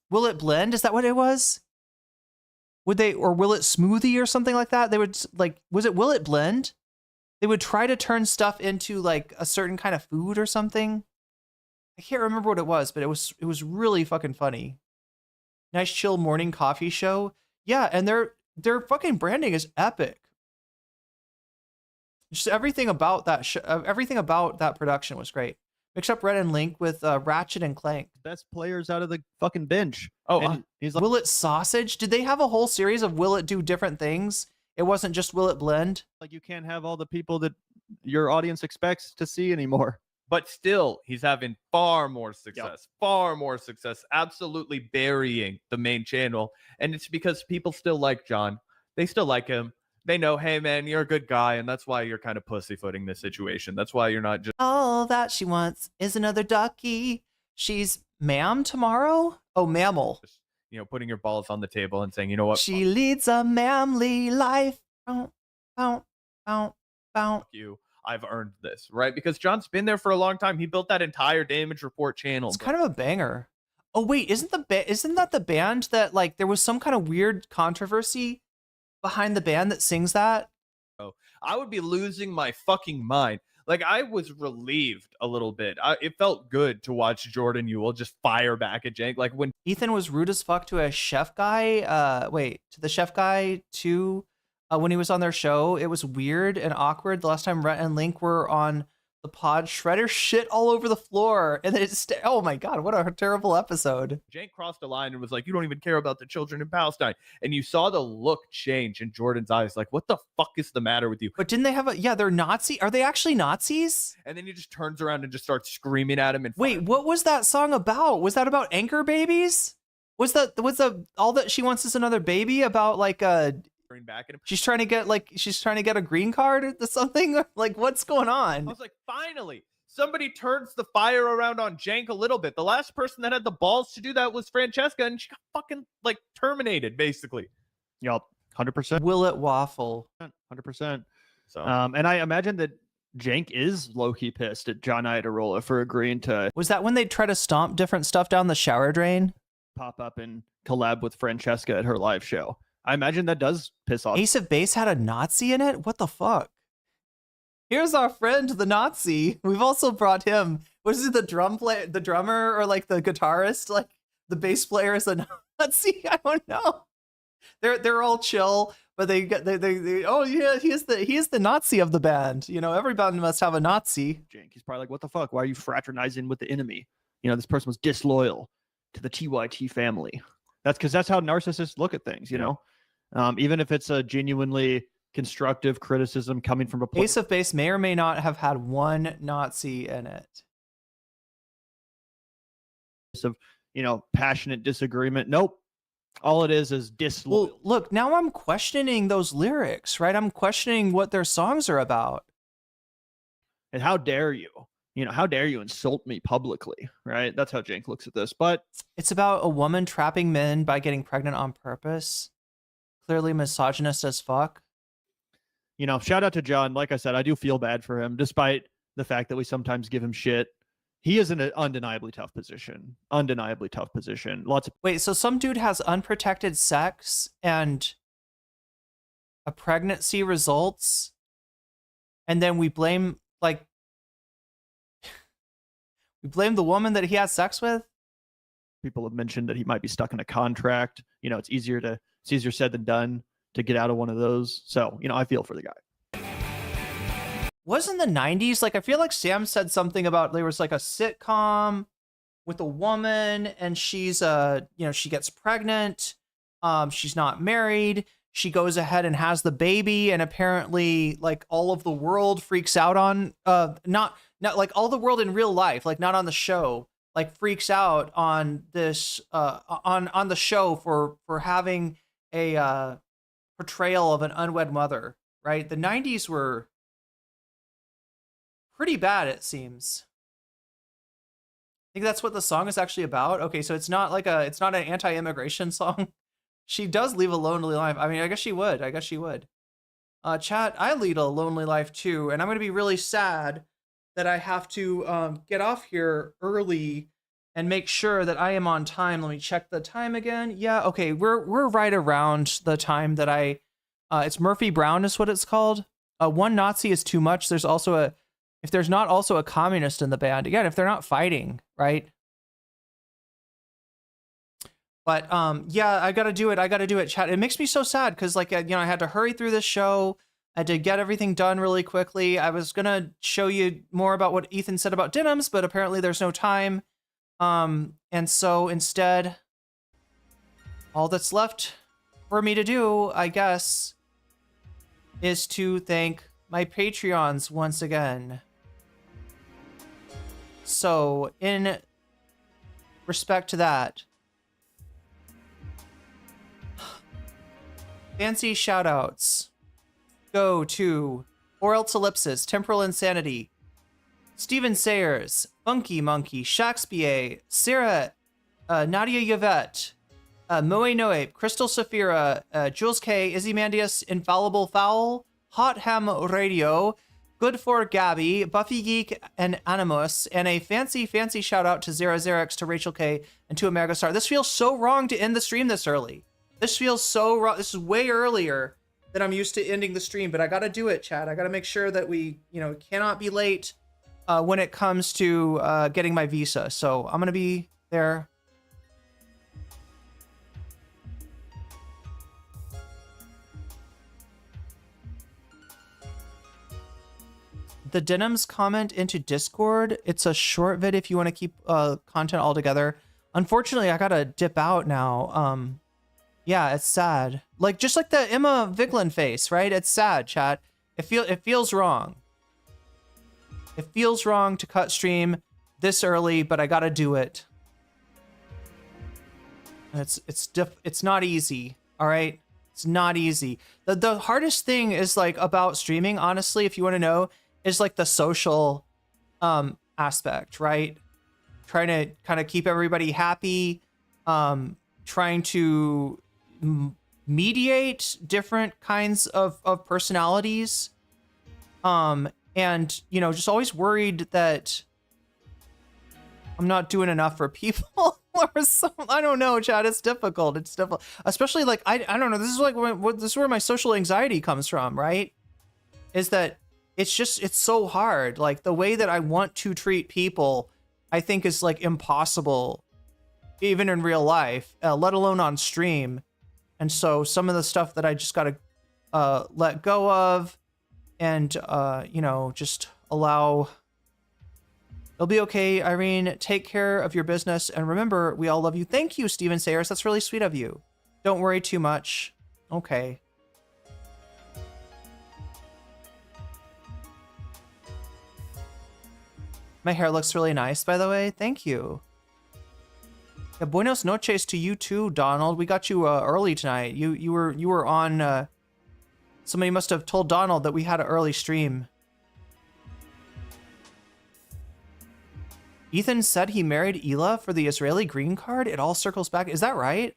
will it blend? Is that what it was? Will it smoothie or something like that? They would was it will it blend? They would try to turn stuff into a certain kind of food or something. I can't remember what it was, but it was really fucking funny. Nice chill morning coffee show. Yeah, and their fucking branding is epic. Just everything about that production was great. Mix up Red and Link with Ratchet and Clank. Best players out of the fucking bench. Oh, he's Will It Sausage? Did they have a whole series of Will It do different things? It wasn't just Will It Blend? You can't have all the people that your audience expects to see anymore. But still, he's having far more success, absolutely burying the main channel. And it's because people still like John. They still like him. They know, hey, man, you're a good guy, and that's why you're kind of pussyfooting this situation. That's why you're not just... All that she wants is another ducky. She's ma'am tomorrow? Oh, mammal. Putting your balls on the table and saying, you know what? She leads a manly life. Bow. You. I've earned this, right? Because John's been there for a long time. He built that entire Damage Report channel. It's kind of a banger. Oh, wait, isn't that the band that, there was some kind of weird controversy behind the band that sings that? Oh, I would be losing my fucking mind. I was relieved a little bit. It felt good to watch Jordan Ewell just fire back at Jank. When Ethan was rude as fuck to a chef guy. To the chef guy too. When he was on their show, it was weird and awkward. The last time Rhett and Link were on the pod, Shredder shit all over the floor, and then oh my god, what a terrible episode. Jank crossed a line and was like, you don't even care about the children in Palestine. And you saw the look change in Jordan's eyes, what the fuck is the matter with you? But didn't they have they're Nazi? Are they actually Nazis? And then he just turns around and just starts screaming at him. And wait, what was that song about? Was that about anchor babies? Was all that she wants is another baby about back at him? She's trying to get a green card or something? What's going on? I was like, finally, somebody turns the fire around on Jank a little bit. The last person that had the balls to do that was Francesca, and she got fucking terminated, basically. Yup. 100%. Will it waffle? 100%. So, and I imagine that Jank is low-key pissed at John Iderola for agreeing to Was that when they try to stomp different stuff down the shower drain? pop up and collab with Francesca at her live show. I imagine that does piss off. Ace of Base had a Nazi in it? What the fuck? Here's our friend, the Nazi. We've also brought him. Was it the drummer, or like the guitarist? Like the bass player is a Nazi? I don't know. They're all chill, but they oh yeah, he is the Nazi of the band. You know, every band must have a Nazi. Jank, he's probably like, what the fuck? Why are you fraternizing with the enemy? You know, this person was disloyal to the TYT family. That's how narcissists look at things, you know? Even if it's a genuinely constructive criticism coming from a place. Ace of Base may or may not have had one Nazi in it. Of, you know, passionate disagreement. Nope. All it is disloyal. Well, look, now I'm questioning those lyrics, right? I'm questioning what their songs are about. And how dare you? You know, how dare you insult me publicly, right? That's how Jank looks at this. But it's about a woman trapping men by getting pregnant on purpose. Clearly misogynist as fuck. You know, shout out to John. Like I said, I do feel bad for him, despite the fact that we sometimes give him shit. He is in an undeniably tough position. Undeniably tough position. Wait, so some dude has unprotected sex and a pregnancy results, and then we blame the woman that he has sex with? People have mentioned that he might be stuck in a contract. You know, it's easier said than done to get out of one of those. So, you know, I feel for the guy. Wasn't the 90s, like, I feel like Sam said something about there was like a sitcom with a woman, and she's she gets pregnant, she's not married, she goes ahead and has the baby, and apparently like all of the world freaks out on not like all the world in real life, like not on the show, like freaks out on this on the show for having a portrayal of an unwed mother, right? The 90s were pretty bad, it seems. I think that's what the song is actually about. Okay, so it's not an anti-immigration song. She does leave a lonely life. I mean, I guess she would. Chat, I lead a lonely life too, and I'm gonna be really sad that I have to get off here early and make sure that I am on time. Let me check the time again. Yeah, okay, we're right around the time that it's Murphy Brown is what it's called. One Nazi is too much. If there's not also a communist in the band, again, if they're not fighting, right? But yeah, I gotta do it, chat. It makes me so sad because I had to hurry through this show. I had to get everything done really quickly. I was gonna show you more about what Ethan said about denims, but apparently there's no time. And so instead, all that's left for me to do, I guess, is to thank my Patreons once again. So, in respect to that, fancy shoutouts go to Oral Ellipsis, Temporal Insanity, Steven Sayers, Funky Monkey, Shakespeare, Sarah, Nadia Yvette, Moe Noe, Crystal Saphira, Jules K, Izzy Mandius, Infallible Fowl, Hot Ham Radio, Good for Gabby, Buffy Geek, and Animus, and a fancy shout out to Zera Xerix, to Rachel K, and to Omega Star. This feels so wrong to end the stream this early. This feels so wrong. This is way earlier than I'm used to ending the stream, but I gotta do it, Chad. I gotta make sure that we, cannot be late when it comes to getting my visa. So I'm gonna be there. The Denims comment into Discord. It's a short vid if you want to keep content all together. Unfortunately, I gotta dip out now. Yeah, it's sad. Just like the Emma Vigeland face, right? It's sad, chat. It feels wrong. It feels wrong to cut stream this early, but I gotta do it. It's not easy. All right, it's not easy. The hardest thing is about streaming, honestly, if you want to know, is the social aspect, right? Trying to kind of keep everybody happy, trying to mediate different kinds of personalities. And, you know, just always worried that I'm not doing enough for people or something. I don't know, Chad. It's difficult. It's difficult. Especially like, I don't know. This is like, this is where my social anxiety comes from, right? Is that it's just, it's so hard. Like the way that I want to treat people, I think is like impossible, even in real life, let alone on stream. And so some of the stuff that I just got to let go of and, you know, just allow. It'll be okay, Irene. Take care of your business. And remember, we all love you. Thank you, Steven Sayers. That's really sweet of you. Don't worry too much. Okay. My hair looks really nice, by the way. Thank you. Yeah, buenos noches to you too, Donald. We got you early tonight. You were on. Somebody must have told Donald that we had an early stream. Ethan said he married Ela for the Israeli green card. It all circles back. Is that right?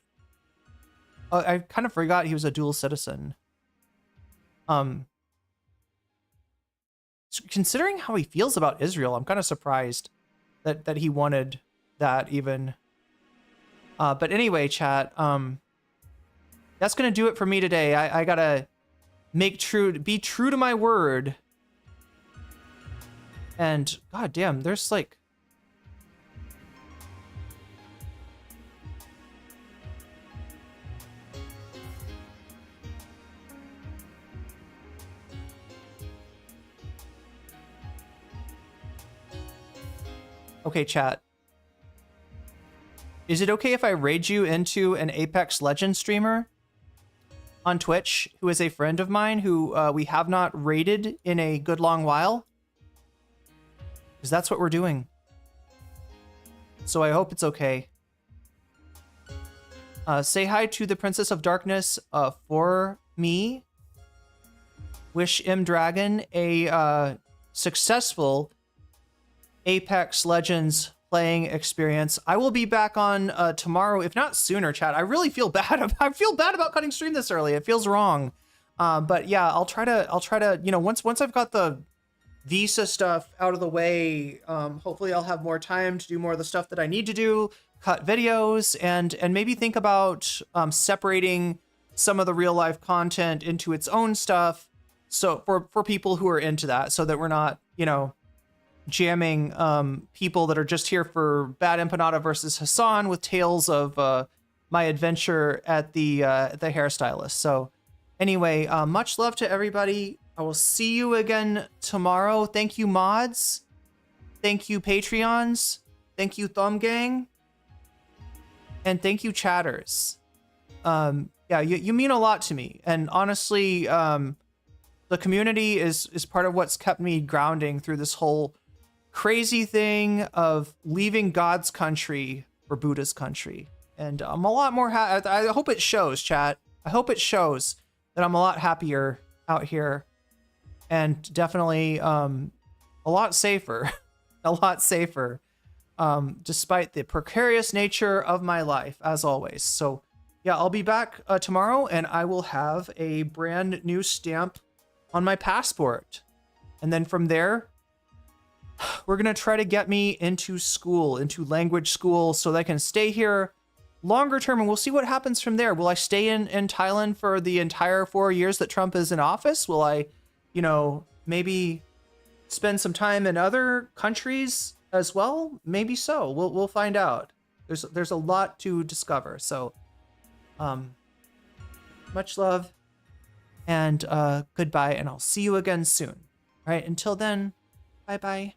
I kind of forgot he was a dual citizen. Considering how he feels about Israel, I'm kind of surprised that he wanted that even. But anyway, chat, that's gonna do it for me today. I gotta be true to my word. And god damn, there's like okay, chat. Is it okay if I raid you into an Apex Legends streamer on Twitch who is a friend of mine who we have not raided in a good long while? Because that's what we're doing. So I hope it's okay. Say hi to the Princess of Darkness for me. Wish M Dragon a successful Apex Legends playing experience. I will be back on tomorrow, if not sooner, chat. I really feel bad. I feel bad about cutting stream this early. It feels wrong. But yeah, I'll try to, you know, once I've got the visa stuff out of the way, hopefully I'll have more time to do more of the stuff that I need to do, cut videos, and maybe think about separating some of the real life content into its own stuff. So for people who are into that, so that we're not, you know, jamming people that are just here for Bad Empanada versus Hasan with tales of my adventure at the hairstylist. So anyway, much love to everybody. I will see you again tomorrow. Thank you, mods. Thank you, Patreons. Thank you, Thumb Gang. And thank you, chatters. Yeah, you mean a lot to me. And honestly, the community is part of what's kept me grounding through this whole crazy thing of leaving God's country for Buddha's country. And I'm a lot more I hope it shows, chat. I hope it shows that I'm a lot happier out here, and definitely a lot safer. A lot safer, despite the precarious nature of my life, as always. So yeah, I'll be back tomorrow, and I will have a brand new stamp on my passport. And then from there, we're going to try to get me into school, into language school, so that I can stay here longer term, and we'll see what happens from there. Will I stay in Thailand for the entire 4 years that Trump is in office? Will I, you know, maybe spend some time in other countries as well? Maybe so. We'll find out. There's a lot to discover. So, much love, and goodbye, and I'll see you again soon. All right, until then, bye-bye.